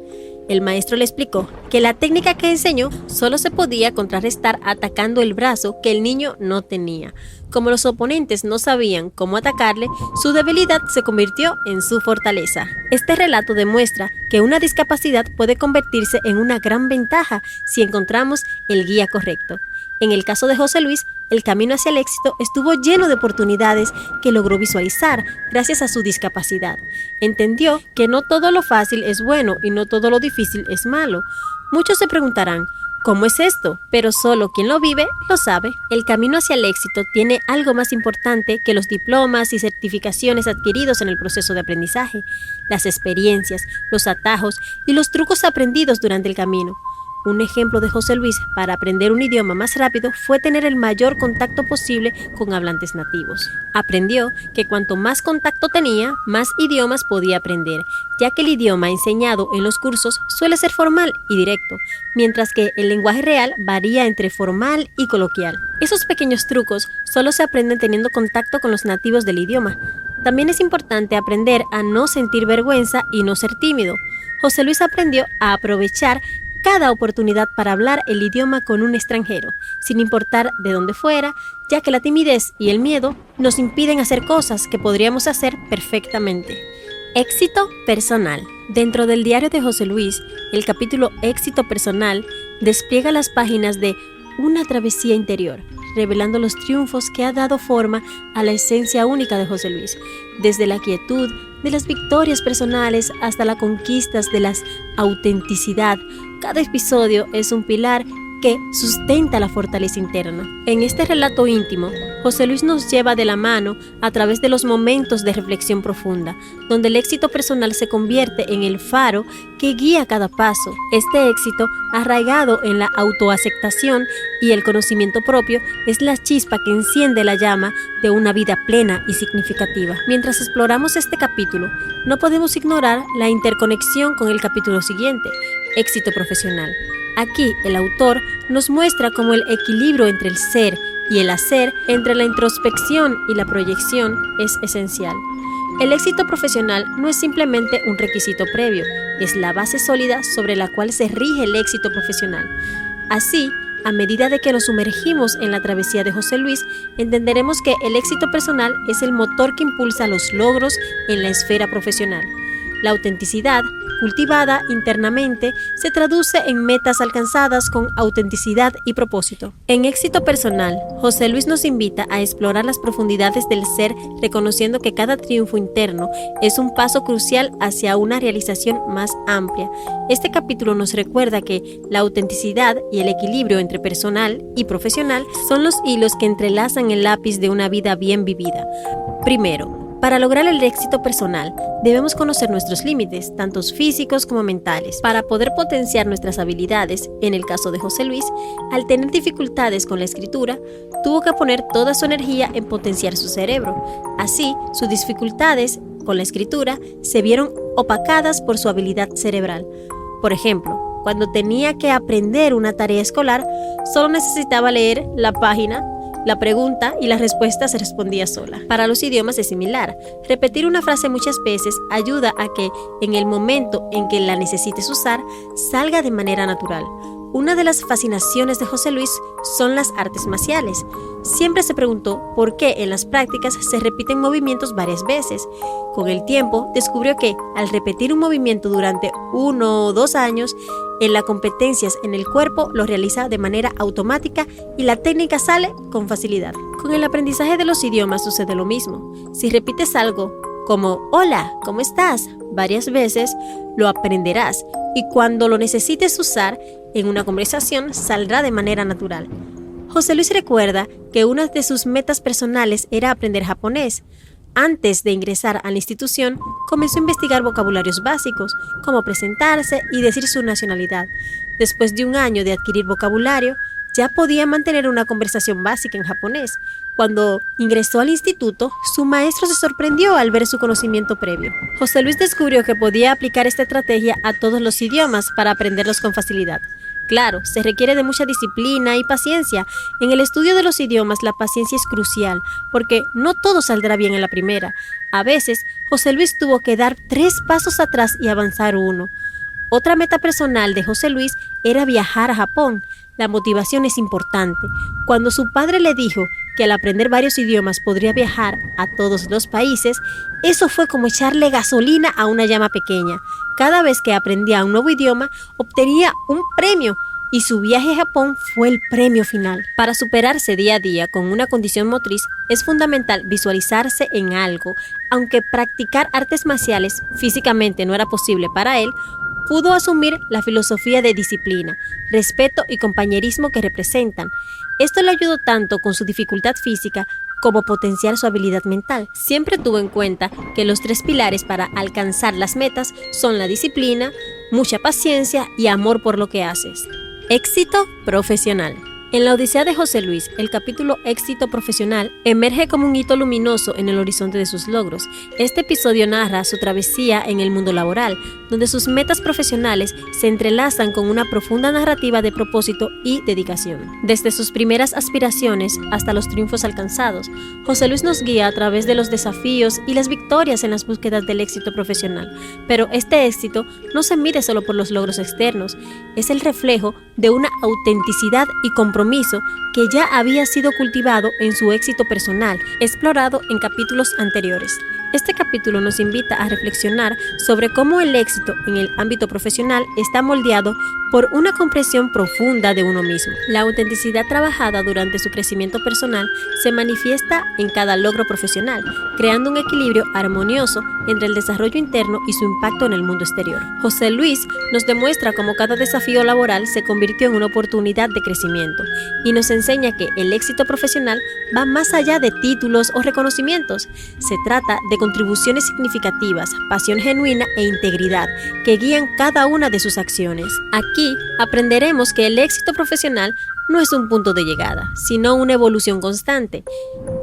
El maestro le explicó que la técnica que enseñó solo se podía contrarrestar atacando el brazo que el niño no tenía. Como los oponentes no sabían cómo atacarle, su debilidad se convirtió en su fortaleza. Este relato demuestra que una discapacidad puede convertirse en una gran ventaja si encontramos el guía correcto. En el caso de José Luis, el camino hacia el éxito estuvo lleno de oportunidades que logró visualizar gracias a su discapacidad. Entendió que no todo lo fácil es bueno y no todo lo difícil es malo. Muchos se preguntarán, ¿cómo es esto? Pero solo quien lo vive lo sabe. El camino hacia el éxito tiene algo más importante que los diplomas y certificaciones adquiridos en el proceso de aprendizaje, las experiencias, los atajos y los trucos aprendidos durante el camino. Un ejemplo de José Luis para aprender un idioma más rápido fue tener el mayor contacto posible con hablantes nativos. Aprendió que cuanto más contacto tenía, más idiomas podía aprender, ya que el idioma enseñado en los cursos suele ser formal y directo, mientras que el lenguaje real varía entre formal y coloquial. Esos pequeños trucos solo se aprenden teniendo contacto con los nativos del idioma. También es importante aprender a no sentir vergüenza y no ser tímido. José Luis aprendió a aprovechar cada oportunidad para hablar el idioma con un extranjero, sin importar de dónde fuera, ya que la timidez y el miedo nos impiden hacer cosas que podríamos hacer perfectamente. Éxito personal. Dentro del diario de José Luis, el capítulo Éxito personal despliega las páginas de una travesía interior, revelando los triunfos que ha dado forma a la esencia única de José Luis, desde la quietud de las victorias personales hasta las conquistas de la autenticidad. Cada episodio es un pilar que sustenta la fortaleza interna. En este relato íntimo, José Luis nos lleva de la mano a través de los momentos de reflexión profunda, donde el éxito personal se convierte en el faro que guía cada paso. Este éxito, arraigado en la autoaceptación y el conocimiento propio, es la chispa que enciende la llama de una vida plena y significativa. Mientras exploramos este capítulo, no podemos ignorar la interconexión con el capítulo siguiente, Éxito profesional. Aquí el autor nos muestra cómo el equilibrio entre el ser y el hacer, entre la introspección y la proyección, es esencial. El éxito profesional no es simplemente un requisito previo, es la base sólida sobre la cual se rige el éxito profesional. Así, a medida de que nos sumergimos en la travesía de José Luis, entenderemos que el éxito personal es el motor que impulsa los logros en la esfera profesional. La autenticidad, cultivada internamente, se traduce en metas alcanzadas con autenticidad y propósito. En Éxito Personal, José Luis nos invita a explorar las profundidades del ser, reconociendo que cada triunfo interno es un paso crucial hacia una realización más amplia. Este capítulo nos recuerda que la autenticidad y el equilibrio entre personal y profesional son los hilos que entrelazan el lápiz de una vida bien vivida. Primero, para lograr el éxito personal, debemos conocer nuestros límites, tanto físicos como mentales. Para poder potenciar nuestras habilidades, en el caso de José Luis, al tener dificultades con la escritura, tuvo que poner toda su energía en potenciar su cerebro. Así, sus dificultades con la escritura se vieron opacadas por su habilidad cerebral. Por ejemplo, cuando tenía que aprender una tarea escolar, solo necesitaba leer la página, la pregunta y la respuesta se respondía sola. Para los idiomas es similar. Repetir una frase muchas veces ayuda a que, en el momento en que la necesites usar, salga de manera natural. Una de las fascinaciones de José Luis son las artes marciales. Siempre se preguntó por qué en las prácticas se repiten movimientos varias veces. Con el tiempo descubrió que, al repetir un movimiento durante 1 o 2 años, en las competencias en el cuerpo lo realiza de manera automática y la técnica sale con facilidad. Con el aprendizaje de los idiomas sucede lo mismo. Si repites algo como "Hola, ¿cómo estás?" varias veces, lo aprenderás y cuando lo necesites usar en una conversación saldrá de manera natural. José Luis recuerda que una de sus metas personales era aprender japonés. Antes de ingresar a la institución, comenzó a investigar vocabularios básicos, como presentarse y decir su nacionalidad. Después de 1 año de adquirir vocabulario, ya podía mantener una conversación básica en japonés. Cuando ingresó al instituto, su maestro se sorprendió al ver su conocimiento previo. José Luis descubrió que podía aplicar esta estrategia a todos los idiomas para aprenderlos con facilidad. Claro, se requiere de mucha disciplina y paciencia. En el estudio de los idiomas, la paciencia es crucial, porque no todo saldrá bien en la primera. A veces, José Luis tuvo que dar 3 pasos atrás y avanzar 1. Otra meta personal de José Luis era viajar a Japón. La motivación es importante. Cuando su padre le dijo que al aprender varios idiomas podría viajar a todos los países, eso fue como echarle gasolina a una llama pequeña. Cada vez que aprendía un nuevo idioma, obtenía un premio y su viaje a Japón fue el premio final. Para superarse día a día con una condición motriz, es fundamental visualizarse en algo. Aunque practicar artes marciales físicamente no era posible para él, pudo asumir la filosofía de disciplina, respeto y compañerismo que representan. Esto le ayudó tanto con su dificultad física como potenciar su habilidad mental. Siempre tuvo en cuenta que los 3 pilares para alcanzar las metas son la disciplina, mucha paciencia y amor por lo que haces. Éxito profesional. En la Odisea de José Luis, el capítulo Éxito profesional emerge como un hito luminoso en el horizonte de sus logros. Este episodio narra su travesía en el mundo laboral, donde sus metas profesionales se entrelazan con una profunda narrativa de propósito y dedicación. Desde sus primeras aspiraciones hasta los triunfos alcanzados, José Luis nos guía a través de los desafíos y las victorias en las búsquedas del éxito profesional. Pero este éxito no se mide solo por los logros externos, es el reflejo de una autenticidad y compromiso que ya había sido cultivado en su éxito personal, explorado en capítulos anteriores. Este capítulo nos invita a reflexionar sobre cómo el éxito en el ámbito profesional está moldeado por una comprensión profunda de uno mismo. La autenticidad trabajada durante su crecimiento personal se manifiesta en cada logro profesional, creando un equilibrio armonioso entre el desarrollo interno y su impacto en el mundo exterior. José Luis nos demuestra cómo cada desafío laboral se convirtió en una oportunidad de crecimiento y nos enseña que el éxito profesional va más allá de títulos o reconocimientos. Se trata de contribuciones significativas, pasión genuina e integridad que guían cada una de sus acciones. Aquí aprenderemos que el éxito profesional no es un punto de llegada, sino una evolución constante.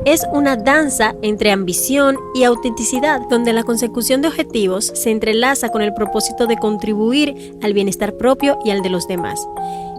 Es una danza entre ambición y autenticidad, donde la consecución de objetivos se entrelaza con el propósito de contribuir al bienestar propio y al de los demás.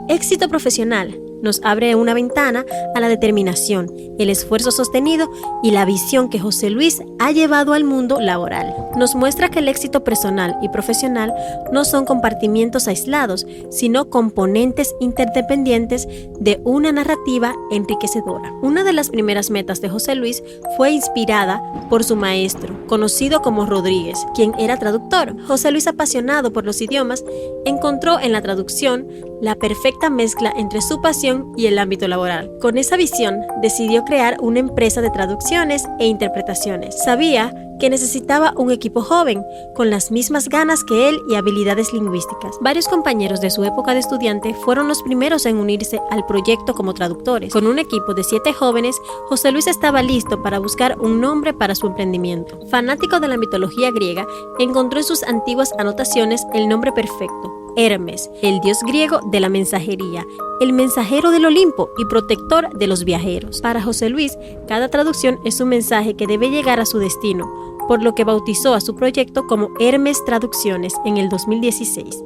Éxito profesional, nos abre una ventana a la determinación, el esfuerzo sostenido y la visión que José Luis ha llevado al mundo laboral. Nos muestra que el éxito personal y profesional no son compartimientos aislados, sino componentes interdependientes de una narrativa enriquecedora. Una de las primeras metas de José Luis fue inspirada por su maestro, conocido como Rodríguez, quien era traductor. José Luis, apasionado por los idiomas, encontró en la traducción la perfecta mezcla entre su pasión y el ámbito laboral. Con esa visión, decidió crear una empresa de traducciones e interpretaciones. Sabía que necesitaba un equipo joven, con las mismas ganas que él y habilidades lingüísticas. Varios compañeros de su época de estudiante fueron los primeros en unirse al proyecto como traductores. Con un equipo de 7 jóvenes, José Luis estaba listo para buscar un nombre para su emprendimiento. Fanático de la mitología griega, encontró en sus antiguas anotaciones el nombre perfecto: Hermes, el dios griego de la mensajería, el mensajero del Olimpo y protector de los viajeros. Para José Luis, cada traducción es un mensaje que debe llegar a su destino, por lo que bautizó a su proyecto como Hermes Traducciones en el 2016.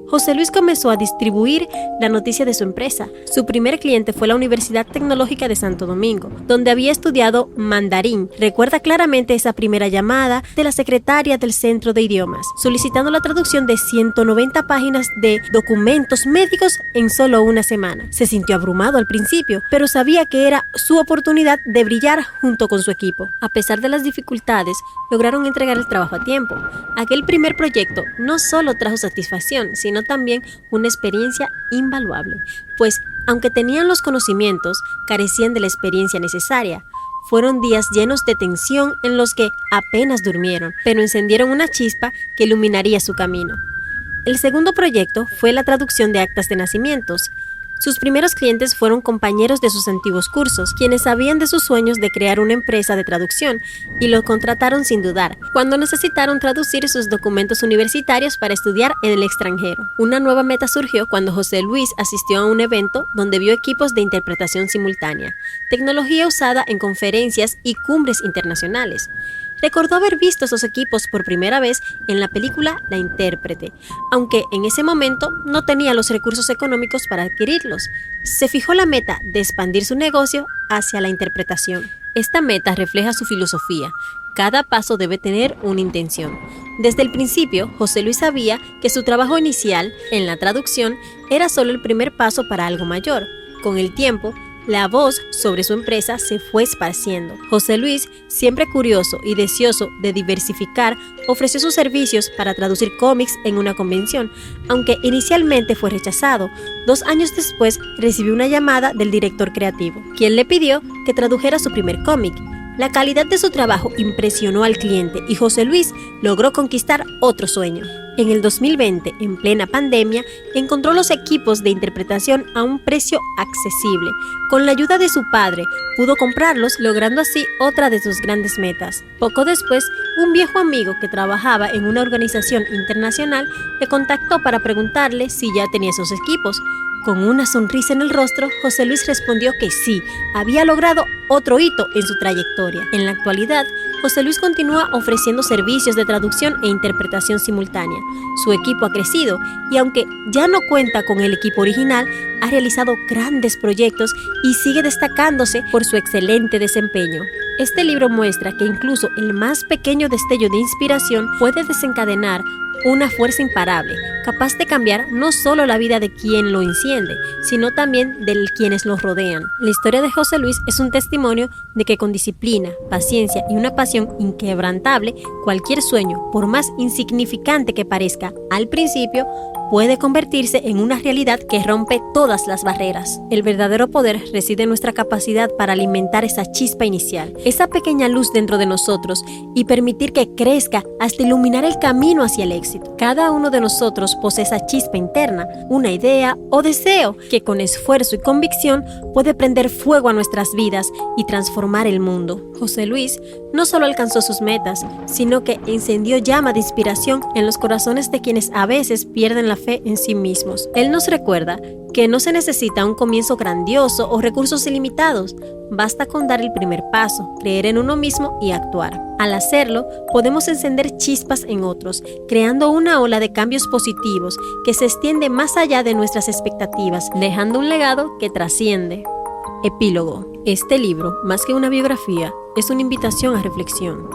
José Luis comenzó a distribuir la noticia de su empresa. Su primer cliente fue la Universidad Tecnológica de Santo Domingo, donde había estudiado mandarín. Recuerda claramente esa primera llamada de la secretaria del Centro de Idiomas, solicitando la traducción de 190 páginas de documentos médicos en solo una semana. Se sintió abrumado al principio, pero sabía que era su oportunidad de brillar junto con su equipo. A pesar de las dificultades, lograron entregar el trabajo a tiempo. Aquel primer proyecto no solo trajo satisfacción, sino también una experiencia invaluable, pues aunque tenían los conocimientos, carecían de la experiencia necesaria. Fueron días llenos de tensión en los que apenas durmieron, pero encendieron una chispa que iluminaría su camino. El segundo proyecto fue la traducción de actas de nacimientos. Sus primeros clientes fueron compañeros de sus antiguos cursos, quienes sabían de sus sueños de crear una empresa de traducción y lo contrataron sin dudar, cuando necesitaron traducir sus documentos universitarios para estudiar en el extranjero. Una nueva meta surgió cuando José Luis asistió a un evento donde vio equipos de interpretación simultánea, tecnología usada en conferencias y cumbres internacionales. Recordó haber visto esos equipos por primera vez en la película La Intérprete, aunque en ese momento no tenía los recursos económicos para adquirirlos. Se fijó la meta de expandir su negocio hacia la interpretación. Esta meta refleja su filosofía. Cada paso debe tener una intención. Desde el principio, José Luis sabía que su trabajo inicial en la traducción era solo el primer paso para algo mayor. Con el tiempo, la voz sobre su empresa se fue esparciendo. José Luis, siempre curioso y deseoso de diversificar, ofreció sus servicios para traducir cómics en una convención, aunque inicialmente fue rechazado. 2 años después recibió una llamada del director creativo, quien le pidió que tradujera su primer cómic. La calidad de su trabajo impresionó al cliente y José Luis logró conquistar otro sueño. En el 2020, en plena pandemia, encontró los equipos de interpretación a un precio accesible. Con la ayuda de su padre, pudo comprarlos, logrando así otra de sus grandes metas. Poco después, un viejo amigo que trabajaba en una organización internacional le contactó para preguntarle si ya tenía esos equipos. Con una sonrisa en el rostro, José Luis respondió que sí, había logrado otro hito en su trayectoria. En la actualidad, José Luis continúa ofreciendo servicios de traducción e interpretación simultánea. Su equipo ha crecido y aunque ya no cuenta con el equipo original, ha realizado grandes proyectos y sigue destacándose por su excelente desempeño. Este libro muestra que incluso el más pequeño destello de inspiración puede desencadenar una fuerza imparable, capaz de cambiar no solo la vida de quien lo enciende, sino también de quienes lo rodean. La historia de José Luis es un testimonio de que con disciplina, paciencia y una pasión inquebrantable, cualquier sueño, por más insignificante que parezca al principio, puede convertirse en una realidad que rompe todas las barreras. El verdadero poder reside en nuestra capacidad para alimentar esa chispa inicial, esa pequeña luz dentro de nosotros y permitir que crezca hasta iluminar el camino hacia el éxito. Cada uno de nosotros posee esa chispa interna, una idea o deseo que con esfuerzo y convicción puede prender fuego a nuestras vidas y transformar el mundo. José Luis no solo alcanzó sus metas, sino que encendió llama de inspiración en los corazones de quienes a veces pierden la fe en sí mismos. Él nos recuerda que no se necesita un comienzo grandioso o recursos ilimitados. Basta con dar el primer paso, creer en uno mismo y actuar. Al hacerlo, podemos encender chispas en otros, creando una ola de cambios positivos que se extiende más allá de nuestras expectativas, dejando un legado que trasciende. Epílogo. Este libro, más que una biografía, es una invitación a reflexión.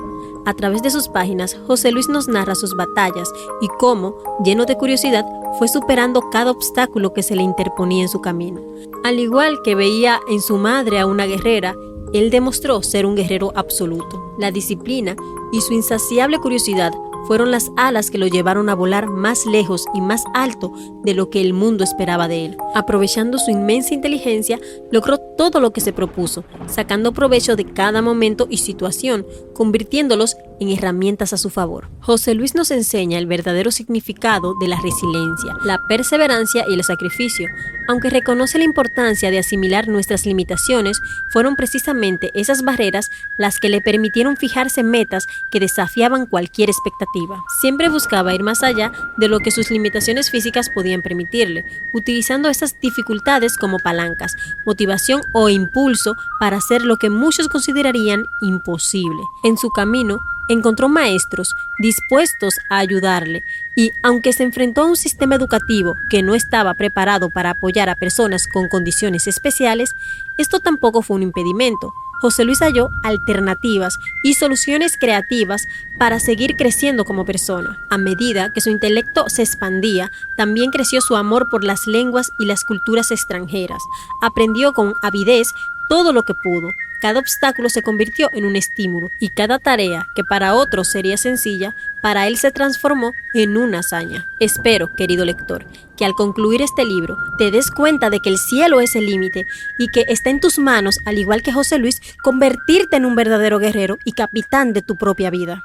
A través de sus páginas, José Luis nos narra sus batallas y cómo, lleno de curiosidad, fue superando cada obstáculo que se le interponía en su camino. Al igual que veía en su madre a una guerrera, él demostró ser un guerrero absoluto. La disciplina y su insaciable curiosidad fueron las alas que lo llevaron a volar más lejos y más alto de lo que el mundo esperaba de él. Aprovechando su inmensa inteligencia, logró todo lo que se propuso, sacando provecho de cada momento y situación, convirtiéndolos en herramientas a su favor. José Luis nos enseña el verdadero significado de la resiliencia, la perseverancia y el sacrificio. Aunque reconoce la importancia de asimilar nuestras limitaciones, fueron precisamente esas barreras las que le permitieron fijarse metas que desafiaban cualquier expectativa. Siempre buscaba ir más allá de lo que sus limitaciones físicas podían permitirle, utilizando esas dificultades como palancas, motivación o impulso para hacer lo que muchos considerarían imposible. En su camino, encontró maestros dispuestos a ayudarle y, aunque se enfrentó a un sistema educativo que no estaba preparado para apoyar a personas con condiciones especiales, esto tampoco fue un impedimento. José Luis halló alternativas y soluciones creativas para seguir creciendo como persona. A medida que su intelecto se expandía, también creció su amor por las lenguas y las culturas extranjeras. Aprendió con avidez todo lo que pudo. Cada obstáculo se convirtió en un estímulo y cada tarea que para otros sería sencilla, para él se transformó en una hazaña. Espero, querido lector, que al concluir este libro te des cuenta de que el cielo es el límite y que está en tus manos, al igual que José Luis, convertirte en un verdadero guerrero y capitán de tu propia vida.